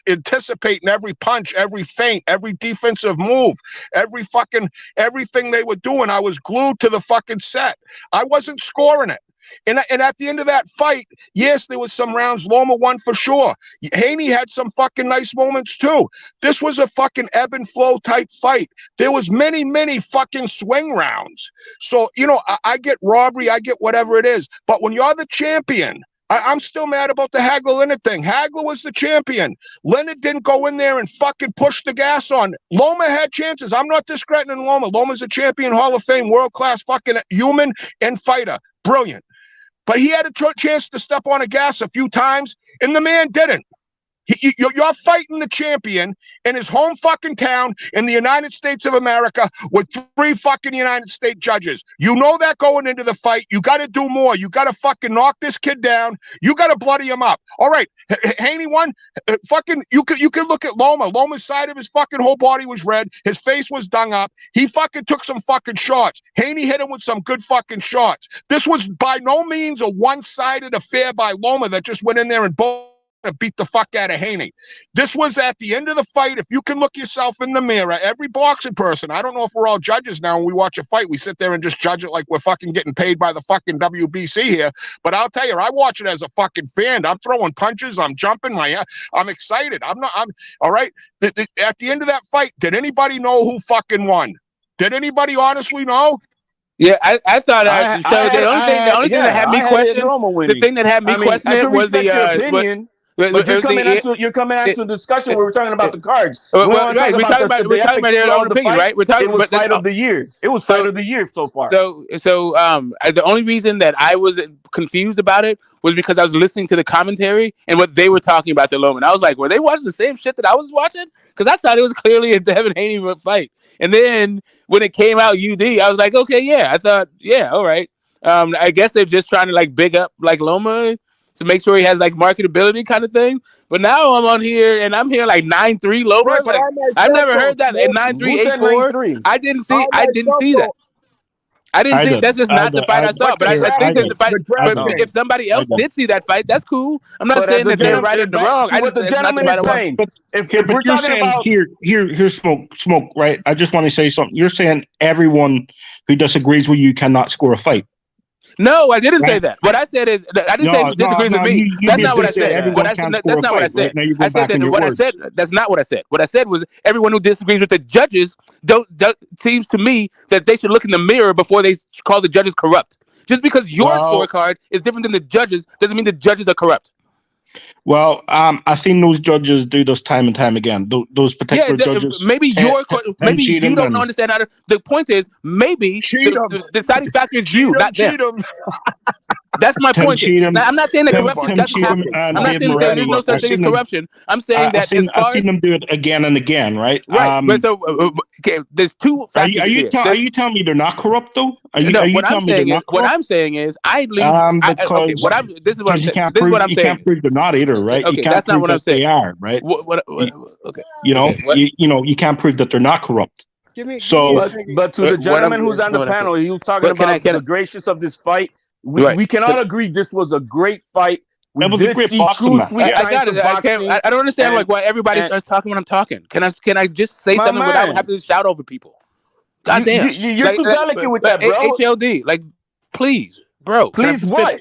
anticipating every punch, every feint, every defensive move, everything they were doing. I was glued to the fucking set. I wasn't scoring it. And at the end of that fight, yes, there was some rounds Loma won for sure. Haney had some fucking nice moments too. This was a fucking ebb and flow type fight. There was many fucking swing rounds. So, I get robbery, I get whatever it is. But when you're the champion, I'm still mad about the Hagler-Leonard thing. Hagler was the champion. Leonard didn't go in there and fucking push the gas on. Loma had chances. I'm not discrediting Loma. Loma's a champion, Hall of Fame, world-class fucking human and fighter. Brilliant. But he had a chance to step on a gas a few times, and the man didn't. You're fighting the champion in his home fucking town in the United States of America with 3 fucking United States judges. You know that going into the fight. You got to do more. You got to fucking knock this kid down. You got to bloody him up. All right, Haney won. Fucking, you could look at Loma. Loma's side of his fucking whole body was red. His face was done up. He fucking took some fucking shots. Haney hit him with some good fucking shots. This was by no means a one-sided affair by Loma that just went in there and beat the fuck out of Haney. This was at the end of the fight. If you can look yourself in the mirror, every boxing person, I don't know if we're all judges now when we watch a fight, we sit there and just judge it like we're fucking getting paid by the fucking WBC here. But I'll tell you, I watch it as a fucking fan. I'm throwing punches. I'm jumping. I'm excited. I'm all right. At the end of that fight, did anybody know who fucking won? Did anybody honestly know? Yeah, I thought the only thing that had me question, the thing that had me question it was the opinion. But you're coming into a discussion where we're talking about the cards. We're talking about their own opinion, right? We're talking about fight of the year. It was fight of the year so far. So the only reason that I was confused about it was because I was listening to the commentary and what they were talking about the Loma. And I was like, were they watching the same shit that I was watching? Because I thought it was clearly a Devin Haney fight. And then when it came out UD, I was like, okay, yeah. I thought, yeah, all right. I guess they're just trying to like big up like Loma to make sure he has like marketability kind of thing. But now I'm on here and I'm hearing like 9-3 Loma. Right, like, I've never heard that. And 9-3, 8-4. I didn't see that. I didn't see. That's just not the fight I saw. But I think there's a fight. But if somebody else did see that fight, that's cool. I'm not saying that they're right or wrong. I just the gentleman is saying. If you're saying about here's smoke, right? I just want to say something. You're saying everyone who disagrees with you cannot score a fight. No, I didn't say that. What I said is I didn't say disagrees with me. That's not what I said. That's not what I said. I said that what I said. That's not what I said. What I said was everyone who disagrees with the judges seems to me that they should look in the mirror before they call the judges corrupt. Just because your scorecard is different than the judges doesn't mean the judges are corrupt. Well, I've seen those judges do this time and time again. Those particular judges. Maybe you don't understand how to. The point is, maybe the deciding factor is you, not them. That's my point. Now, I'm not saying that corruption doesn't happen. I'm not saying that there's no such thing as corruption. I'm saying that I've seen them do it again and again, right? Right. But so there's two factors. Are you telling me they're not corrupt though? What I'm saying is, I believe. This is what I'm saying. You can't prove they're not either, right? Okay, that's not what I'm saying. They are, right? Okay. You can't prove that they're not corrupt. But to the gentleman who's on the panel, he was talking about the gracious of this fight. We cannot agree this was a great fight. That was a great boxing match. I got it. I don't understand why everybody starts talking when I'm talking. Can I just say something without having to shout over people? God damn. You're too delicate with that, bro. HLD, like, please, bro. Please what?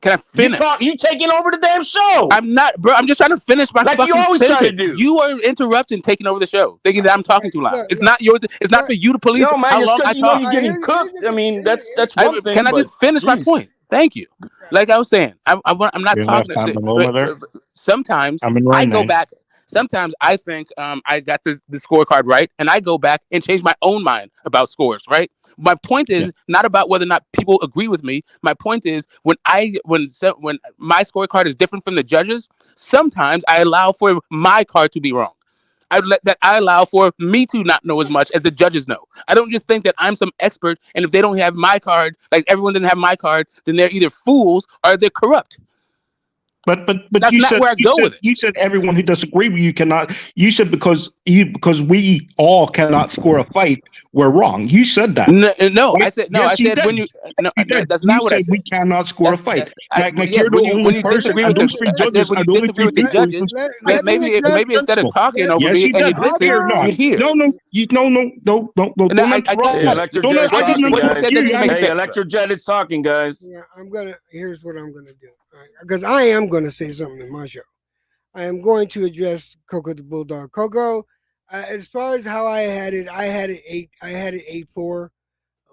Can I finish? You taking over the damn show. I'm not, bro. I'm just trying to finish my fucking you always try to do. You are interrupting, taking over the show, thinking that I'm talking too loud. It's not yours. It's not for you to police no, man, how long I talk. You're getting cooked. I mean, that's one thing. Can I just finish my point? Thank you. Like I was saying, I'm not Your last talking. time in Loma there? Sometimes I'm in I Rhine go now. back. Sometimes I think I got the scorecard right, and I go back and change my own mind about scores. Right. My point Yeah. is not about whether or not people agree with me. My point is when my scorecard is different from the judges, sometimes I allow for my card to be wrong. I allow for me to not know as much as the judges know. I don't just think that I'm some expert, and if they don't have my card, like everyone doesn't have my card, then they're either fools or they're corrupt. But That's you not said where I go with it. you said everyone who disagree with you cannot. You said because we all cannot score a fight, we're wrong. You said that. No, Right? I said no. I Yes, you said did. when you no, You did. that's You not what I said said. we cannot score a fight. Like Yes, you're the only when you person, disagree and with those three I said judges when are you the only disagree three with the people. judges, let me address. maybe instead of No. talking over Yes, me you and you did. listen, Fear not. you'd hear. No. No, Don't I interrupt Hey, me. got it. Electric Don't. Jet is I didn't talking, What you interrupt guys. said you. doesn't even make Hey, sense. Electric Jet is talking, guys. Yeah, here's what I'm gonna do. Because I am gonna say something in my show. I am going to address Coco the Bulldog. Coco, as far as how I had it, I had it 8-4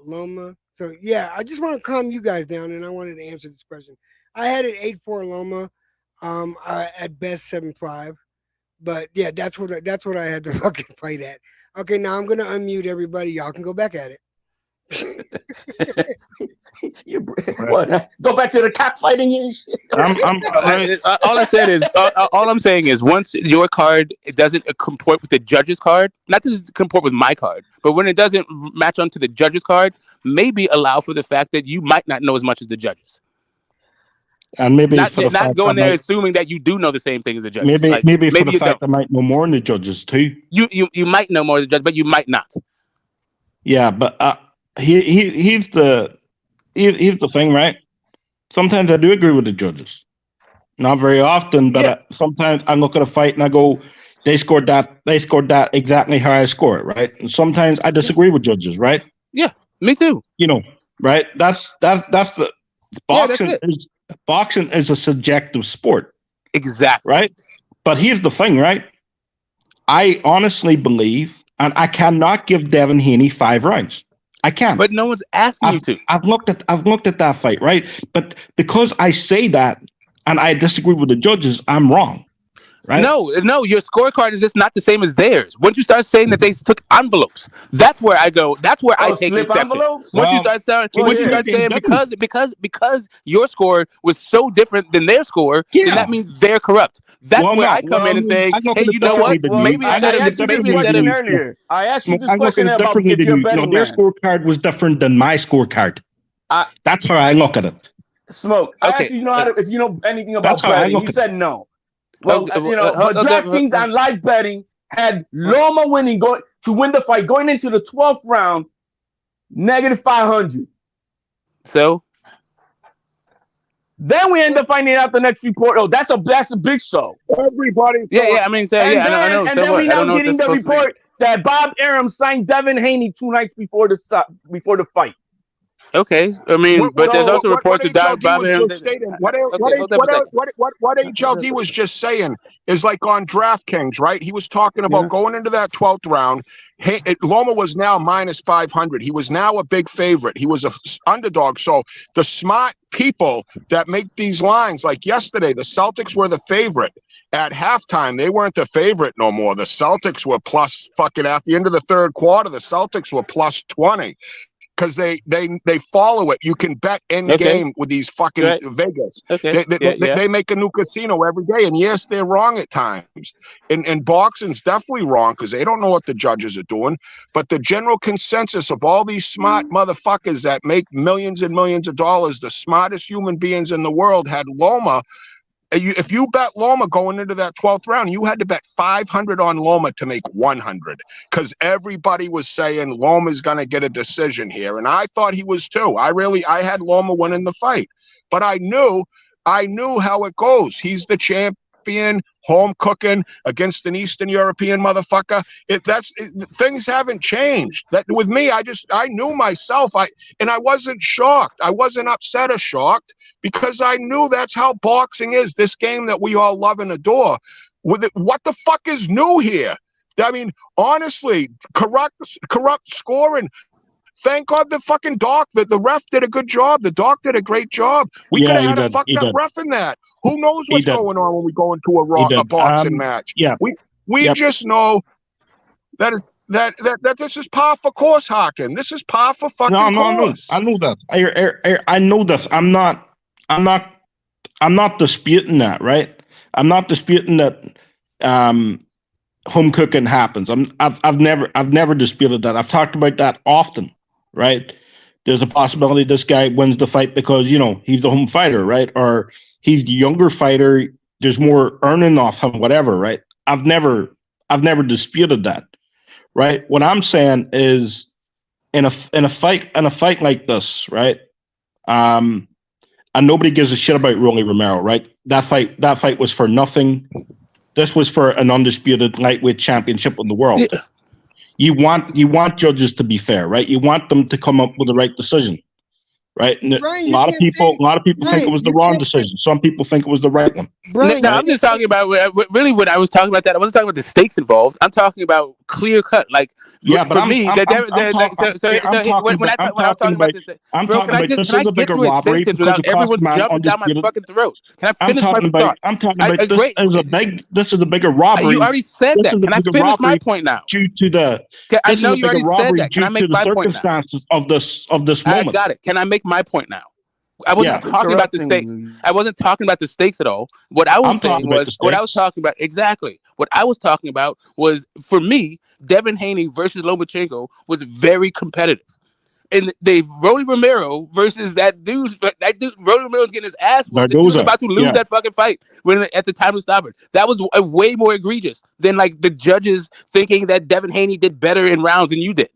Loma. So yeah, I just want to calm you guys down, and I wanted to answer this question. I had it 8-4 Loma, at best 7-5. But yeah, that's what I had to fucking fight at. Okay, now I'm gonna unmute everybody. Y'all can go back at it. What? Go back to the cockfighting and shit. I'm right. All I said is all I'm saying is once your card it doesn't comport with the judge's card, not that it comport with my card, but when it doesn't match onto the judge's card, maybe allow for the fact that you might not know as much as the judges. And maybe for the Not fact I going there might, assuming that you do know the same thing as the judges. Like maybe for the maybe you fact don't. I might know more than the judges too. You might know more as a judge, but you might not. Yeah, but he's here's the thing, right? Sometimes I do agree with the judges. Not very often, but Yeah. sometimes I look at a fight and I go, they scored that exactly how I score it, right? And sometimes I disagree with judges, right? Yeah, me too. You know, right? That's the Yeah, that's boxing it. boxing is a subjective sport, Exactly. right? But here's the thing, right? I honestly believe, and I cannot give Devin Haney 5 rounds. I can't. But no one's asking you to. I've looked at that fight, right? But because I say that and I disagree with the judges, I'm wrong. Right? No, your scorecard is just not the same as theirs. Once you start saying that they took envelopes, that's where I go. That's where I take slip exception. envelopes? Once you start saying, yeah. because your score was so different than their score, then that means they're corrupt. That's where I come in and say, hey, you know what? Maybe I asked you this question earlier. I asked you this question about if you're a betting their man. scorecard was different than my scorecard. That's how I look at it. Smoke. I asked you, if you know anything about betting. You said no. Well, but DraftKings and live betting had Loma winning to win the fight going into the 12th round, -500. So then we end up finding out the next report. Oh, that's a big show. Everybody. Yeah. I mean, I know. And then we now getting the report that Bob Arum signed Devin Haney 2 nights before the fight. Okay, I mean, but there's also reports that Bob Arum. What HLD was just saying is like on DraftKings, right? He was talking about going into that 12th round. Loma was now -500. He was now a big favorite. He was a underdog. So the smart people that make these lines, like yesterday, the Celtics were the favorite. At halftime, they weren't the favorite no more. The Celtics were plus fucking at the end of the third quarter. The Celtics were +20. Because they follow it. You can bet in game with these fucking Vegas. Okay. They make a new casino every day. And yes, they're wrong at times. And boxing's definitely wrong because they don't know what the judges are doing. But the general consensus of all these smart motherfuckers that make millions and millions of dollars, the smartest human beings in the world, had Loma. If you bet Loma going into that 12th round, you had to bet 500 on Loma to make 100 because everybody was saying Loma's going to get a decision here. And I thought he was too. I had Loma winning the fight, but I knew how it goes. He's the champion, home cooking against an Eastern European motherfucker. Things haven't changed. That with me, I knew myself. I wasn't shocked. I wasn't upset or shocked because I knew that's how boxing is. This game that we all love and adore. What the fuck is new here? I mean, honestly, corrupt scoring. Thank God the fucking doc, the ref did a good job. The doc did a great job. We could have had a fucked up ref in that. Who knows what's going on when we go into a boxing match? We just know that this is par for course, Hawking. This is par for fucking course. I know that. I know this. I'm not disputing that, right? I'm not disputing that home cooking happens. I've never disputed that. I've talked about that often, right? There's a possibility this guy wins the fight because, he's the home fighter, right? Or he's the younger fighter. There's more earning off him, whatever, right? I've never disputed that, right? What I'm saying is in a fight like this, right? And nobody gives a shit about Rolly Romero, right? That fight was for nothing. This was for an undisputed lightweight championship in the world. Yeah. You want judges to be fair, right? You want them to come up with the right decision, right? And Brian, a lot of people think it was the wrong decision. Some people think it was the right one. Brian, no, I'm just talking about really when I was talking about that. I wasn't talking about the stakes involved. I'm talking about clear cut, like. Yeah, but I'm talking about this. I'm talking about this is a bigger robbery because everyone jumping down my fucking throat. Can I finish my thought? I'm talking about this is a bigger robbery. You already said that. Can I finish my point now? Due to the I know you already said that. Can I make my point now? Circumstances of this moment. I got it. Can I make my point now? I wasn't talking about the stakes. I wasn't talking about the stakes at all. What I was saying was what I was talking about. Exactly. What I was talking about was, for me, Devin Haney versus Lomachenko was very competitive. And Rolly Romero versus that dude, Rolly Romero's getting his ass whooped. He was about to lose that fucking fight at the time of stoppage. That was way more egregious than like the judges thinking that Devin Haney did better in rounds than you did.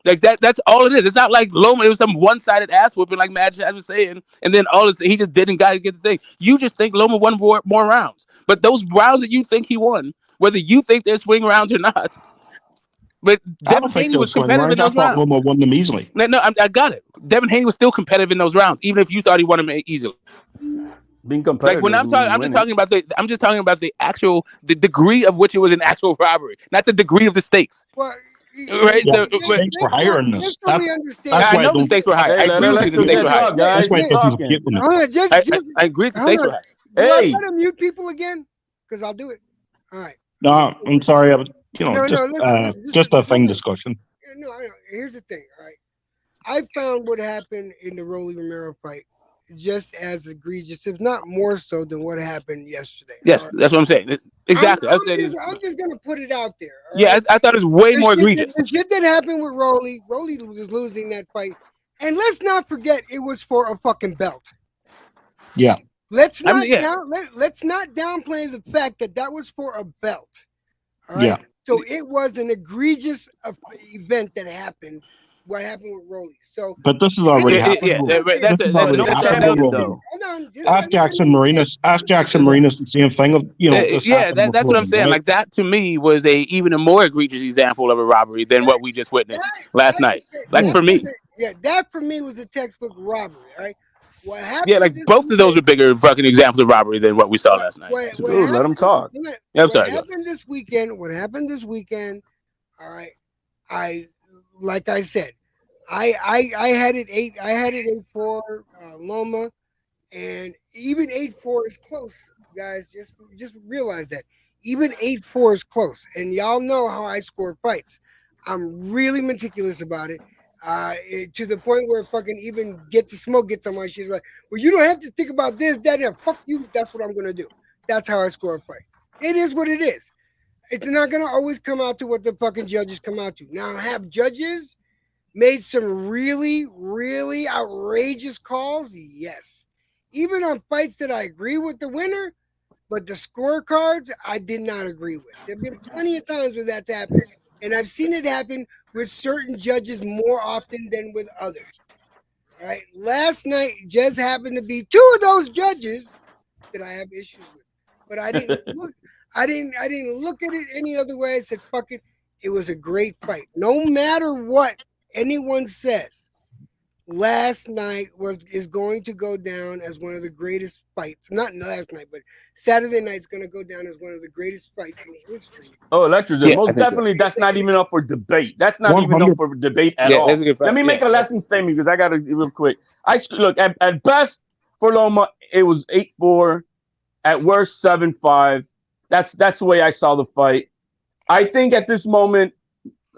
Like that's all it is. It's not like Loma. It was some one-sided ass whooping, like Mad Chad was saying, and then he just didn't get the thing. You just think Loma won more rounds, but those rounds that you think he won, whether you think they're swing rounds or not, but Devin Haney was competitive in those rounds. Loma won them easily. No, I got it. Devin Haney was still competitive in those rounds, even if you thought he won them easily. Being competitive. Like when I'm just talking about the actual degree of which it was an actual robbery, not the degree of the stakes. Well, right, so the stakes were higher in this. I know the stakes were high. I agree with you. The stakes were high. That's why I agree the stakes were high. Do I gotta mute people again? Because I'll do it. All right. No, I'm sorry. Just a thing discussion. No, here's the thing. All right, I found what happened in the Rolly Romero fight just as egregious, if not more so, than what happened yesterday. Yes, right? That's what I'm saying. Exactly. I'm just gonna put it out there. Yeah, right? I thought it was way more egregious. The shit that happened with Rolly was losing that fight, and let's not forget it was for a fucking belt. Yeah. Let's not downplay the fact that was for a belt. All right. Yeah. So it was an egregious event that happened. What happened with Rolly? So, but this is already happened. Ask Jackson Marinas. The same thing. That's what I'm saying. Right? Like that to me was even a more egregious example of a robbery than what we just witnessed last night. For me, that for me was a textbook robbery. Right. What happened? Yeah, like both of those are bigger fucking examples of robbery than what we saw last night. Dude, let him talk. I'm sorry. What happened this weekend? All right, like I said, I had it 8-4 Loma, and even 8-4 is close, guys. Just realize that even 8-4 is close, and y'all know how I score fights. I'm really meticulous about it. To the point where fucking even Get the Smoke gets on my shit. Like, well, you don't have to think about this, that, and fuck you. That's what I'm gonna do. That's how I score a fight. It is what it is. It's not gonna always come out to what the fucking judges come out to. Now, have judges made some really, really outrageous calls? Yes. Even on fights that I agree with the winner, but the scorecards I did not agree with. There have been plenty of times where that's happened, and I've seen it happen with certain judges more often than with others. All right. Last night just happened to be two of those judges that I have issues with. But I didn't look at it any other way. I said, fuck it. It was a great fight. No matter what anyone says, last night is going to go down as one of the greatest fights. Not last night, but Saturday night's going to go down as one of the greatest fights in history. Oh, Electrogen. Most definitely, that's not even up for debate. That's not even up for debate at all. Let me make a lesson statement because I got to real quick. Look at best for Loma, it was 8-4. At worst, 7-5. That's the way I saw the fight. I think at this moment,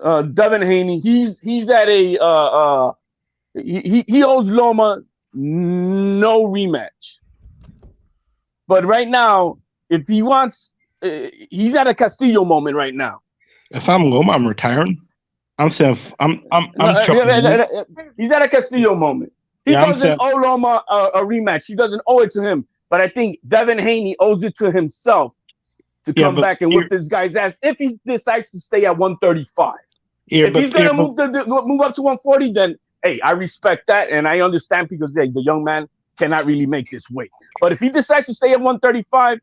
Devin Haney, he's at a he owes Loma no rematch. But right now, if he wants, he's at a Castillo moment right now. If I'm Loma, I'm retiring. I'm saying he's at a Castillo moment. He doesn't owe Loma a rematch. He doesn't owe it to him. But I think Devin Haney owes it to himself to come back and whip this guy's ass if he decides to stay at 135. If he's gonna move up to 140, then hey, I respect that and I understand because the young man cannot really make this weight. But if he decides to stay at 135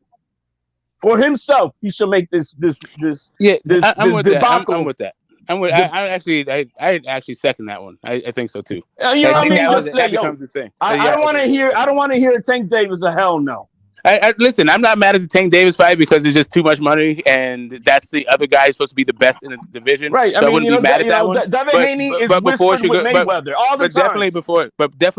for himself, he should make this I'm with debacle. I'm with that. I actually second that one. I think so too. You know what I mean? That becomes the thing. I don't want to hear Tank Davis a hell no. Listen, I'm not mad at the Tank Davis fight because it's just too much money, and that's the other guy who's supposed to be the best in the division. Right. So I wouldn't be mad at that one. Devin Haney is whispered with Mayweather all the time. Definitely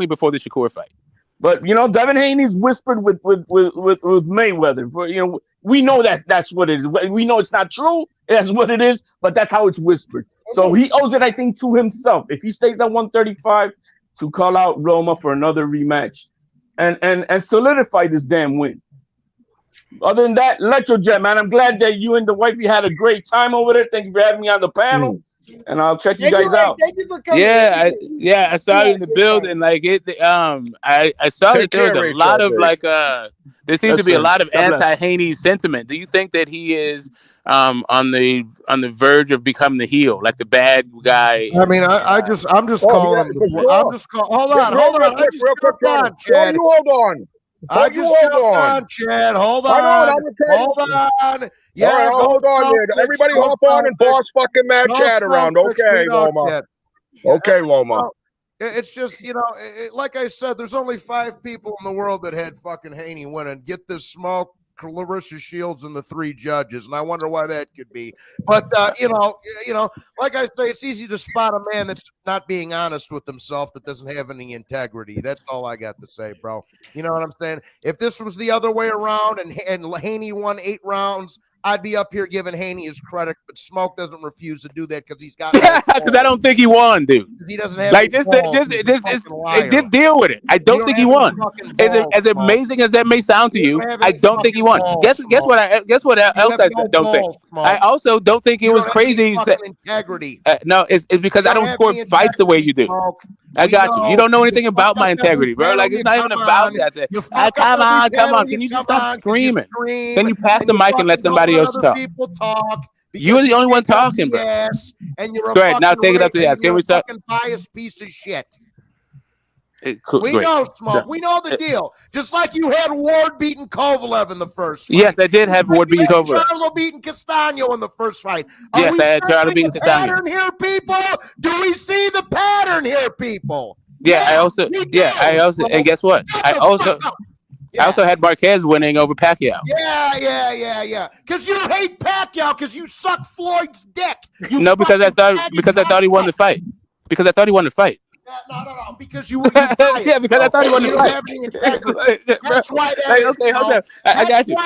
before the Shakur fight. But Devin Haney's whispered with Mayweather. We know that's what it is. We know it's not true. That's what it is. But that's how it's whispered. So he owes it, I think, to himself. If he stays at 135, to call out Loma for another rematch, and solidify this damn win. Other than that, Electrojet, man, I'm glad that you and the wifey had a great time over there. Thank you for having me on the panel. And I'll check you guys out. Thank you for coming. I saw you in the building. Like it, I saw that there was a lot of there seems to be a lot of anti-Haney sentiment. Do you think that he is on the verge of becoming the heel, like the bad guy? I mean, I'm just calling him. I'm just calling. Hold on. I just jumped on, Chad. Hold on. I just jumped on, Chad. Hold on. Yeah, hold on there. Everybody hop on and boss fucking mad Chad around. Okay, Loma. Okay, Loma. It's just, like I said, there's only 5 people in the world that had fucking Haney win and get this smoke. Clarissa Shields and the 3 judges, and I wonder why that could be. But like I say, it's easy to spot a man that's not being honest with himself, that doesn't have any integrity. That's all I got to say, bro. You know what I'm saying? If this was the other way around and Haney won 8 rounds, I'd be up here giving Haney his credit, but Smoke doesn't refuse to do that because he's got. Because I don't think he won, dude. He doesn't have just deal with it. I don't think he won. As amazing as that may sound to you, I don't think he won. Guess what else I don't think. I also don't think it was crazy. Integrity. No, it's because I don't score fights the way you do. I got you. You don't know anything about my integrity, bro. Like it's not even about that. Come on. Can you just stop screaming? Can you pass the mic and let somebody else talk? You're the only one talking, bro. And you're great. Now take it up to the ass. Can we start? Biased piece of shit. We know, Smoke. We know the deal. Just like you had Ward beating Kovalev in the first fight. Yes, I did have Ward beating Kovalev. Charlo beating Castano in the first fight. Yes, I had Charlo beating Castano. Pattern here, people. Do we see the pattern here, people? Yeah, I also, and guess what? I also had Marquez winning over Pacquiao. Yeah. Because you hate Pacquiao because you suck Floyd's dick. Because I thought he won the fight. No. Because you yeah, because I thought he wanted to fight. That's why that okay, hold on. I got you.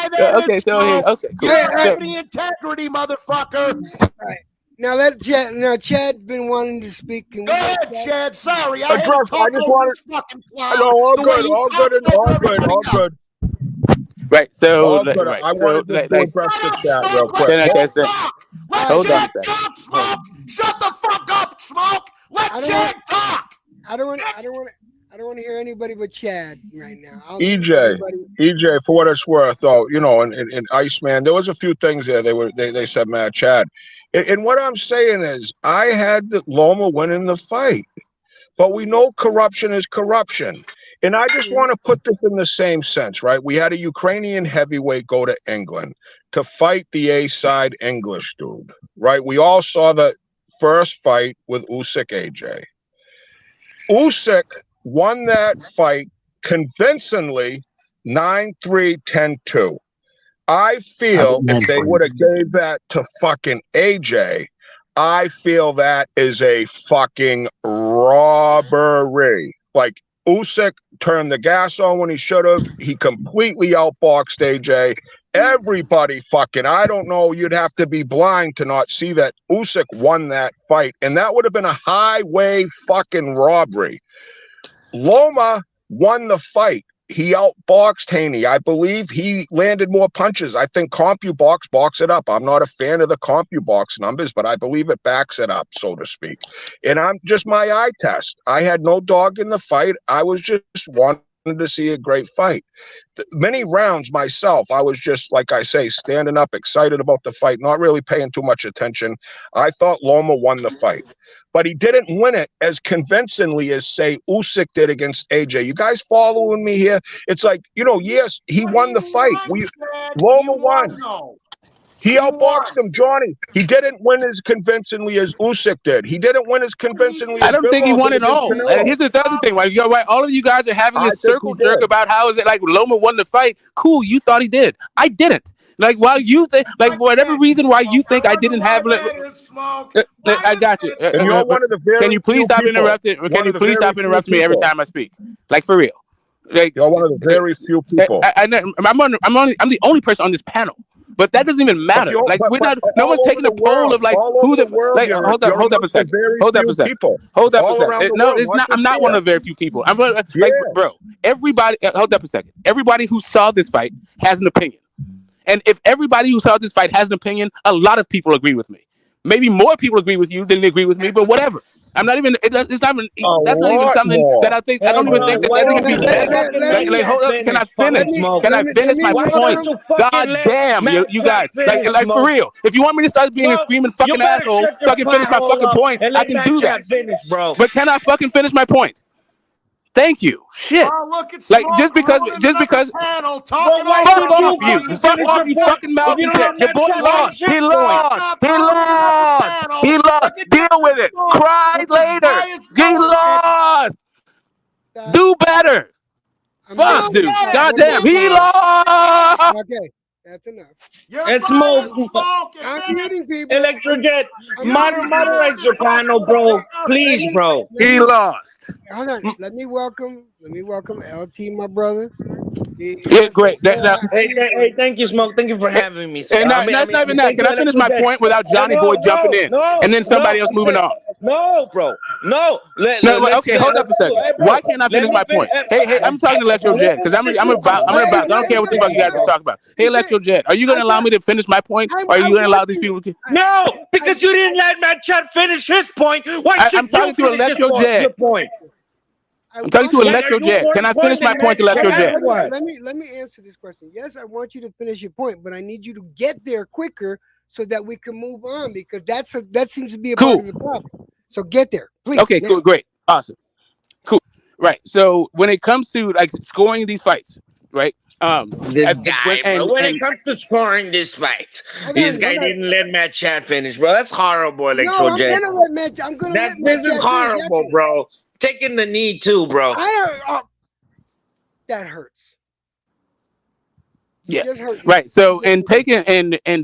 Okay, so here. Okay, cool. You have any integrity, motherfucker. All right. Now let Chad. Now Chad's been wanting to speak. Go ahead, Chad. Sorry, I just wanted. All good. Right. So, right. I wanted to address the chat real quick. Hold on. Shut the fuck up, Smoke. Let Chad talk. I don't want to hear anybody but Chad right now. EJ, for what it's worth, though, in Iceman, there was a few things there. They said, man, Chad. And what I'm saying is, I had the Loma winning the fight, but we know corruption is corruption. And I just want to put this in the same sense, right? We had a Ukrainian heavyweight go to England to fight the A-side English dude, right? We all saw the first fight with Usyk AJ. Usyk won that fight convincingly 9-3, 10-2. I feel if they would have gave that to fucking AJ, I feel that is a fucking robbery. Like, Usyk turned the gas on when he should have. He completely outboxed AJ. Everybody fucking, I don't know, you'd have to be blind to not see that Usyk won that fight. And that would have been a highway fucking robbery. Loma won the fight. He outboxed Haney. I believe he landed more punches. I think CompuBox box it up. I'm not a fan of the CompuBox numbers, but I believe it backs it up, so to speak. And I'm just my eye test. I had no dog in the fight. I was just wanting to see a great fight. Many rounds myself, I was just, like I say, standing up, excited about the fight, not really paying too much attention. I thought Loma won the fight. But he didn't win it as convincingly as, say, Usyk did against AJ. You guys following me here? It's like, yes, he won the fight. Loma won. He outboxed him, Johnny. He didn't win as convincingly as Usyk did. He didn't win as convincingly as I don't think he won at all. Here's the other thing. Like, you're right. All of you guys are having this circle jerk about how is it like Loma won the fight. Cool, you thought he did. I didn't. Like, while you think, like, whatever reason why you think I didn't have, I got you. Can you please stop interrupting? Can you please stop interrupting me every time I speak? Like, for real. Like, you're one of the very few people. I'm the only person on this panel. But that doesn't even matter. Like, we're not. No one's taking a poll of like who the. Like, hold up a second. Hold up a second. Hold up a second. No, it's not. I'm not one of the very few people. I'm like, bro. Everybody. Hold up a second. Everybody who saw this fight has an opinion. And if everybody who saw this fight has an opinion, a lot of people agree with me. Maybe more people agree with you than they agree with me, but whatever. I'm not even. It's not even. That's not even something that I think. I don't even think that that's going to be better. Like, hold up. Can I finish? Can I finish my point? God damn, you guys. Like for real. If you want me to start being a screaming fucking asshole, so I can finish my fucking point, I can do that. But can I fucking finish my point? Thank you. Shit. Like just because fuck off you fucking malcontent. Your boy lost. He lost. Deal with it. Cry later. He lost. Do better. Fuck, dude. Goddamn, he lost. Okay, that's enough. It's smoke. I'm muting people. Electrojet. Moderate your panel, bro. Please, bro. He lost. Hold on. Let me welcome LT, my brother. Yeah, great. Hey, thank you, Smoke. Thank you for having me. And that's not even that. Can I finish my point without Johnny Boy jumping in and then somebody else moving on? No, bro. No. Okay, hold up a second. Why can't I finish my point? Hey, I'm talking to Electro Jet because I'm about. I don't care what the fuck you guys are talking about. Hey, Electro Jet, are you going to allow me to finish my point, or are you going to allow these people? No, because you didn't let Matt Chad finish his point. Why should I'm talking to Electro Jet. I'm talking to Electro Jet. Can I finish my point, Electro Jet? Let me answer this question. Yes, I want you to finish your point, but I need you to get there quicker so that we can move on because that seems to be a part of the problem. So get there, please. Okay, cool, great, awesome, cool. Right. So when it comes to like scoring these fights, right? When it comes to scoring this fight, this guy didn't let Matt Chad finish, bro. That's horrible, Electro Jet. This is horrible, bro. Taking the knee too, bro. That hurts. Yeah. Right. So and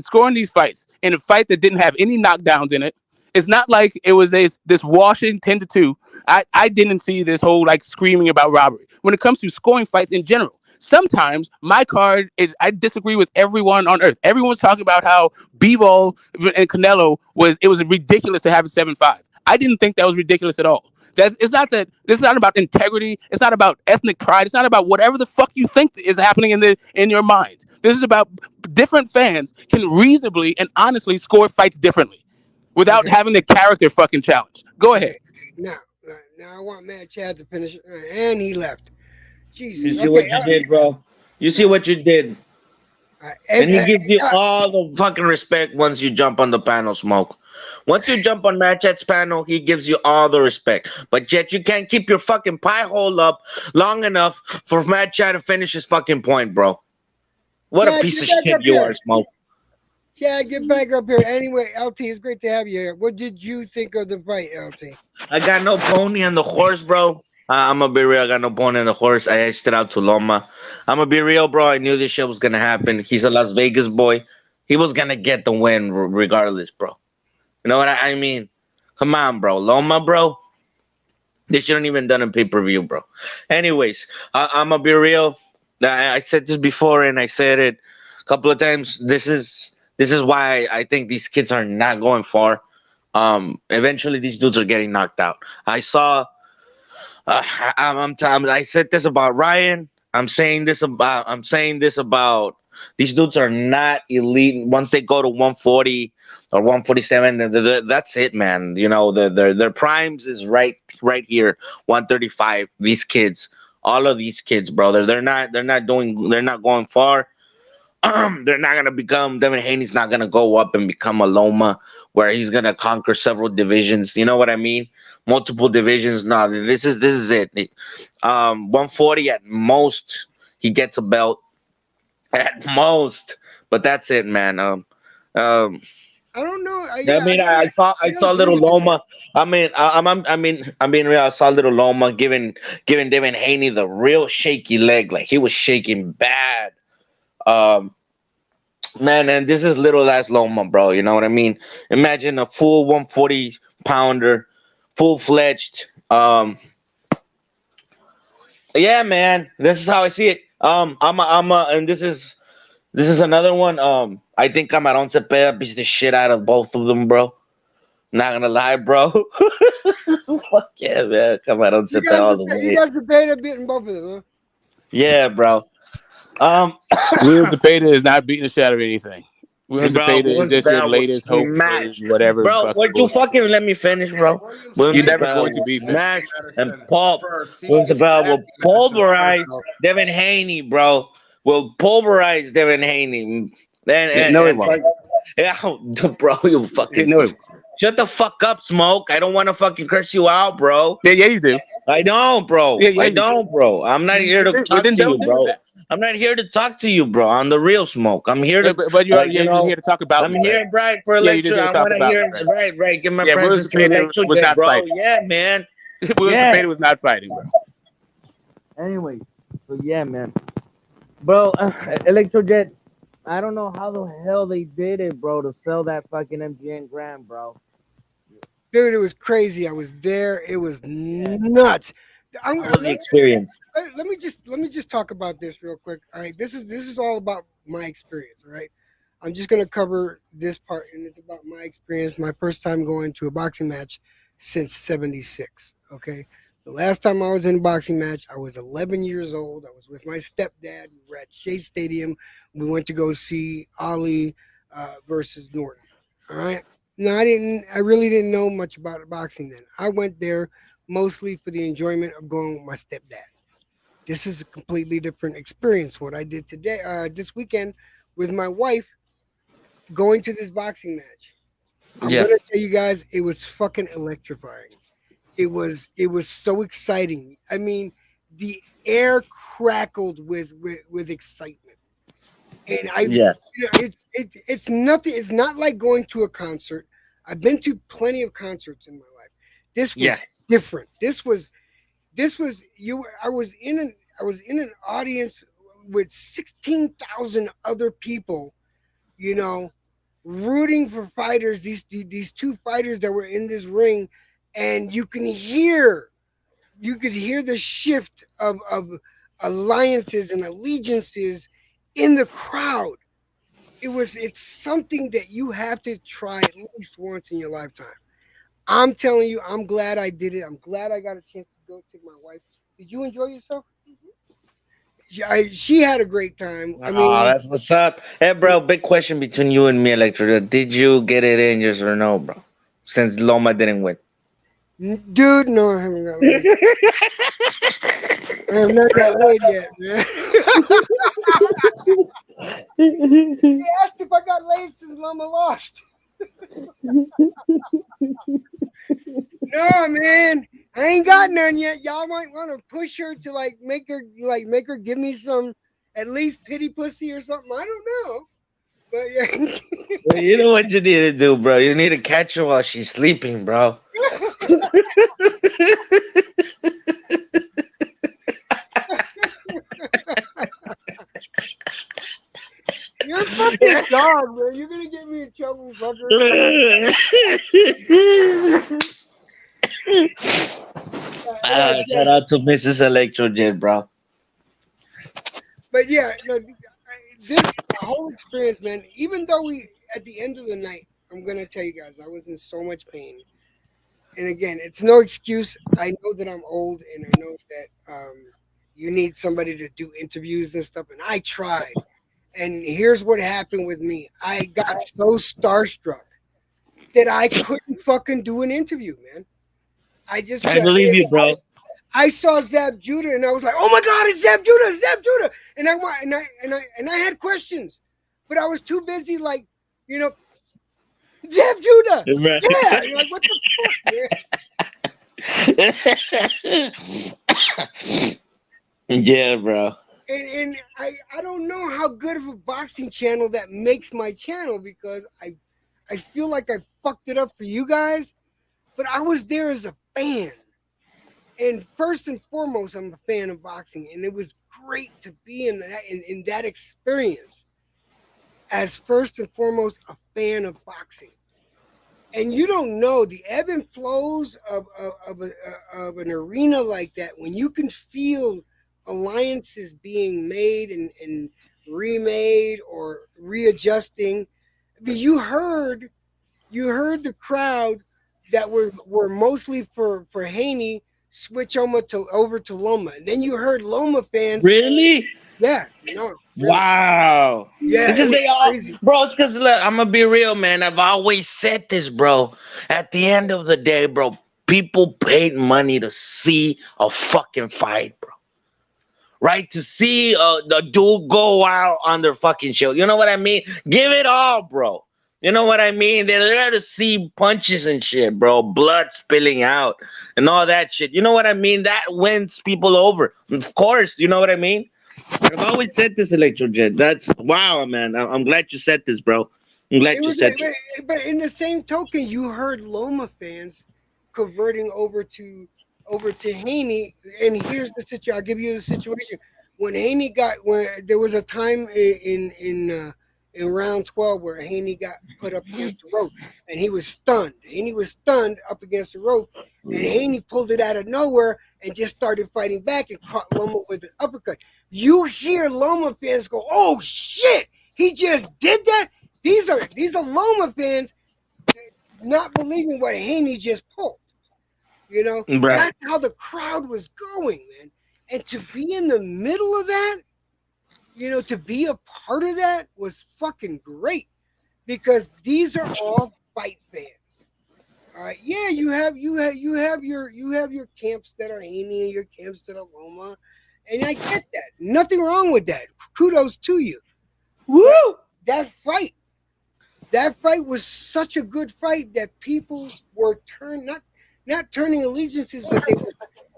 scoring these fights in a fight that didn't have any knockdowns in it. It's not like it was this washing 10-2. I didn't see this whole like screaming about robbery. When it comes to scoring fights in general, sometimes my card is I disagree with everyone on earth. Everyone's talking about how Bivol and Canelo was ridiculous to have it 7-5. I didn't think that was ridiculous at all. It's not about integrity. It's not about ethnic pride. It's not about whatever the fuck you think is happening in your mind. This is about different fans can reasonably and honestly score fights differently without having the character fucking challenge. Go ahead. Now I want Matt Chad to finish, and he left. Jesus. You see what you did, bro? You see what you did. And he gives you all the fucking respect once you jump on the panel, Smoke. Once you jump on Matt Chat's panel, he gives you all the respect. But yet you can't keep your fucking pie hole up long enough for Matt Chat to finish his fucking point, bro. What a piece of shit you are, Smoke. Chad, get back up here. Anyway, LT, it's great to have you here. What did you think of the fight, LT? I got no pony on the horse, bro. I'm gonna be real. I got no pony on the horse. I edged it out to Loma. I'm gonna be real, bro. I knew this shit was gonna happen. He's a Las Vegas boy. He was gonna get the win regardless, bro. You know what I mean? Come on, bro. Loma, bro. This shouldn't even done in pay per view, bro. Anyways, I'm gonna be real. I said this before, and I said it a couple of times. This is why I think these kids are not going far. Eventually these dudes are getting knocked out. I saw. I said this about Ryan. I'm saying this about. These dudes are not elite. Once they go to 140 or 147, that's it, man. You know, their primes is right here, 135. These kids, all of these kids, brother, they're not going far. They're not gonna become. Devin Haney's not gonna go up and become a Loma where he's gonna conquer several divisions. You know what I mean? Multiple divisions. No, this is it. 140 at most. He gets a belt at most, but that's it, man. I don't know. I saw little Loma. I'm being real. I saw little Loma giving Devin Haney the real shaky leg, like he was shaking bad. Man, and this is little ass Loma, bro. You know what I mean? Imagine a full 140 pounder, full fledged. Yeah, man. This is how I see it. And this is another one. I think Camarón Cepeda beats the shit out of both of them, bro. Not gonna lie, bro. Fuck yeah, man. Camarón Cepeda all the way. You guys Cepeda beating both of them, huh? Yeah, bro. William Cepeda is not beating the shit out of anything. William Cepeda is just your latest hope for whatever. Bro, would you fucking let me finish, bro? You're never going to be smash and pulp. William Cepeda will pulverize Devin Haney, bro. Will pulverize Devin Haney. No, it won't. Yeah, bro, you fucking shut the fuck up, Smoke. I don't want to fucking curse you out, bro. Yeah, you do. I don't, bro. I don't, bro. I'm not here to talk to you, bro. I'm not here to talk to you, bro. On the real, Smoke. I'm here to. But you're just here to talk about. I'm here, right, for a lecture. I want to hear, right. Give my friends a lecture, bro. Fighting. Yeah, man. William Cepeda was not fighting, bro. Anyway, so yeah, man. Bro, Electrojet, I don't know how the hell they did it, bro, to sell that fucking MGM Grand, bro. Dude, it was crazy. I was there. It was nuts. How was the experience? Let me just talk about this real quick. All right, this is all about my experience. All right, I'm just gonna cover this part, and it's about my experience. My first time going to a boxing match since '76. Okay, the last time I was in a boxing match, I was 11 years old. I was with my stepdad. We were at Shea Stadium. We went to go see Ali versus Norton. All right. No, I really didn't know much about boxing then. I went there mostly for the enjoyment of going with my stepdad. This is a completely different experience. What I did today, this weekend, with my wife, going to this boxing match. I'm gonna tell you guys, it was fucking electrifying. It was so exciting. I mean, the air crackled with excitement. And it's nothing. It's not like going to a concert. I've been to plenty of concerts in my life. This was different. This was you. I was in an audience with 16,000 other people, you know, rooting for fighters. These two fighters that were in this ring, and you could hear the shift of alliances and allegiances in the crowd. It's something that you have to try at least once in your lifetime. I'm telling you, I'm glad I did it. I'm glad I got a chance to go take my wife. Did you enjoy yourself? She had a great time. I mean, that's what's up. Hey, bro, big question between you and me, Electro. Did you get it in, yes or no, bro? Since Loma didn't win. Dude, no, I haven't got laid. I have not got laid yet, man. He asked if I got laid since Loma lost. No, man, I ain't got none yet. Y'all might want to push her to make her give me some at least pity pussy or something. I don't know. But yeah. You know what you need to do, bro? You need to catch her while she's sleeping, bro. You're fucking dog, man. You're gonna get me in trouble, fucker. Shout out to Mrs. Electrojet, bro. But yeah, no, this whole experience, man. Even though at the end of the night, I'm gonna tell you guys, I was in so much pain. And again, it's no excuse. I know that I'm old, and I know that you need somebody to do interviews and stuff. And I tried. And here's what happened with me. I got so starstruck that I couldn't fucking do an interview, man. I believe you, bro. I saw Zab Judah and I was like, "Oh my God, it's Zab Judah, it's Zab Judah!" And I had questions, but I was too busy, like, Zab Judah. Right. Yeah, you're like, what the fuck, man? Yeah, bro. And I don't know how good of a boxing channel that makes my channel, because I feel like I fucked it up for you guys, but I was there as a fan. And first and foremost, I'm a fan of boxing, and it was great to be in that experience as first and foremost a fan of boxing. And you don't know the ebb and flows of an arena like that, when you can feel alliances being made and remade or readjusting. I mean, you heard the crowd that were mostly for Haney switch over to Loma, and then you heard Loma fans. Really? Yeah. No. Really. Wow. Yeah. Because they all, bro. It's because I'm gonna be real, man. I've always said this, bro. At the end of the day, bro, people paid money to see a fucking fight, bro. Right? To see the dude go out on their fucking show. You know what I mean? Give it all, bro. You know what I mean? They're there to see punches and shit, bro. Blood spilling out and all that shit. You know what I mean? That wins people over. Of course, you know what I mean? I've always said this, Electrojet. That's wow, man. I'm glad you said this, bro. I'm glad you said this. But in the same token, you heard Loma fans converting over to Haney. And here's the situation. I'll give you the situation. When there was a time in round 12 where Haney got put up against the rope, and he was stunned. Haney was stunned up against the rope, and Haney pulled it out of nowhere and just started fighting back and caught Loma with an uppercut. You hear Loma fans go, "Oh shit, he just did that." These are Loma fans not believing what Haney just pulled. Right. That's how the crowd was going, man. And to be in the middle of that, to be a part of that was fucking great, because these are all fight fans. All right, yeah, you have your camps that are Haney and your camps that are Loma, and I get that. Nothing wrong with that. Kudos to you. Woo! That fight was such a good fight that people were not turning allegiances, but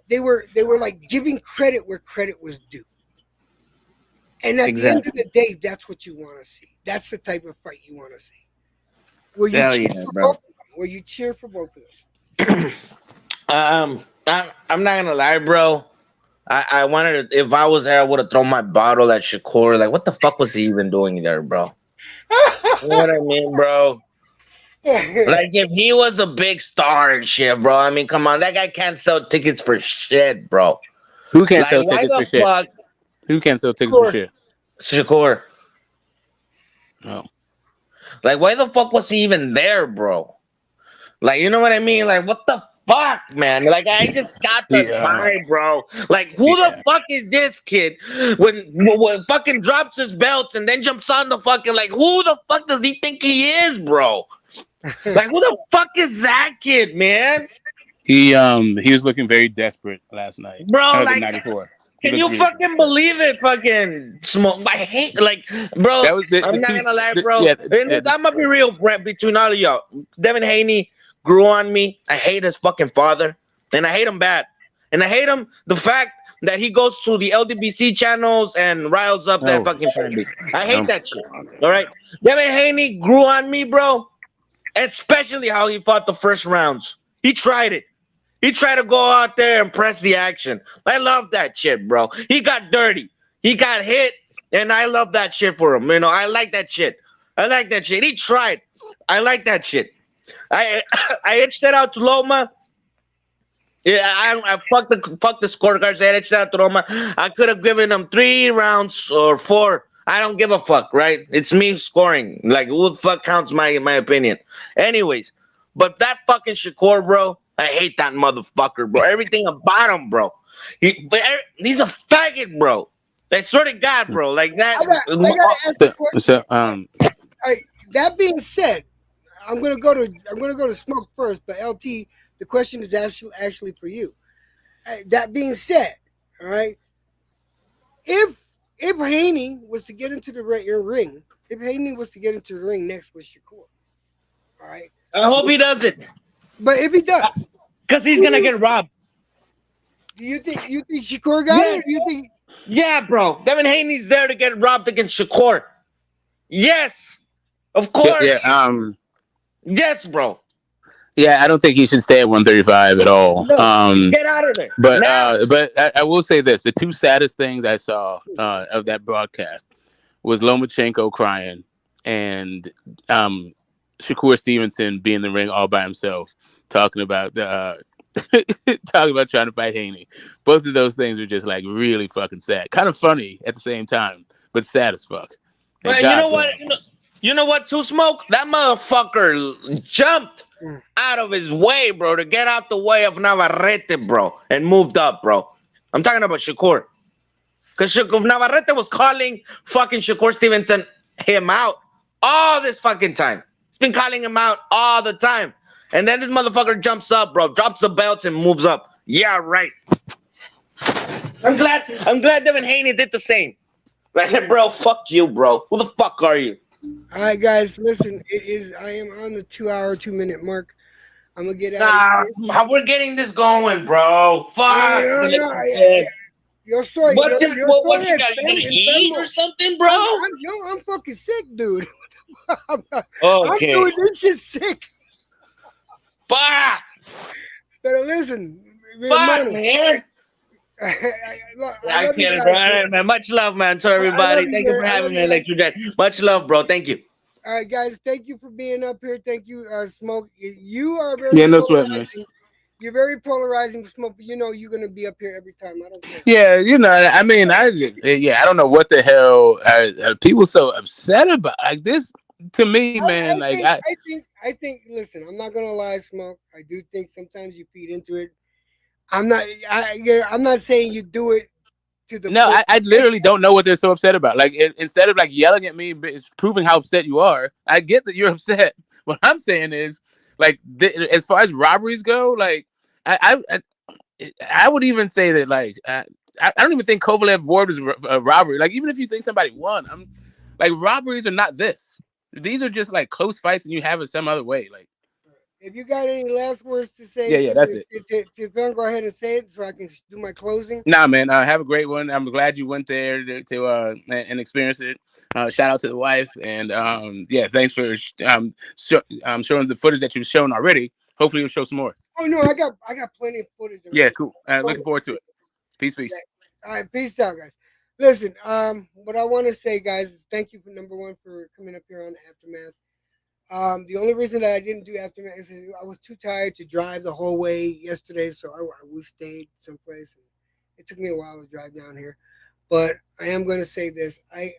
they were like giving credit where credit was due. And at the end of the day, that's what you want to see. That's the type of fight you want to see. Where you cheer for both of them. I'm not gonna lie, bro. I wanted to, if I was there, I would have thrown my bottle at Shakur. Like, what the fuck was he even doing there, bro? You know what I mean, bro? Like, if he was a big star and shit, bro. I mean, come on, that guy can't sell tickets for shit, bro. Who can't sell tickets for shit? Who can't sell tickets for shit? Shakur. Oh. Like, why the fuck was he even there, bro? Like, you know what I mean? Like, what the fuck, man? Like, I just got the vibe, bro. Like, who the fuck is this kid when fucking drops his belts and then jumps on the fucking, like, who the fuck does he think he is, bro? Like, who the fuck is that kid, man? He was looking very desperate last night, bro. Like, the night before. Can you fucking believe it? Fucking smoke. I hate, like, bro. I'm not gonna lie, bro. I'm gonna be real, between all of y'all. Devin Haney grew on me. I hate his fucking father, and I hate him bad, and I hate him the fact that he goes to the LDBC channels and riles up that fucking fan base. I hate that shit. All right, Devin Haney grew on me, bro. Especially how he fought the first rounds. He tried it. He tried to go out there and press the action. I love that shit, bro. He got dirty. He got hit, and I love that shit for him. You know, I like that shit. I like that shit. He tried. I like that shit. I I itched that out to Loma. Yeah, I fuck the scorecards. I itched that out to Loma. I could have given him 3 rounds or 4. I don't give a fuck, right? It's me scoring. Like, who the fuck counts my opinion? Anyways, but that fucking Shakur, bro, I hate that motherfucker, bro. Everything about him, bro. He's a faggot, bro. I swear to God, bro. Like that. I gotta ask a question. All right, that being said, I'm gonna go to Smoke first, but LT, the question is actually for you. That being said, all right, if Haney was to get into the ring, if Haney was to get into the ring next with Shakur, all right, I hope he doesn't. But if he does, because he's gonna get robbed. Do you think Shakur got it? Or do you think? Yeah, bro. Devin Haney's there to get robbed against Shakur. Yes, of course. Yes, bro. Yeah, I don't think he should stay at 135 at all. No, get out of there. But I will say this: the 2 saddest things I saw of that broadcast was Lomachenko crying and Shakur Stevenson being in the ring all by himself, talking about talking about trying to fight Haney. Both of those things are just like really fucking sad. Kind of funny at the same time, but sad as fuck. Right, you know what? You know what, Too Smoke? That motherfucker jumped out of his way, bro, to get out the way of Navarrete, bro, and moved up, bro. I'm talking about Shakur. Because Navarrete was calling fucking Shakur Stevenson him out all this fucking time. He's been calling him out all the time. And then this motherfucker jumps up, bro, drops the belts and moves up. Yeah, right. I'm glad Devin Haney did the same. Like, bro, fuck you, bro. Who the fuck are you? All right, guys, listen. I am on the 2-hour, 2-minute mark. I'm gonna get out. Nah, we're getting this going, bro. Fuck. Your story. What you got? You gonna eat or something, bro? I'm fucking sick, dude. Okay. I'm doing this shit sick. Fuck. But listen, fuck, man. I can't, bro. All right, man. Much love, man, to everybody. Thank you for having me, Electric Jet. Much love, bro. Thank you. All right, guys. Thank you for being up here. Thank you, Smoke. You are very no sweat, man. You're very polarizing, Smoke. But you know you're gonna be up here every time. I don't care. Yeah, you know. I mean, I don't know what the hell are people so upset about. Like this, to me, man. I think. Listen, I'm not gonna lie, Smoke. I do think sometimes you feed into it. I'm not saying you do it to the. No, I literally don't know what they're so upset about. Like instead of like yelling at me, it's proving how upset you are. I get that you're upset. What I'm saying is, like, as far as robberies go, like I would even say that like I don't even think Kovalev Ward was a robbery. Like even if you think somebody won, I'm like robberies are not this. These are just like close fights, and you have it some other way, like. If you got any last words to say, yeah, that's it. Go ahead and say it so I can do my closing. Nah, man, have a great one. I'm glad you went there to and experience it. Shout out to the wife, and yeah, thanks for showing the footage that you've shown already. Hopefully, you'll show some more. Oh no, I got plenty of footage. Already. Yeah, cool. Looking forward to it. Peace. All right, peace out, guys. Listen, what I want to say, guys, is thank you for number one for coming up here on Aftermath. The only reason that I didn't do Aftermath is I was too tired to drive the whole way yesterday, so we stayed someplace. And it took me a while to drive down here, but I am going to say this: I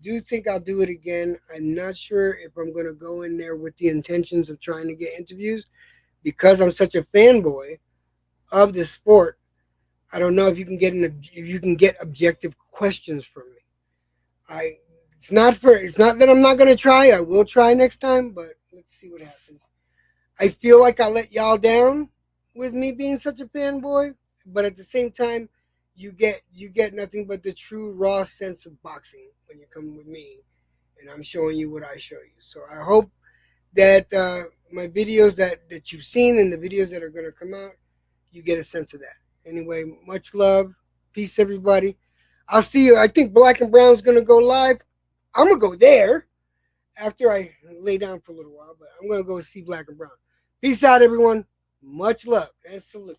do think I'll do it again. I'm not sure if I'm going to go in there with the intentions of trying to get interviews because I'm such a fanboy of the sport. I don't know if you can get objective questions from me. It's not that I'm not going to try. I will try next time, but let's see what happens. I feel like I let y'all down with me being such a fanboy, but at the same time, you get nothing but the true raw sense of boxing when you come with me, and I'm showing you what I show you. So I hope that my videos that you've seen and the videos that are going to come out, you get a sense of that. Anyway, much love. Peace, everybody. I'll see you. I think Black and Brown's going to go live. I'm going to go there after I lay down for a little while, but I'm going to go see Black and Brown. Peace out, everyone. Much love and salute.